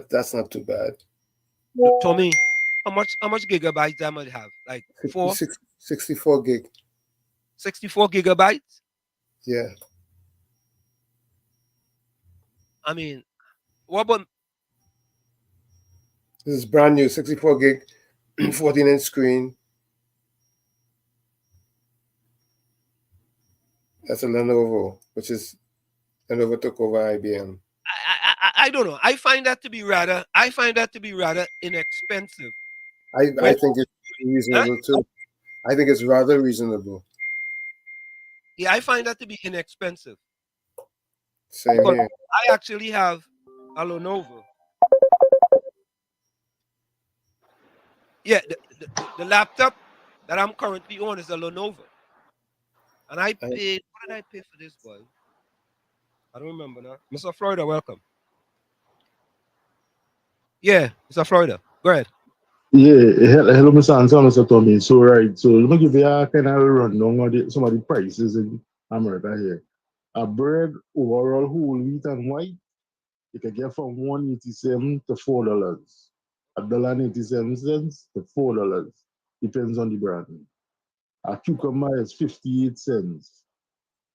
that's not too bad. Tommy, how much gigabytes I might have? Like 4? 64 gig. 64 gigabytes? Yeah. I mean, what about This is brand new 64 gig, 14-inch screen. That's a Lenovo, which is Lenovo took over IBM. I don't know. I find that to be rather inexpensive. I think it's reasonable too. I think it's rather reasonable. Yeah, I find that to be inexpensive. Same Because here. I actually have a Lenovo. Yeah, the laptop that I'm currently on is a Lenovo. And I paid, what did I pay for this boy? I don't remember now. Mr. Florida, welcome. Yeah, Mr. Florida. Go ahead. Yeah, hello, Mr. Answer, Mr. Tommy. So, right, so let me give you a kind of rundown of some of the prices in America here. A bread, overall whole wheat and white, you can get from $1.87 to $4. $1.87 to $4. Depends on the brand. A cucumber is 58 cents.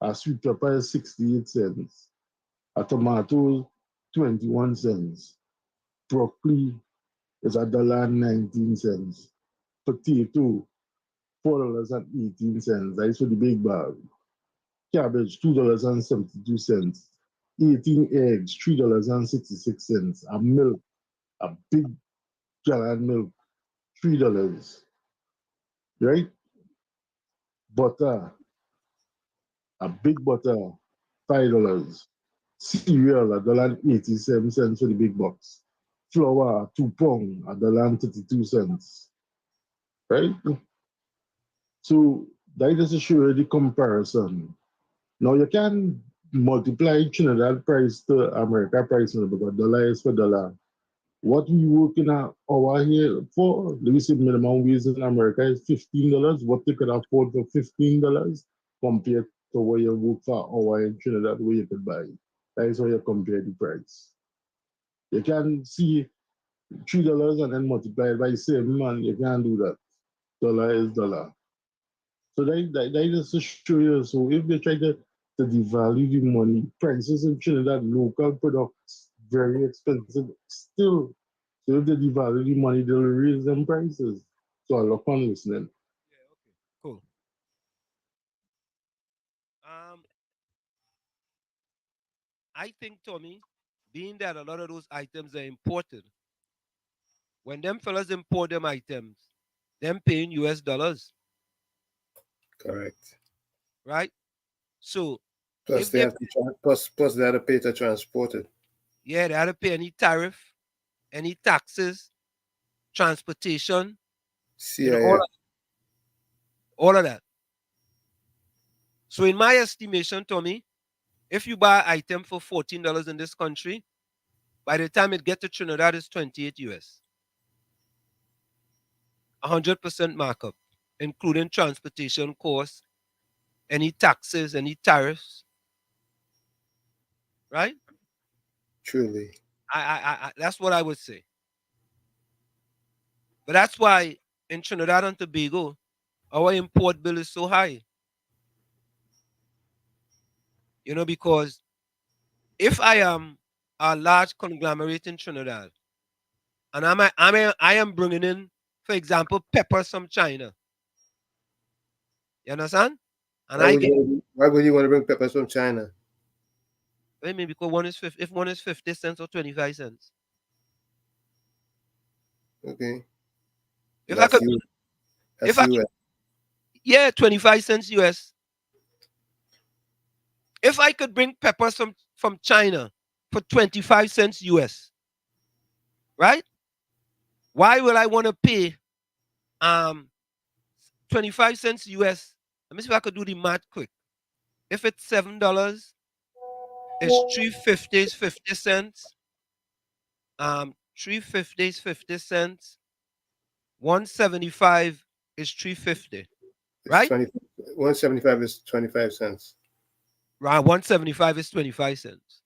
A sweet pepper is 68 cents. A tomato, 21 cents. Broccoli is $1.19. Potato, $4.18. That's for the big bag. Cabbage, $2.72. 18 eggs, $3.66. A milk, a big gallon milk, $3. Right? Butter, a big butter, $5. Cereal, $1.87 for the big box. Flour, 2 pounds, $1.32. Right? So that is to show you the comparison. Now you can multiply Trinidad price to America price because dollar is for dollar. What we working at over here for, let me say minimum wage in America is $15. What you could afford for $15 compared to what you work for over in Trinidad where you could buy. That is how you compare the price. You can see $3 and then multiply it by 7, and you can't do that. Dollar is dollar. So that is to show you. So if they try to devalue the money, prices in Trinidad, local products, very expensive still. So if they devalue the money, they'll raise them prices. So I look on listening. Cool. Um, I think, Tommy, being that a lot of those items are imported, when them fellas import them items, them paying US dollars, Correct. right? So Plus if they they, have to plus they have to pay to transport it. yeah, they had to pay any tariff, any taxes, transportation, you know, CIF. all of that. So in my estimation, Tommy, if you buy an item for $14 in this country, by the time it gets to Trinidad, it's 28 US. 100% markup, including transportation costs, any taxes, any tariffs, right? Truly. I that's what I would say. But that's why in Trinidad and Tobago, our import bill is so high. You know, because if I am a large conglomerate in Trinidad and I am bringing in, for example, peppers from China. You understand? And Why would you want to bring peppers from China? I mean, because one is if one is 50 cents or 25 cents. Okay. If I That's could, you. if That's I, US. yeah, 25 cents US. If I could bring peppers from China for 25 cents US, right? Why will I want to pay 25 cents US? Let me see if I could do the math quick. If it's $7, it's 350 is 50 cents. 350 is 50 cents. 175 is 350. It's Right? 20. 175 is 25 cents. Right. 175 is 25 cents.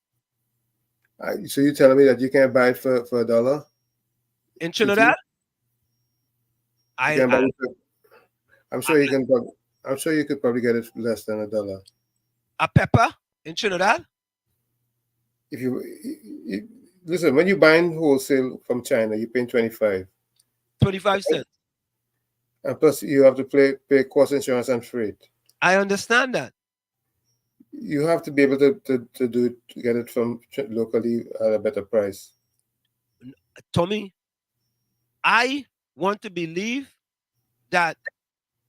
So you're telling me that you can't buy it for $1? In Trinidad? You can buy it for, I'm sure you can. I'm sure you could probably get it for less than $1. A pepper in Trinidad? If you listen, when you're buying wholesale from China, you're paying 25. 25 cents. And plus, you have to pay cost insurance and freight. I understand that. You have to be able to do it, to get it from locally at a better price. Tommy, I want to believe that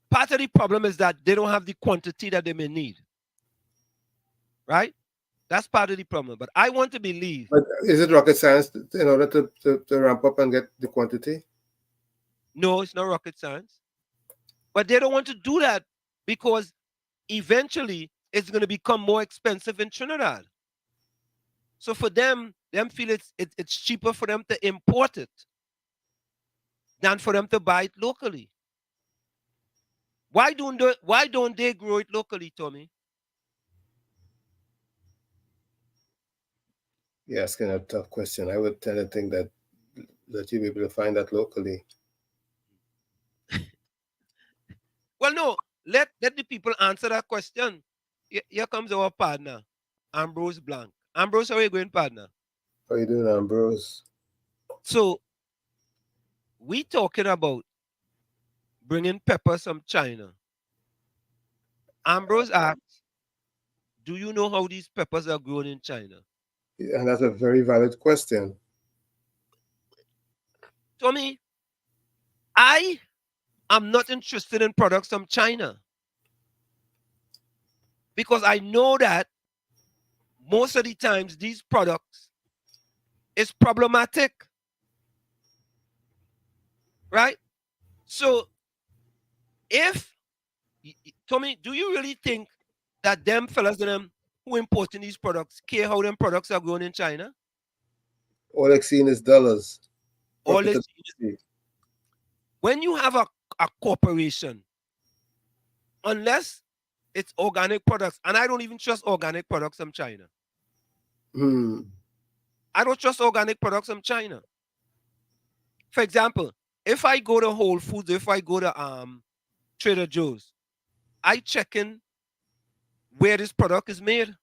part of the problem is that they don't have the quantity that they may need. Right? That's part of the problem. But I want to believe. But is it rocket science in order to ramp up and get the quantity? No, it's not rocket science. But they don't want to do that because eventually it's going to become more expensive in Trinidad. So for them feel it's cheaper for them to import it than for them to buy it locally. Why don't they grow it locally, Tommy? You're asking a tough question. I would tend to think that you'll be able to find that locally. Well, no, let the people answer that question. Here comes our partner, Ambrose Blanc. Ambrose, how are you going, partner? How you doing, Ambrose? So, we talking about bringing peppers from China. Ambrose asks, do you know how these peppers are grown in China? And that's a very valid question. Tommy, I am not interested in products from China because I know that most of the times these products is problematic. Right? So if Tommy, do you really think that them fellas and them who importing these products care how them products are grown in China? All they're seeing is dollars. All they see when you have a corporation, unless it's organic products, and I don't even trust organic products from China. I don't trust organic products from China. For example, if I go to Whole Foods, if I go to Trader Joe's, I check in where this product is made.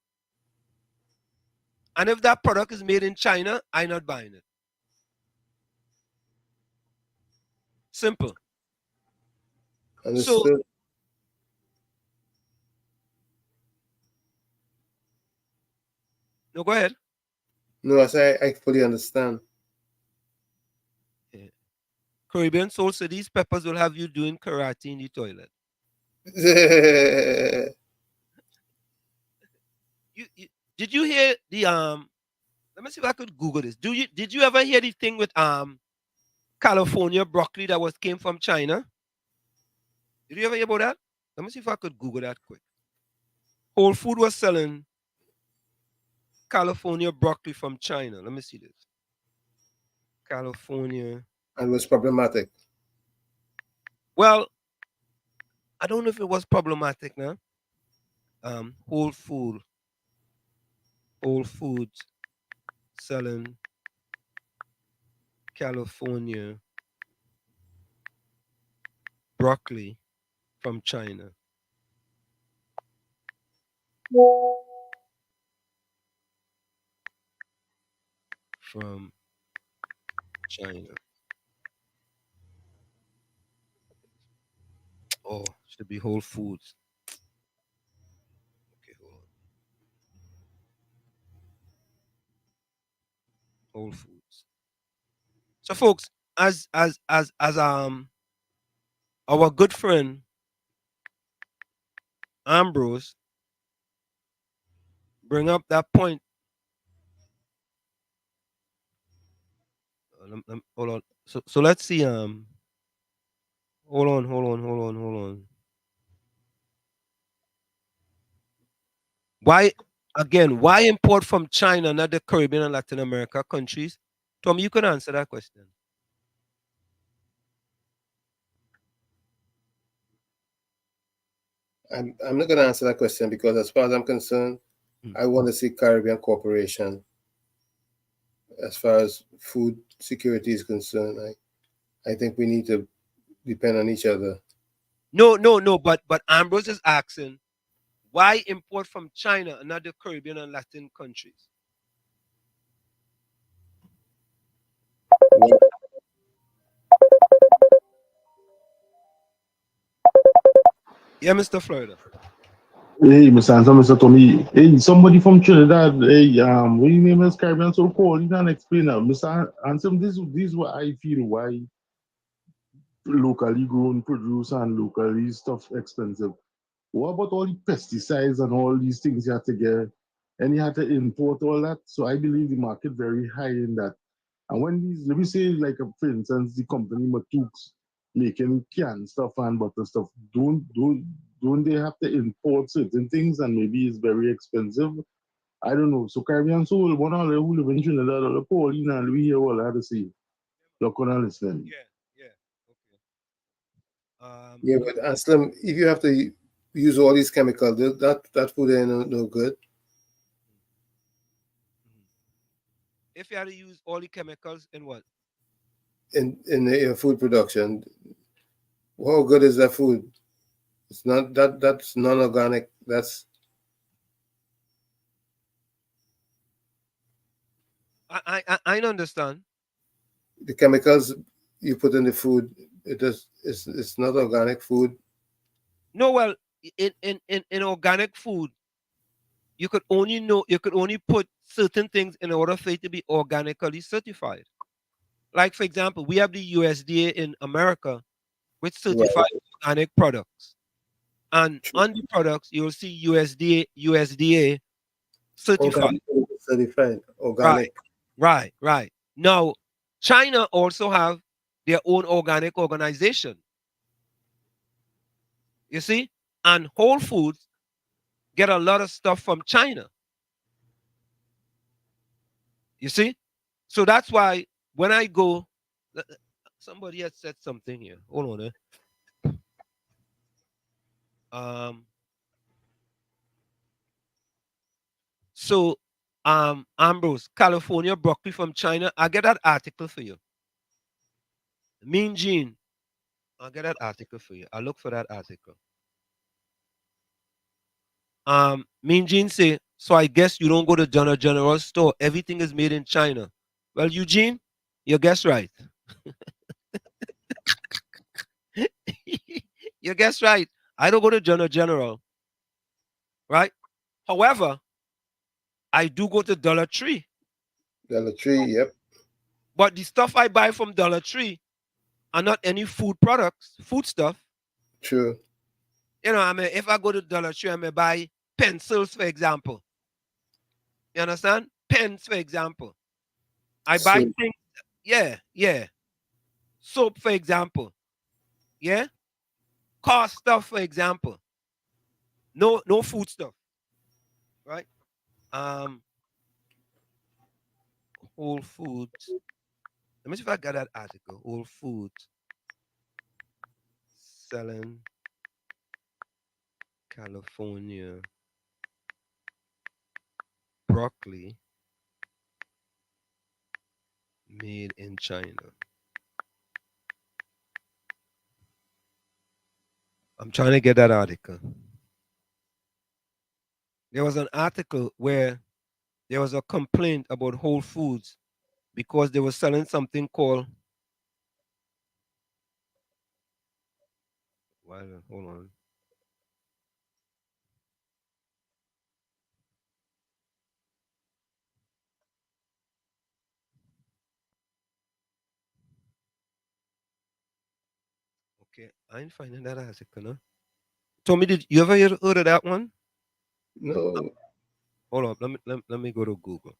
And if that product is made in China, I'm not buying it. Simple. Understood. So, no, go ahead. No, I fully understand. Yeah. Caribbean Soul, so these peppers will have you doing karate in the toilet. Did you hear the let me see if I could Google this. Did you ever hear the thing with California broccoli that came from China? Did you ever hear about that? Let me see if I could Google that quick. Whole Food was selling California broccoli from China. Let me see this. California. And was problematic. Well, I don't know if it was problematic now. Whole Foods selling California broccoli from China. From China. Oh, should be Whole Foods. Okay, hold on. Whole Foods. So, folks, as our good friend Ambrose bring up that point. Hold on. So let's see. Hold on. Why again? Why import from China, not the Caribbean and Latin America countries? Tom, you can answer that question. I'm not going to answer that question because, as far as I'm concerned, I want to see Caribbean cooperation. As far as food security is concerned, I think we need to depend on each other. No. But Ambrose is asking, why import from China and not the Caribbean and Latin countries? Yeah, Mr. Florida. Hey, Mr. Tommy. Hey, somebody from Trinidad. Hey, what your name is Caribbean so cold. You can explain that, Mr. Ansem. This is what I feel why locally grown produce and locally stuff expensive. What about all the pesticides and all these things you have to get? And you have to import all that. So I believe the market very high in that. And when these, let me say, like for instance, the company Matooks making canned stuff and butter stuff, don't they have to import certain things and maybe it's very expensive? I don't know. So Caribbean Soul, one of the who live in Trinidad or the Paulina, and we hear all I had to say. Look on and listen. Yeah, but Aslam, if you have to use all these chemicals, that food ain't no good. If you had to use all the chemicals in what? In the food production, how good is that food? It's not that's non-organic. That's I don't understand. the chemicals you put in the food. It's not organic food. No, well, in organic food, you could only put certain things in order for it to be organically certified. Like for example, we have the USDA in America, which certify organic products. And on the products, you'll see USDA certified. Organic certified. Right, Organic. right. Now, China also have their own organic organization. You see? And Whole Foods get a lot of stuff from China. You see? So that's why when I go, somebody has said something here. Hold on. So Ambrose, California broccoli from China. I'll get that article for you. Mean Gene, I'll get that article for you. I'll look for that article. Mean Gene say, so I guess you don't go to General store. Everything is made in China. Well, Eugene, you guess right. You guess right. I don't go to General. Right? However, I do go to Dollar Tree. Dollar Tree, yep. But the stuff I buy from Dollar Tree are not any food products, food stuff. True. You know, I mean, if I go to Dollar Tree, I may buy pencils, for example. You understand? Pens, for example. I buy things. Yeah. Soap, for example. Yeah. Car stuff, for example. No food stuff. Right? Whole Foods. Let me see if I got that article. Whole Foods selling California broccoli made in China. I'm trying to get that article. There was an article where there was a complaint about Whole Foods because they were selling something called. Hold on. Okay, I ain't finding that article. No? Tommy, did you ever heard of that one? No. Hold on, let me go to Google.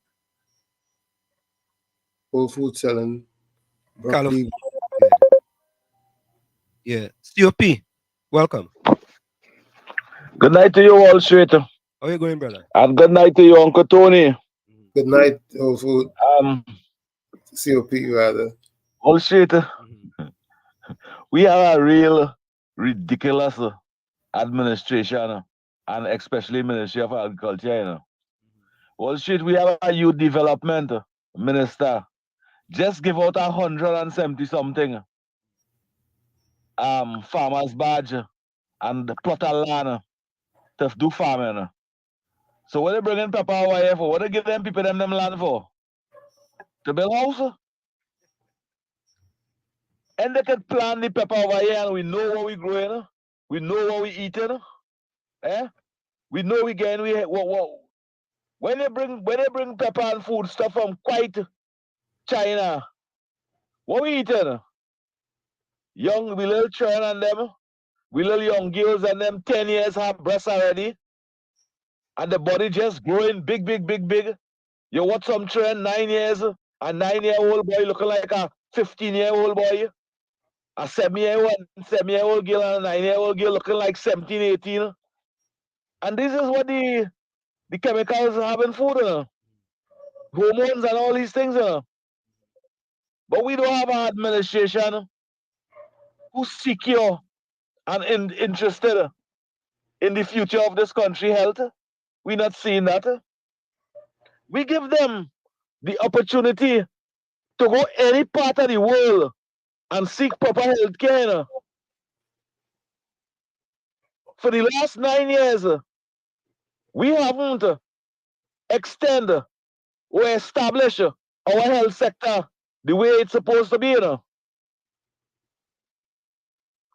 Whole food selling broccoli. Yeah. COP, welcome. Good night to you all, straight. How you going, brother? And good night to you, Uncle Tony. Good night, Whole food. COP rather. All straight. We have a real ridiculous administration, and especially Ministry of Agriculture. You know. Wall Street, we have a youth development minister. Just give out 170 something farmers badge and plot of land to do farming. So what they bring in Pepper Hawaii for? What they give them people them land for? To build house? And they can plant the pepper Hawaii and we know what we growing. We know what we eating. Eh? We know we getting what when they bring pepper and food stuff from quite China, what we eating? Young, we little children and them, we little young girls and them 10 years have breasts already. And the body just growing big, big, big, big. You watch some children 9 years, a 9-year-old boy looking like a 15-year-old boy. A 7-year-old girl and a 9-year-old girl looking like 17, 18. And this is what the chemicals have in food, hormones and all these things. But we don't have an administration who's secure and interested in the future of this country health. We're not seeing that. We give them the opportunity to go any part of the world and seek proper health care. For the last 9 years, we haven't extended or established our health sector the way it's supposed to be.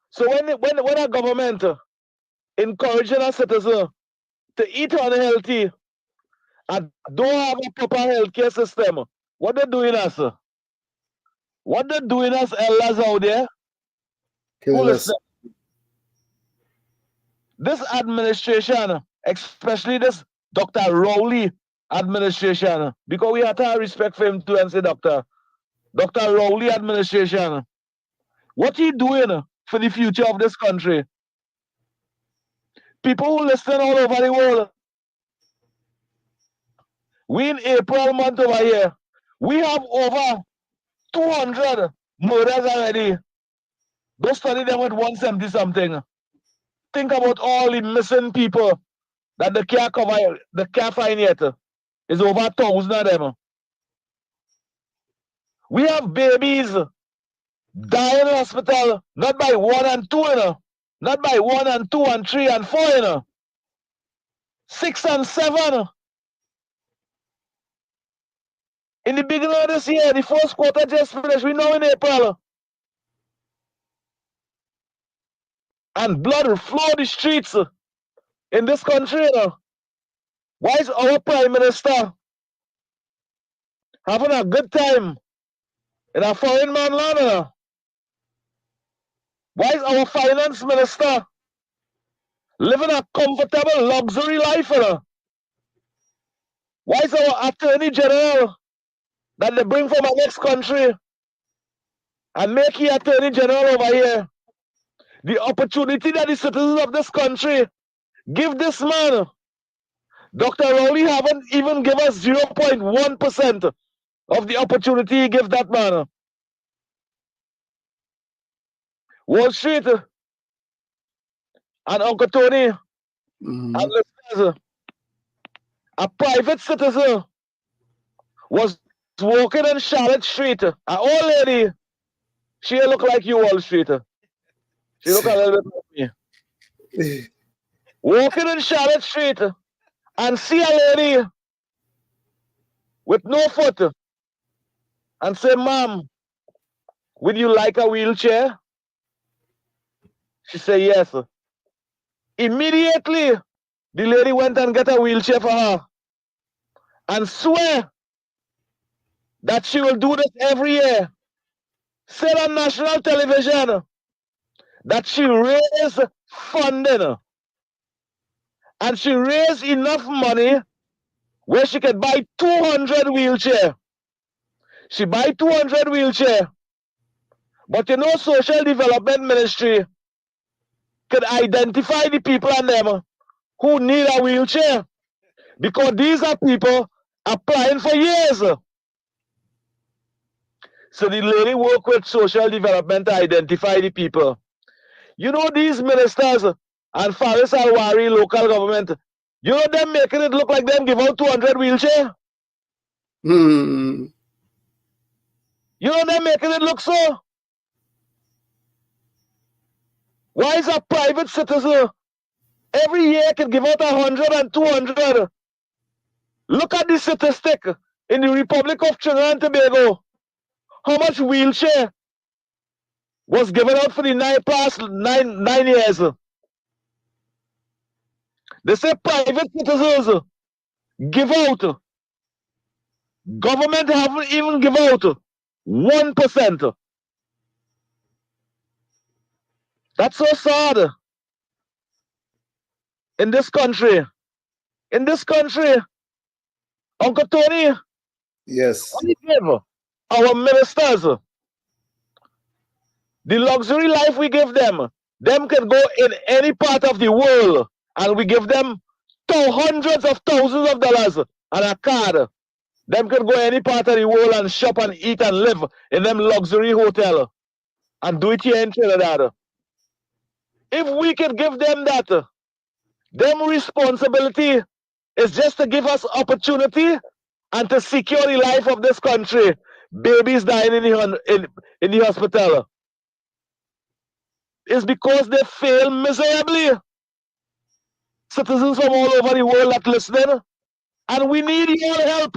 So when a government encouraging a citizen to eat unhealthy and don't have a proper healthcare system, what they're doing us? What they're doing us elders out there? Who listen? This administration, especially this Dr. Rowley administration, because we have to have respect for him too and say Dr. Rowley administration, what he doing for the future of this country? People who listen all over the world. We in April month over here, we have over 200 murders already. Don't study them with 170 something. Think about all the missing people that they can't cover, they can't find yet. It's over 1,000 of them. We have babies dying in hospital, not by 1 and 2, not by 1 and 2 and 3 and 4, 6 and 7. In the beginning of this year, the first quarter just finished. We know in April. And blood flow the streets in this country. Why is our Prime Minister having a good time in a foreign man land? Why is our Finance Minister living a comfortable luxury life? Why is our Attorney General that they bring from our next country and make he Attorney General over here? The opportunity that the citizens of this country give this man, Dr. Rowley haven't even give us 0.1% of the opportunity he give that man. Wall Street and Uncle Tony and listeners, a private citizen was walking in Charlotte Street. An old lady, she look like you, Wall Street. She look a little bit like me. walking in Charlotte Street and see a lady with no foot and say, "Ma'am, would you like a wheelchair?" She say, "Yes." Immediately, the lady went and get a wheelchair for her and swear that she will do this every year. Said on national television that she raised funding and she raised enough money where she could buy 200 wheelchair. She buy 200 wheelchair. But you know, social development ministry could identify the people and them who need a wheelchair because these are people applying for years. So the lady work with social development to identify the people. You know, these ministers and Faris Alwari local government, you know them making it look like them give out 200 wheelchair? Hmm. You know them making it look so? Why is a private citizen every year can give out 100 and 200? Look at the statistic in the Republic of Trinidad and Tobago. How much wheelchair was given out for the past nine years? They say private citizens give out. Government haven't even give out 1%. That's so sad. In this country, Uncle Tony, Yes. we give our ministers the luxury life we give them. Them can go in any part of the world and we give them hundreds of thousands of dollars and a card. Them can go any part of the world and shop and eat and live in them luxury hotel and do it here in Trinidad. If we can give them that, them responsibility is just to give us opportunity and to secure the life of this country. Babies dying in the hospital. It's because they fail miserably. Citizens from all over the world that listening, and we need your help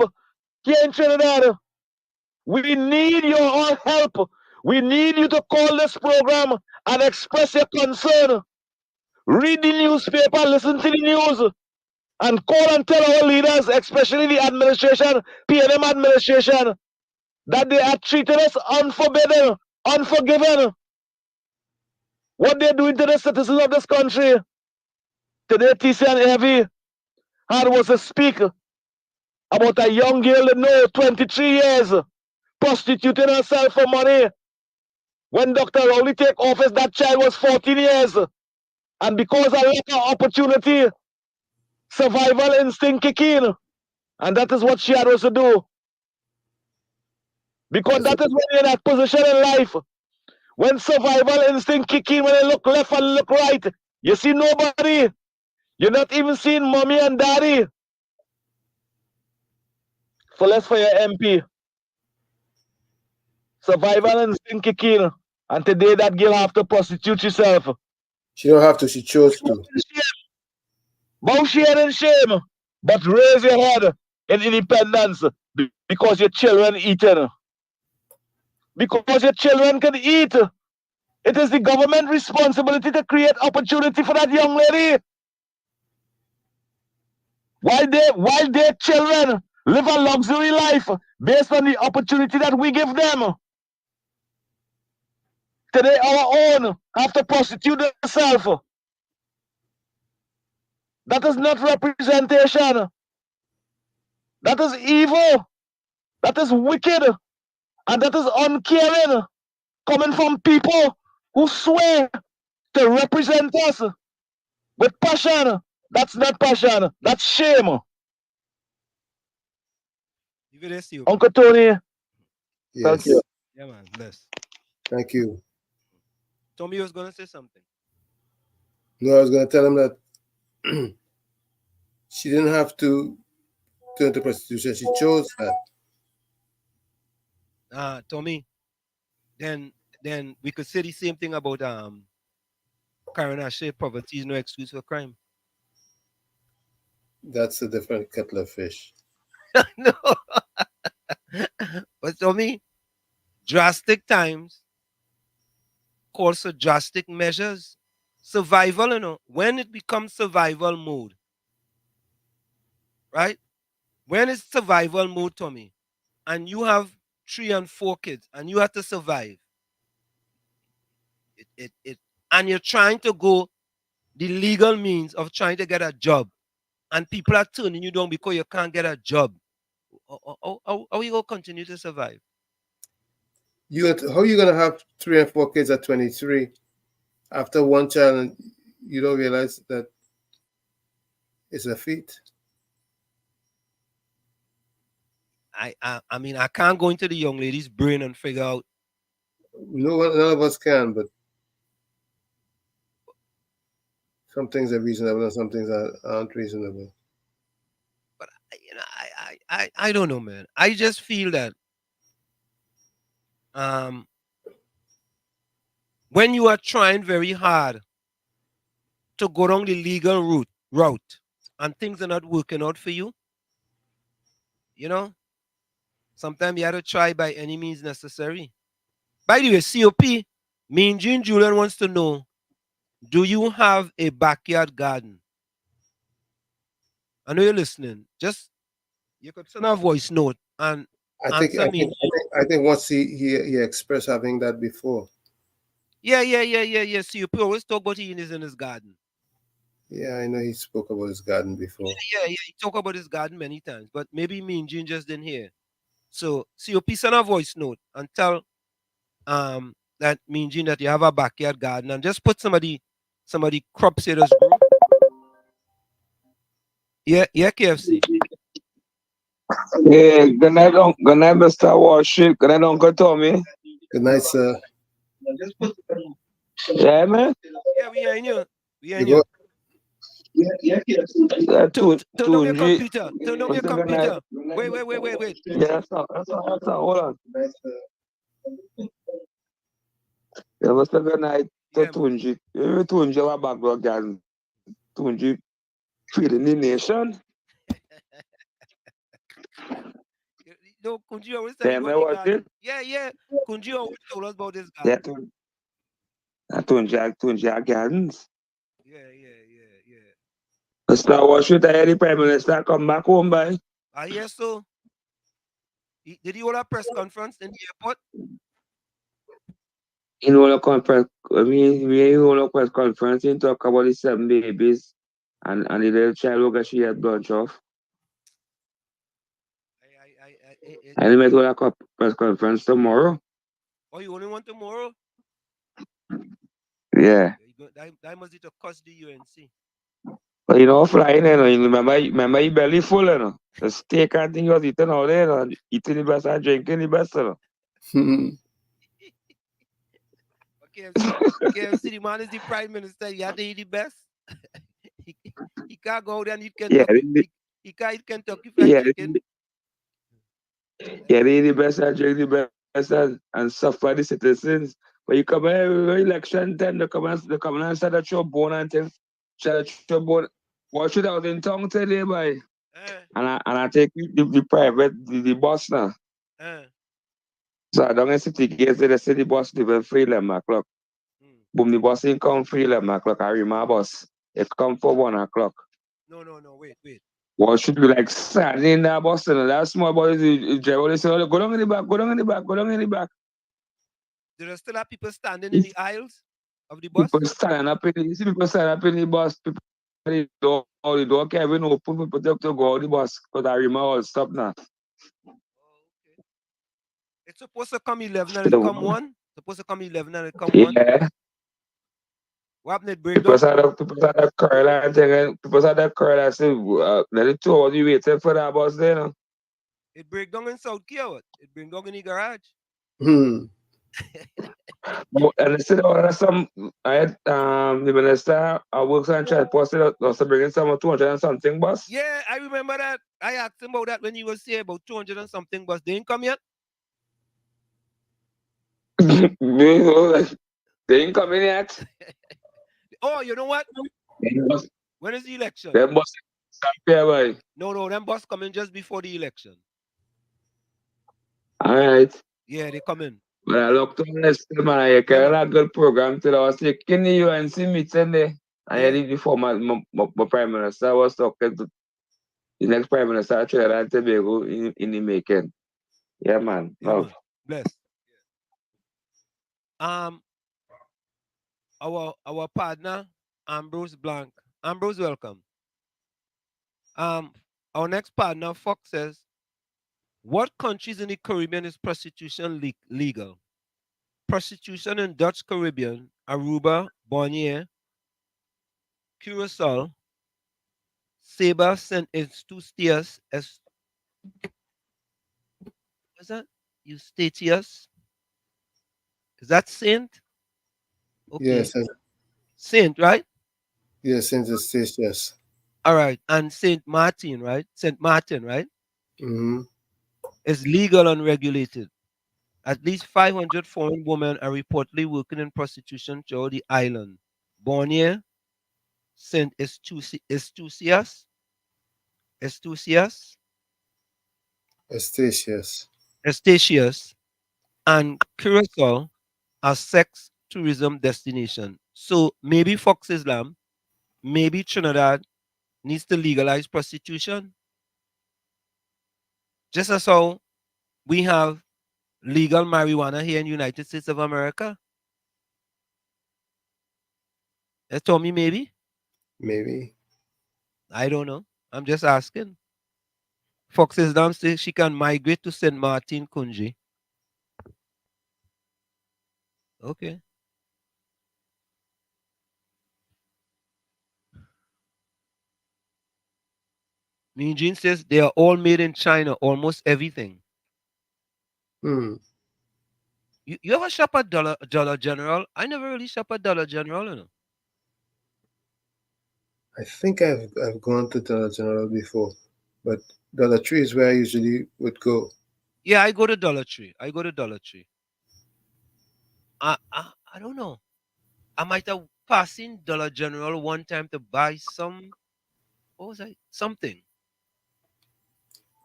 here in Trinidad. We need your all help. We need you to call this program and express your concern. Read the newspaper, listen to the news, and call and tell our leaders, especially the administration, PNM administration, that they are treating us unforbidden, unforgiven. What they're doing to the citizens of this country. Today, TC and Heavy was to speak about a young girl that know 23 years, prostituting herself for money. When Dr. Rowley take office, that child was 14 years. And because of lack of opportunity, survival instinct kick in. And that is what she had was to do. Because that is when you're in that position in life. When survival instinct kick in, when you look left and look right, you see nobody. You're not even seeing mommy and daddy. So let's for your MP. Survival instinct kick in. And today that girl have to prostitute herself. She don't have to, she chose to. Bow she head in shame. But raise your head in independence because your children eating. Because your children can eat. It is the government responsibility to create opportunity for that young lady. While their children live a luxury life based on the opportunity that we give them. Today our own have to prostitute themselves. That is not representation. That is evil. That is wicked. And that is uncaring. Coming from people who swear to represent us with passion. That's not passion. That's shame. Uncle Tony. Yes. Thank you. Yeah, man. Bless. Thank you. Tommy was going to say something. No, I was going to tell him that she didn't have to turn to prostitution. She chose that. Tommy, then we could say the same thing about Karen Ashe, poverty is no excuse for crime. That's a different kettle of fish. No. But to me, drastic times calls for drastic measures. Survival, when it becomes survival mode, right? When it's survival mode, Tommy, and you have 3 and 4 kids and you have to survive, and you're trying to go the legal means of trying to get a job, and people are turning you down because you can't get a job. How are you going to continue to survive? How you gonna have 3 and 4 kids at 23 after one child and you don't realize that it's a feat? I mean, I can't go into the young lady's brain and figure out. None of us can, but some things are reasonable and some things aren't reasonable. I don't know, man. I just feel that when you are trying very hard to go down the legal route and things are not working out for you, sometimes you have to try by any means necessary. By the way, COP, Mean Gene Julian wants to know, do you have a backyard garden? I know you're listening. Just, you could send a voice note and answer me. I think once he expressed having that before. Yeah. COP always talk about he is in his garden. Yeah, I know he spoke about his garden before. Yeah. He talked about his garden many times, but maybe Mean Gene just didn't hear. So COP, send a voice note and tell that Mean Gene that you have a backyard garden, and just put somebody crop seeders group. Yeah, KFC. Yeah, good night, Mr. Warship. Good night, Uncle Tommy. Good night, sir. Yeah, man. Yeah, we hearing you. Turn on your computer. Turn on your computer. Wait. Yeah, that's not. Hold on. Yeah, Mr. Good night to Tunji. Tunji, our background garden. Tunji, feeding the nation. No, Kunji always tell you about the garden. Yeah. Kunji always told us about this garden. Yeah, Tunji gardens. Yeah. Mr. Warship, I hear the Prime Minister come back home by. I hear so. Did he hold a press conference in the airport? In all a conference, we hold a press conference and talk about the 7 babies and the little child who she had bunch off. And he might hold a press conference tomorrow. Oh, you only want tomorrow? Yeah. That must be to cost the UNC. But flying, remember your belly full, The steak and thing was eating all there, eating the best and drinking the best, KFC, the man is the Prime Minister. You have to eat the best. He can't go out and eat Kentucky. He can't eat Kentucky Fried Chicken. Yeah, they eat the best and drink the best and suffer the citizens. But you come here, election time, they come and start at your bone and things. Start at your bone. What should I was in town today, boy? And I take the private, the bus now. So I don't get city gates, they say the bus leave free 11 o'clock. Boom, the bus ain't come free 11 o'clock. I remember bus. It come for 1 o'clock. No, wait. What should be like standing in that bus and that small boy is driver, they say, go down in the back. There are still have people standing in the aisles of the bus? People standing up in the bus, people the door can't even open, people to go out the bus because I remember all stop now. It's supposed to come 11 and it come 1? Supposed to come 11 and it come 1? Yeah. What happened? It break down? People had that curl and thing, people had that curl and say, nearly 2 hours you waiting for that bus there, no? It break down in South Kia, what? It break down in the garage. And they said, I had the minister works on child posted also bringing some 200 and something bus. Yeah, I remember that. I asked him about that when he was saying about 200 and something bus. They ain't come yet? They ain't coming yet. Oh, you know what? Them bus, When is the election? them bus compare boy. No, them bus coming just before the election. Alright. Yeah, they come in. But I look to next man, I carry a good program today. I was like, can you and see me today? And I did before my prime minister. I was talking to the next prime minister of Trinidad and Tobago in the making. Yeah, man. Yeah, Love. man. Bless. Our partner, Ambrose Blanc. Ambrose, welcome. Our next partner, Fox, says, what countries in the Caribbean is prostitution legal? Prostitution in Dutch Caribbean, Aruba, Bonaire, Curacao, Saba, Saint Eustatius, what's that? Eustatius? Is that Saint? Okay. Yes, Saint, right? yes, Saint Eustatius. All right. And Saint Martin, right? Saint Martin, right? Mm-hmm. Is legal and regulated. At least 500 foreign women are reportedly working in prostitution throughout the island. Bonaire, Saint Eustatius, Eustatius. Eustatius, and Curacao are sex tourism destination. So maybe Fox Islam, maybe Trinidad needs to legalize prostitution. Just as how we have legal marijuana here in the United States of America. Tell me maybe. Maybe. I don't know. I'm just asking. Fox Islam says she can migrate to St. Martin, Kunji. Okay. Mean Jean says they are all made in China, almost everything. Hmm. You ever shop at Dollar General? I never really shop at Dollar General, you know. I think I've gone to Dollar General before, but Dollar Tree is where I usually would go. Yeah, I go to Dollar Tree. I don't know. I might have passed in Dollar General one time to buy some. What was I? Something.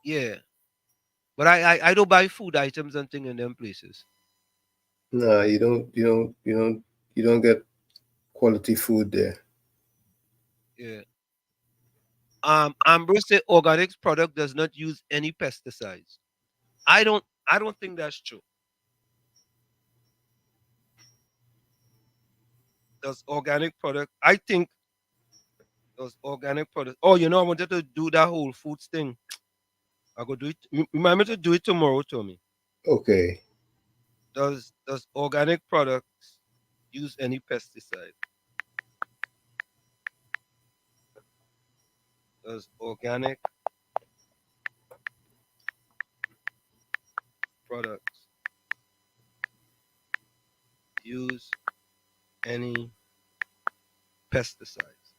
Yeah, but I don't buy food items and thing in them places. No, you don't get quality food there. Yeah. Ambrose say organics product does not use any pesticides. I don't think that's true. Does organic product? I think those organic products. Oh, I wanted to do that whole foods thing. I go do it. Remind me to do it tomorrow, Tommy. Okay. Does organic products use any pesticide? Does organic products use any pesticides?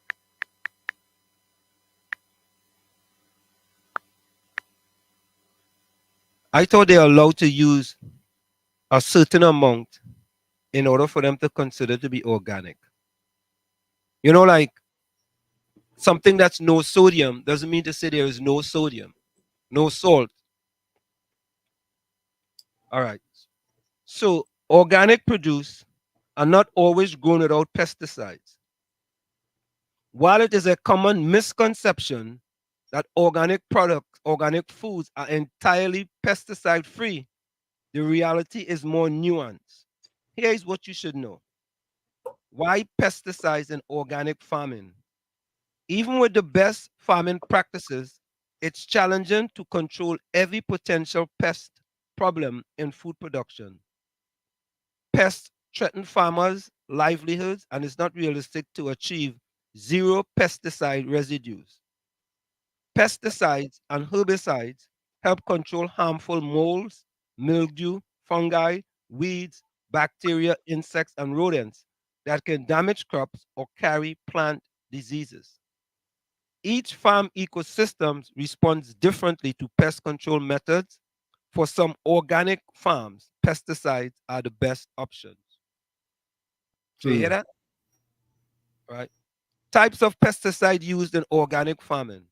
I thought they're allowed to use a certain amount in order for them to consider to be organic. Like something that's no sodium doesn't mean to say there is no sodium, no salt. All right. So organic produce are not always grown without pesticides. While it is a common misconception that organic products, organic foods are entirely pesticide free, the reality is more nuanced. Here is what you should know. Why pesticides in organic farming? Even with the best farming practices, it's challenging to control every potential pest problem in food production. Pests threaten farmers' livelihoods, and it's not realistic to achieve zero pesticide residues. Pesticides and herbicides help control harmful molds, mildew, fungi, weeds, bacteria, insects, and rodents that can damage crops or carry plant diseases. Each farm ecosystem responds differently to pest control methods. For some organic farms, pesticides are the best options. So you hear that? right? Types of pesticide used in organic farming.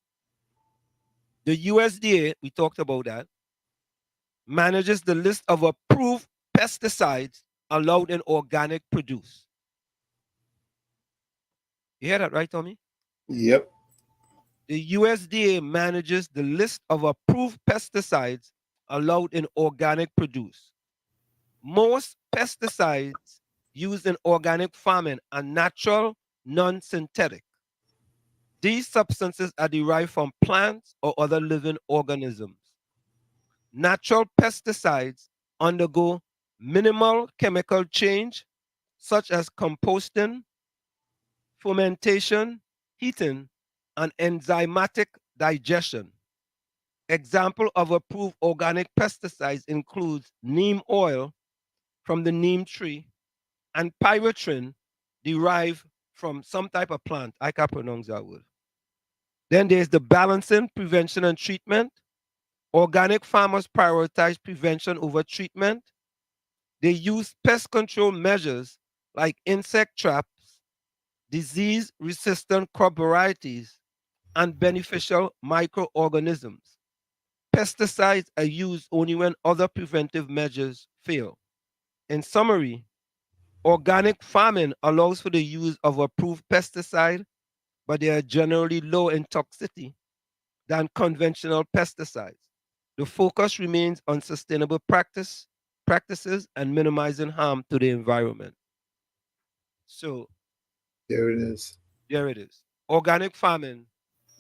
The USDA, we talked about that, manages the list of approved pesticides allowed in organic produce. You hear that right, Tommy? Yep. The USDA manages the list of approved pesticides allowed in organic produce. Most pesticides used in organic farming are natural, non synthetic. These substances are derived from plants or other living organisms. Natural pesticides undergo minimal chemical change, such as composting, fermentation, heating, and enzymatic digestion. Example of approved organic pesticides includes neem oil from the neem tree and pyrethrin derived from some type of plant. I can't pronounce that word. Then there's the balancing, prevention, and treatment. Organic farmers prioritize prevention over treatment. They use pest control measures like insect traps, disease resistant crop varieties, and beneficial microorganisms. Pesticides are used only when other preventive measures fail. In summary, organic farming allows for the use of approved pesticide, but they are generally low in toxicity than conventional pesticides. The focus remains on sustainable practices and minimizing harm to the environment. So There it is. there it is. Organic farming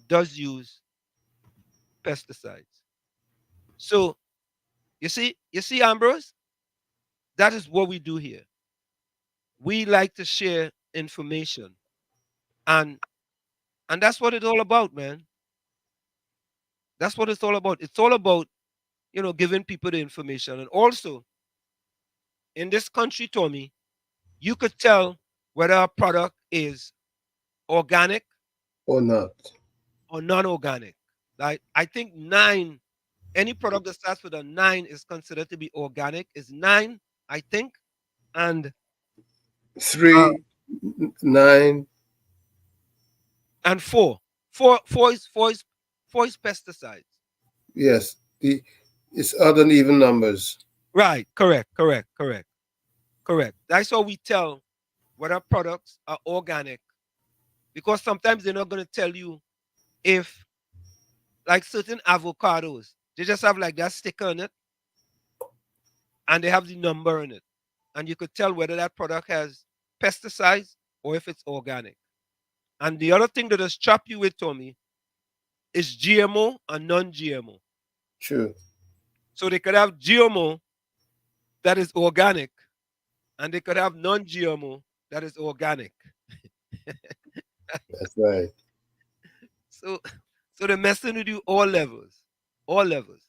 does use pesticides. So you see, Ambrose, that is what we do here. We like to share information, and that's what it's all about, man. That's what it's all about. It's all about giving people the information, and also in this country, Tommy, you could tell whether a product is organic Or not. or non-organic. Like I think nine, any product that starts with a nine is considered to be organic. Is nine, I think, and 3, 9. and four is pesticides. Yes. It's odd and even numbers. Right. Correct. That's how we tell whether products are organic, because sometimes they're not going to tell you if, like certain avocados, they just have like that sticker on it and they have the number on it. And you could tell whether that product has pesticides or if it's organic. And the other thing that has trapped you with, Tommy, is GMO and non GMO. True. So they could have GMO that is organic, and they could have non GMO that is organic. That's right. So, so they're messing with you all levels. All levels.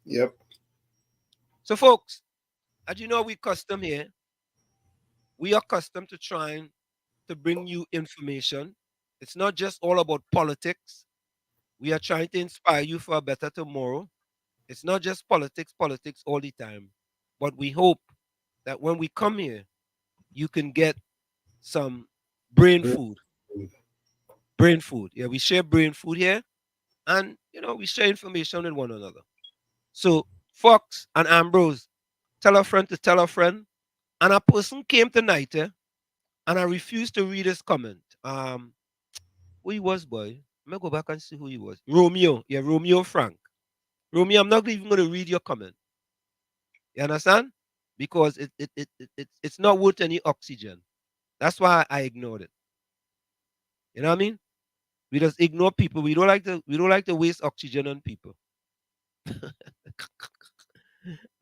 Yep. So, folks, as you know, we custom here. We are accustomed to trying to bring you information. It's not just all about politics. We are trying to inspire you for a better tomorrow. It's not just politics all the time. But we hope that when we come here, you can get some brain food. Brain food. Yeah, we share brain food here. And, we share information with one another. So, Fox and Ambrose, tell a friend to tell a friend. And a person came tonight, and I refused to read his comment. Who he was, boy? Let me go back and see who he was. Romeo. Yeah, Romeo Frank. Romeo, I'm not even going to read your comment. You understand? Because it's not worth any oxygen. That's why I ignored it. You know what I mean? We just ignore people. We don't like to waste oxygen on people.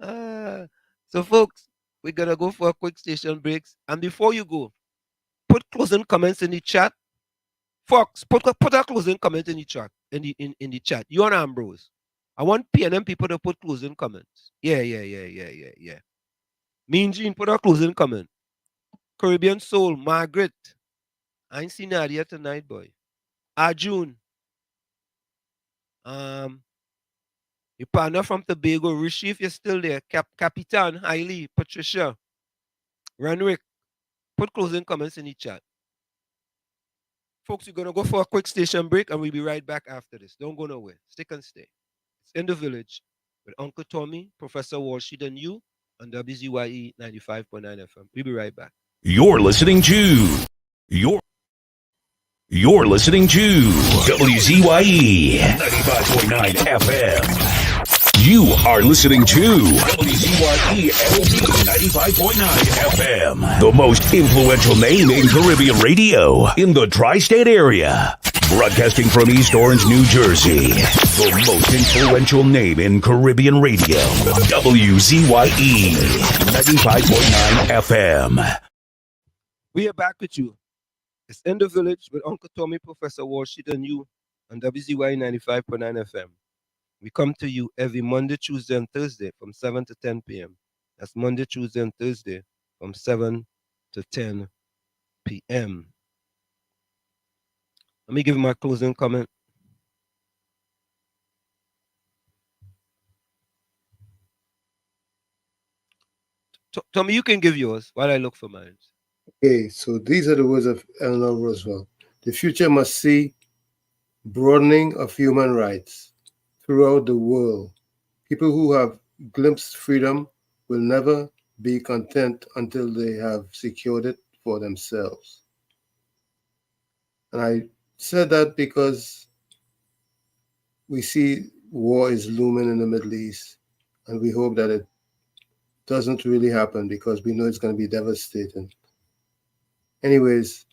Ah, so folks, we're gonna go for a quick station breaks. And before you go, put closing comments in the chat. Fox, put a closing comment in the chat. In the chat. You and Ambrose. I want PNM people to put closing comments. Yeah. Mean Gene, put a closing comment. Caribbean Soul, Margaret. I ain't seen Nadia tonight, boy. Arjun. Your partner from Tobago, Rishi, if you're still there. Capitan, Hailey, Patricia, Renwick. Put closing comments in the chat. Folks, we're going to go for a quick station break and we'll be right back after this. Don't go nowhere. Stick and stay. It's In the Village with Uncle Tommy, Professor Walshed, and you on WZYE 95.9 FM. We'll be right back. You're listening to You're listening to WZYE 95.9 FM. You are listening to WZYE LP 95.9 FM, the most influential name in Caribbean radio in the tri-state area. Broadcasting from East Orange, New Jersey, the most influential name in Caribbean radio, WZYE 95.9 FM. We are back with you. It's In the Village with Uncle Tommy, Professor Walshed, and you on WZYE 95.9 FM. We come to you every Monday, Tuesday, and Thursday from 7 to 10 p.m. That's Monday, Tuesday, and Thursday from 7 to 10 p.m. Let me give my closing comment. Tommy, you can give yours while I look for mine. Okay, so these are the words of Eleanor Roosevelt. The future must see broadening of human rights throughout the world. People who have glimpsed freedom will never be content until they have secured it for themselves. And I said that because we see war is looming in the Middle East, and we hope that it doesn't really happen because we know it's going to be devastating. Anyways,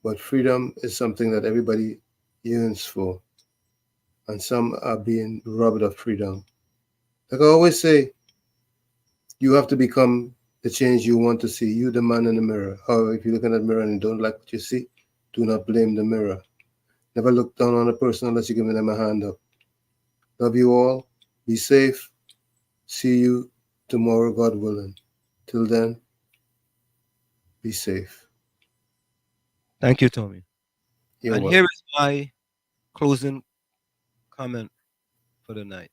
but freedom is something that everybody yearns for, and some are being robbed of freedom. Like I always say, you have to become the change you want to see. You, the man in the mirror. However, if you look in that mirror and you don't like what you see, do not blame the mirror. Never look down on a person unless you give them a hand up. Love you all. Be safe. See you tomorrow, God willing. Till then, be safe. Thank you, Tommy. You're and welcome. here is my closing comment for the night.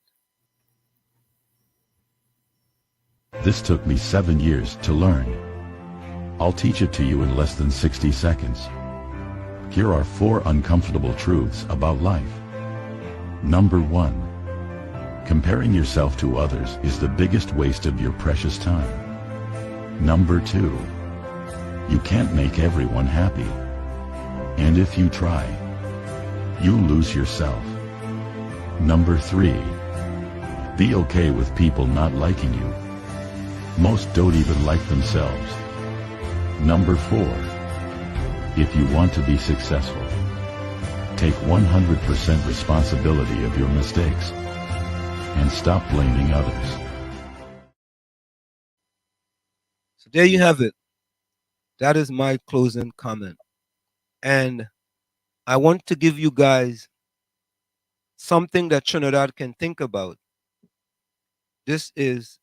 This took me 7 years to learn. I'll teach it to you in less than 60 seconds. Here are 4 uncomfortable truths about life. Number 1. Comparing yourself to others is the biggest waste of your precious time. Number 2. You can't make everyone happy. And if you try, you lose yourself. Number 3. Be okay with people not liking you. Most don't even like themselves. Number 4. If you want to be successful, take 100% responsibility of your mistakes and stop blaming others. So there you have it. That is my closing comment. And I want to give you guys something that Trinidad can think about. This is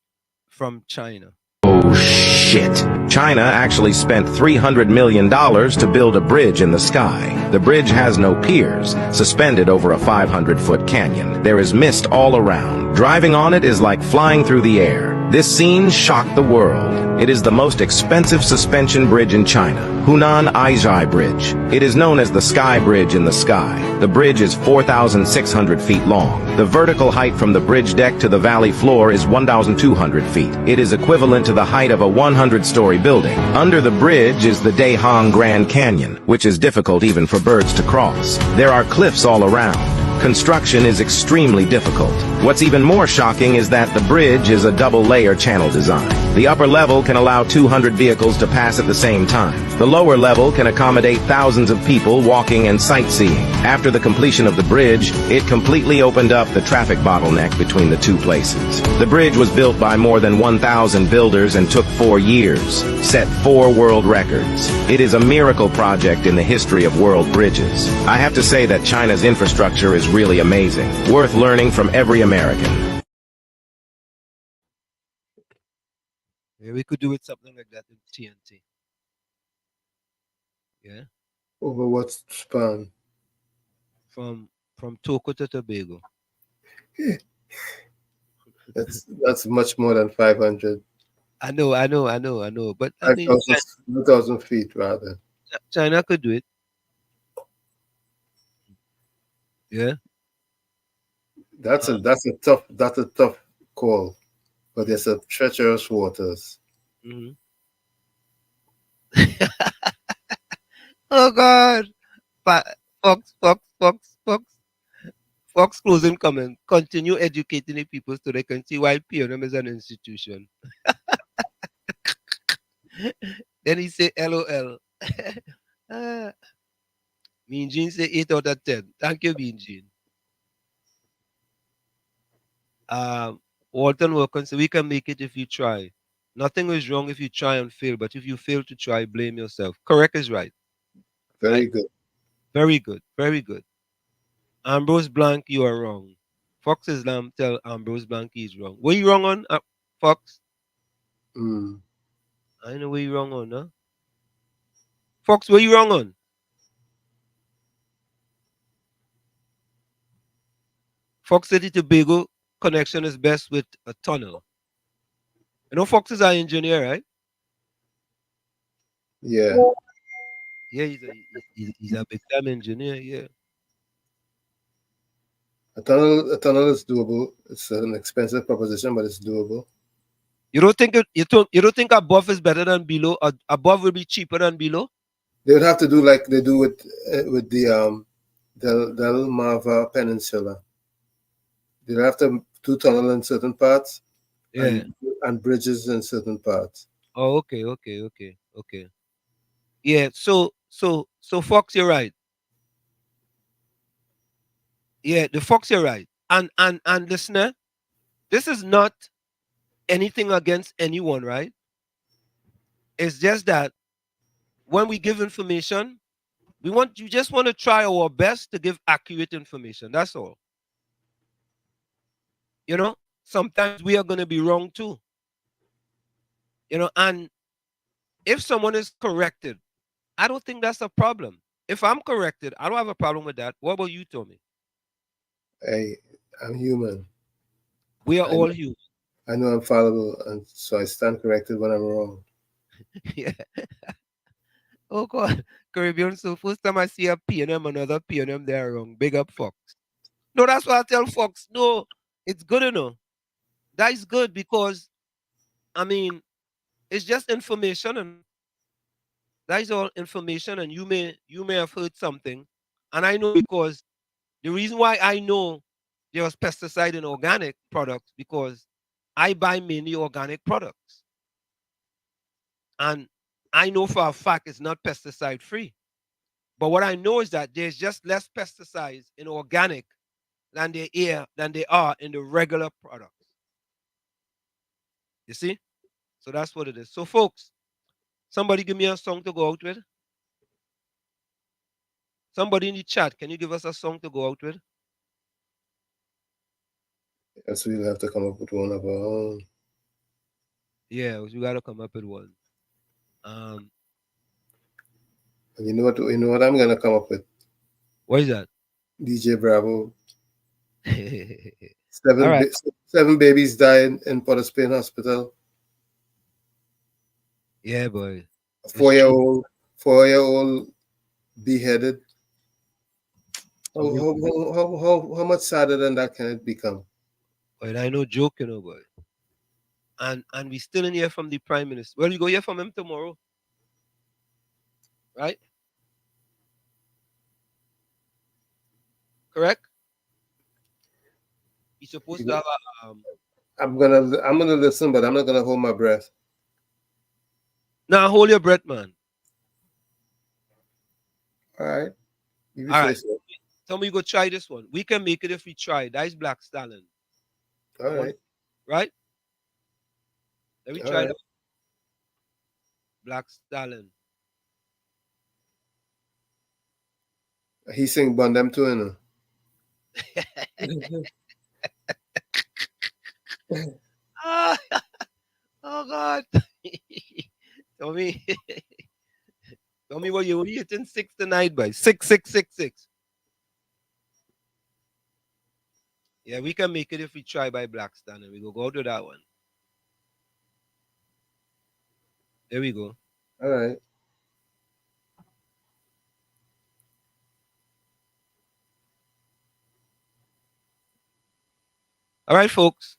from China. Oh, shit. China actually spent $300 million to build a bridge in the sky. The bridge has no piers, suspended over a 500-foot canyon. There is mist all around. Driving on it is like flying through the air. This scene shocked the world. It is the most expensive suspension bridge in China, Hunan Aizhai Bridge. It is known as the Sky Bridge in the sky. The bridge is 4,600 feet long. The vertical height from the bridge deck to the valley floor is 1,200 feet. It is equivalent to the height of a 100-story building. Under the bridge is the Dehong Grand Canyon, which is difficult even for birds to cross. There are cliffs all around. Construction is extremely difficult. What's even more shocking is that the bridge is a double-layer channel design. The upper level can allow 200 vehicles to pass at the same time. The lower level can accommodate thousands of people walking and sightseeing. After the completion of the bridge, it completely opened up the traffic bottleneck between the two places. The bridge was built by more than 1,000 builders and took 4 years, set 4 world records. It is a miracle project in the history of world bridges. I have to say that China's infrastructure is really amazing, worth learning from every American. Yeah, we could do it something like that in TNT. Yeah. Over what span? From Togo to Tobago. That's much more than 500. I know. But I mean, 5,000 feet rather. China could do it. Yeah. That's a tough call, but it's a treacherous waters. Mm-hmm. Oh God. Fox, Fox, Fox, Fox. Fox closing comment. Continue educating the people so they can see why PNM is an institution. Then he say LOL. Ah, Mean Gene say 8 out of 10. Thank you, Mean Gene. Walton Wilkins say we can make it if you try. Nothing is wrong if you try and fail, but if you fail to try, blame yourself. Correct is right. Very Right? good. Very good. Very good. Ambrose Blanc, you are wrong. Fox Islam tell Ambrose Blanc he's wrong. What you wrong on, Fox? Mm. I know where you wrong on, huh? Fox, what you wrong on? Fox City to Tobago connection is best with a tunnel. You know, Fox is an engineer, right? Yeah. Yeah, he's a big time engineer. Yeah. A tunnel is doable. It's an expensive proposition, but it's doable. You don't think above is better than below? Above will be cheaper than below? They would have to do like they do with the Delmarva Peninsula. They'd have to do tunnel in certain parts Yeah. and bridges in certain parts. Oh, okay, okay, okay, okay. Yeah. So Fox, you're right. Yeah, the Fox, you're right. And listener, this is not anything against anyone, right? It's just that when we give information, you just want to try our best to give accurate information. That's all. You know, sometimes we are going to be wrong too. And if someone is corrected, I don't think that's a problem. If I'm corrected, I don't have a problem with that. What about you, Tommy? Hey, I'm human. We are I all know, human. I know I'm fallible, and so I stand corrected when I'm wrong. Yeah. Oh God, Caribbean. So first time I see a PNM, another PNM, they're wrong. Big up Fox. No, that's what I tell Fox. No, it's good enough. That is good because I mean it's just information, and that is all information. And you may have heard something, and I know because the reason why I know there was pesticide in organic products because I buy mainly organic products, and I know for a fact it's not pesticide free. But what I know is that there's just less pesticides in organic than they are in the regular products. You see? So that's what it is. So folks, somebody give me a song to go out with. Somebody in the chat, can you give us a song to go out with? Yes, we'll have to come up with one of our own. Yeah, we gotta come up with one. Um, And you know what? You know what I'm gonna come up with? what is that? DJ Bravo. All right. 7 babies died in Port of Spain Hospital. Yeah, boy. A It's true. 4-year-old beheaded. How, Some how, people, how much sadder than that can it become? but I know joke, boy. And we still in here from the prime minister. Well, you go hear from him tomorrow, right? Correct? He's supposed to have a I'm gonna listen, but I'm not gonna hold my breath. now hold your breath, man. All right, you All say right. so. Tell me you go try this one. We can make it if we try. That is Black Stallion. All right, Right? Let me all try right. that. Black Stallion. He sing Bondem too, you know. Ah, oh God. tell me tell me what you eating 6 tonight by 6 6 6 6. Yeah, we can make it if we try by Black Stallion. We go to that one. There we go. All right. All right, folks.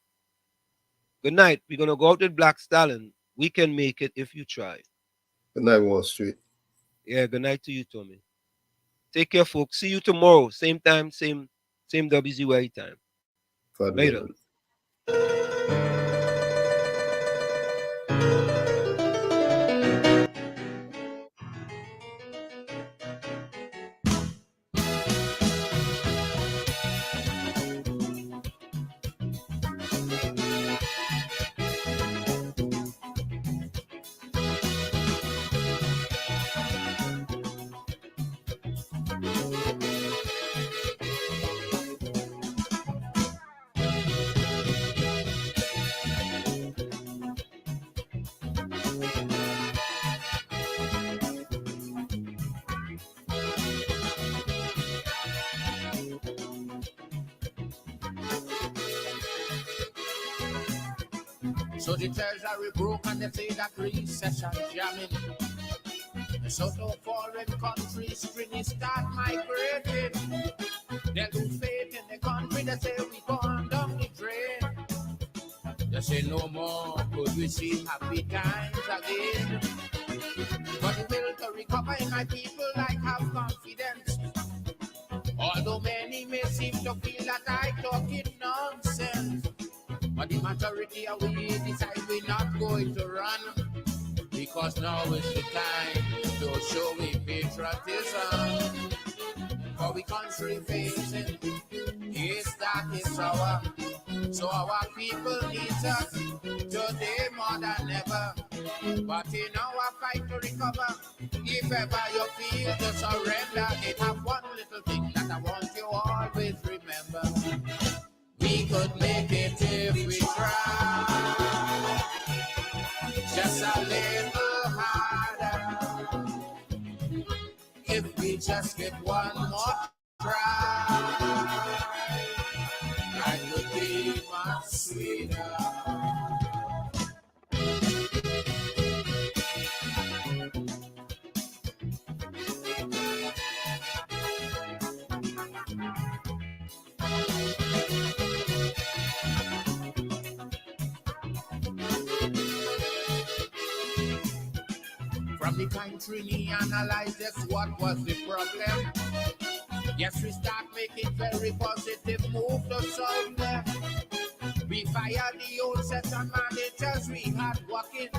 Good night. We're going to go out with Black Stallion. We can make it if you try. Good night, Wall Street. Yeah, good night to you, Tommy. Take care, folks. See you tomorrow. Same time, same WZYE time. God Later. willing. So the treasury broke and they say that recession jamming. So to foreign countries really start migrating. They lose faith in the country, they say we gone down the drain. They say no more could we see happy times again. But the will to recover in my people like have confidence. Although many may seem to feel that I talking nonsense. But the majority of we decide we're not going to run. Because now is the time to show we patriotism. For we country facing is that is our. So our people need us today more than ever. But in our fight to recover, if ever you feel to surrender, it have one little thing that I want you always remember. We could make it if we try. Just a little harder. If we just get one more try, life would be much sweeter. From the country, we analyze just what was the problem. Yes, we start making very positive move to solve them. We fired the old set of managers we had working.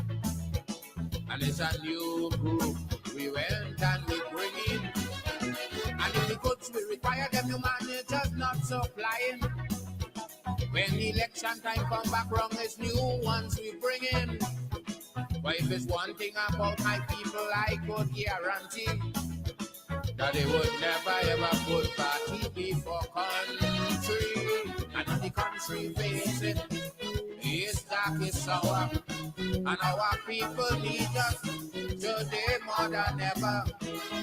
And it's a new group we went and we bring in. And if the goods we require them new managers not supplying. When election time come back wrong, it's new ones we bring in. But if it's one thing about my people, I could guarantee that they would never ever put party before country. And the country facing is dark, is sour. And our people need us today more than ever.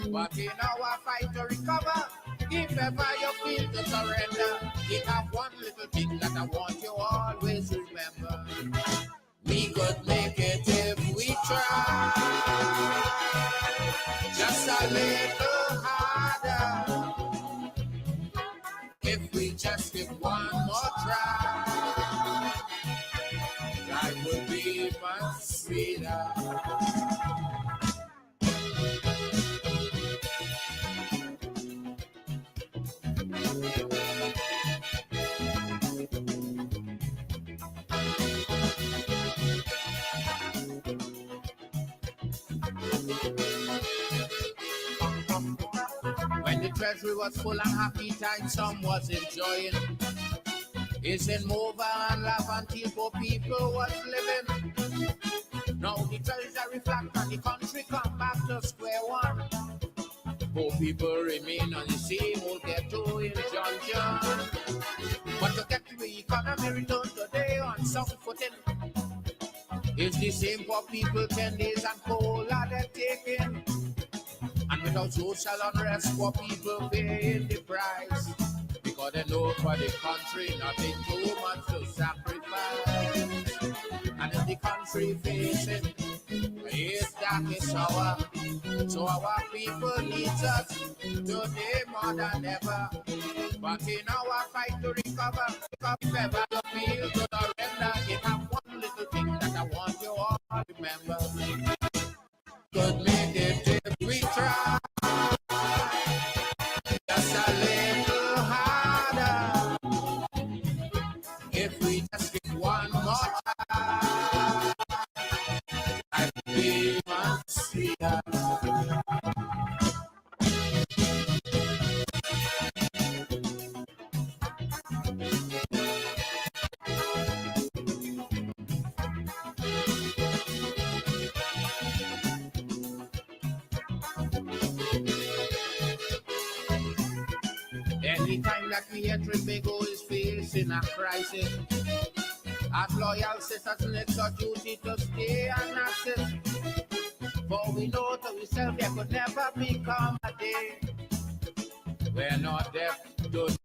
But in our fight to recover, if ever you feel to surrender, it have one little thing that I want you always remember. We could make it if we try. Just a little harder. If we just give one more try, life would be much sweeter. When the treasury was full and happy time, some was enjoying. It's in move and laugh until poor people was living. Now the treasury flat and the country come back to square one. Poor people remain on the same old ghetto in John. But to get the economy returned today on some footing. It's the same poor people 10 days and cola they're taking. And without social unrest, poor people paying the price. Because they know for the country, nothing too much to sacrifice. And in the country facing, it's that attack is sour. So our people need us today more than ever. But in our fight to recover, if ever you feel to surrender, you have one little thing that I want you all to remember. Could make it if we try just a little harder. If we just get one more try, I'd be much sweeter. Anytime that we hear Trinbago is facing a crisis, as loyal citizens, it's our duty to stay and assist. For we know to ourselves there could never become a day we're not deaf to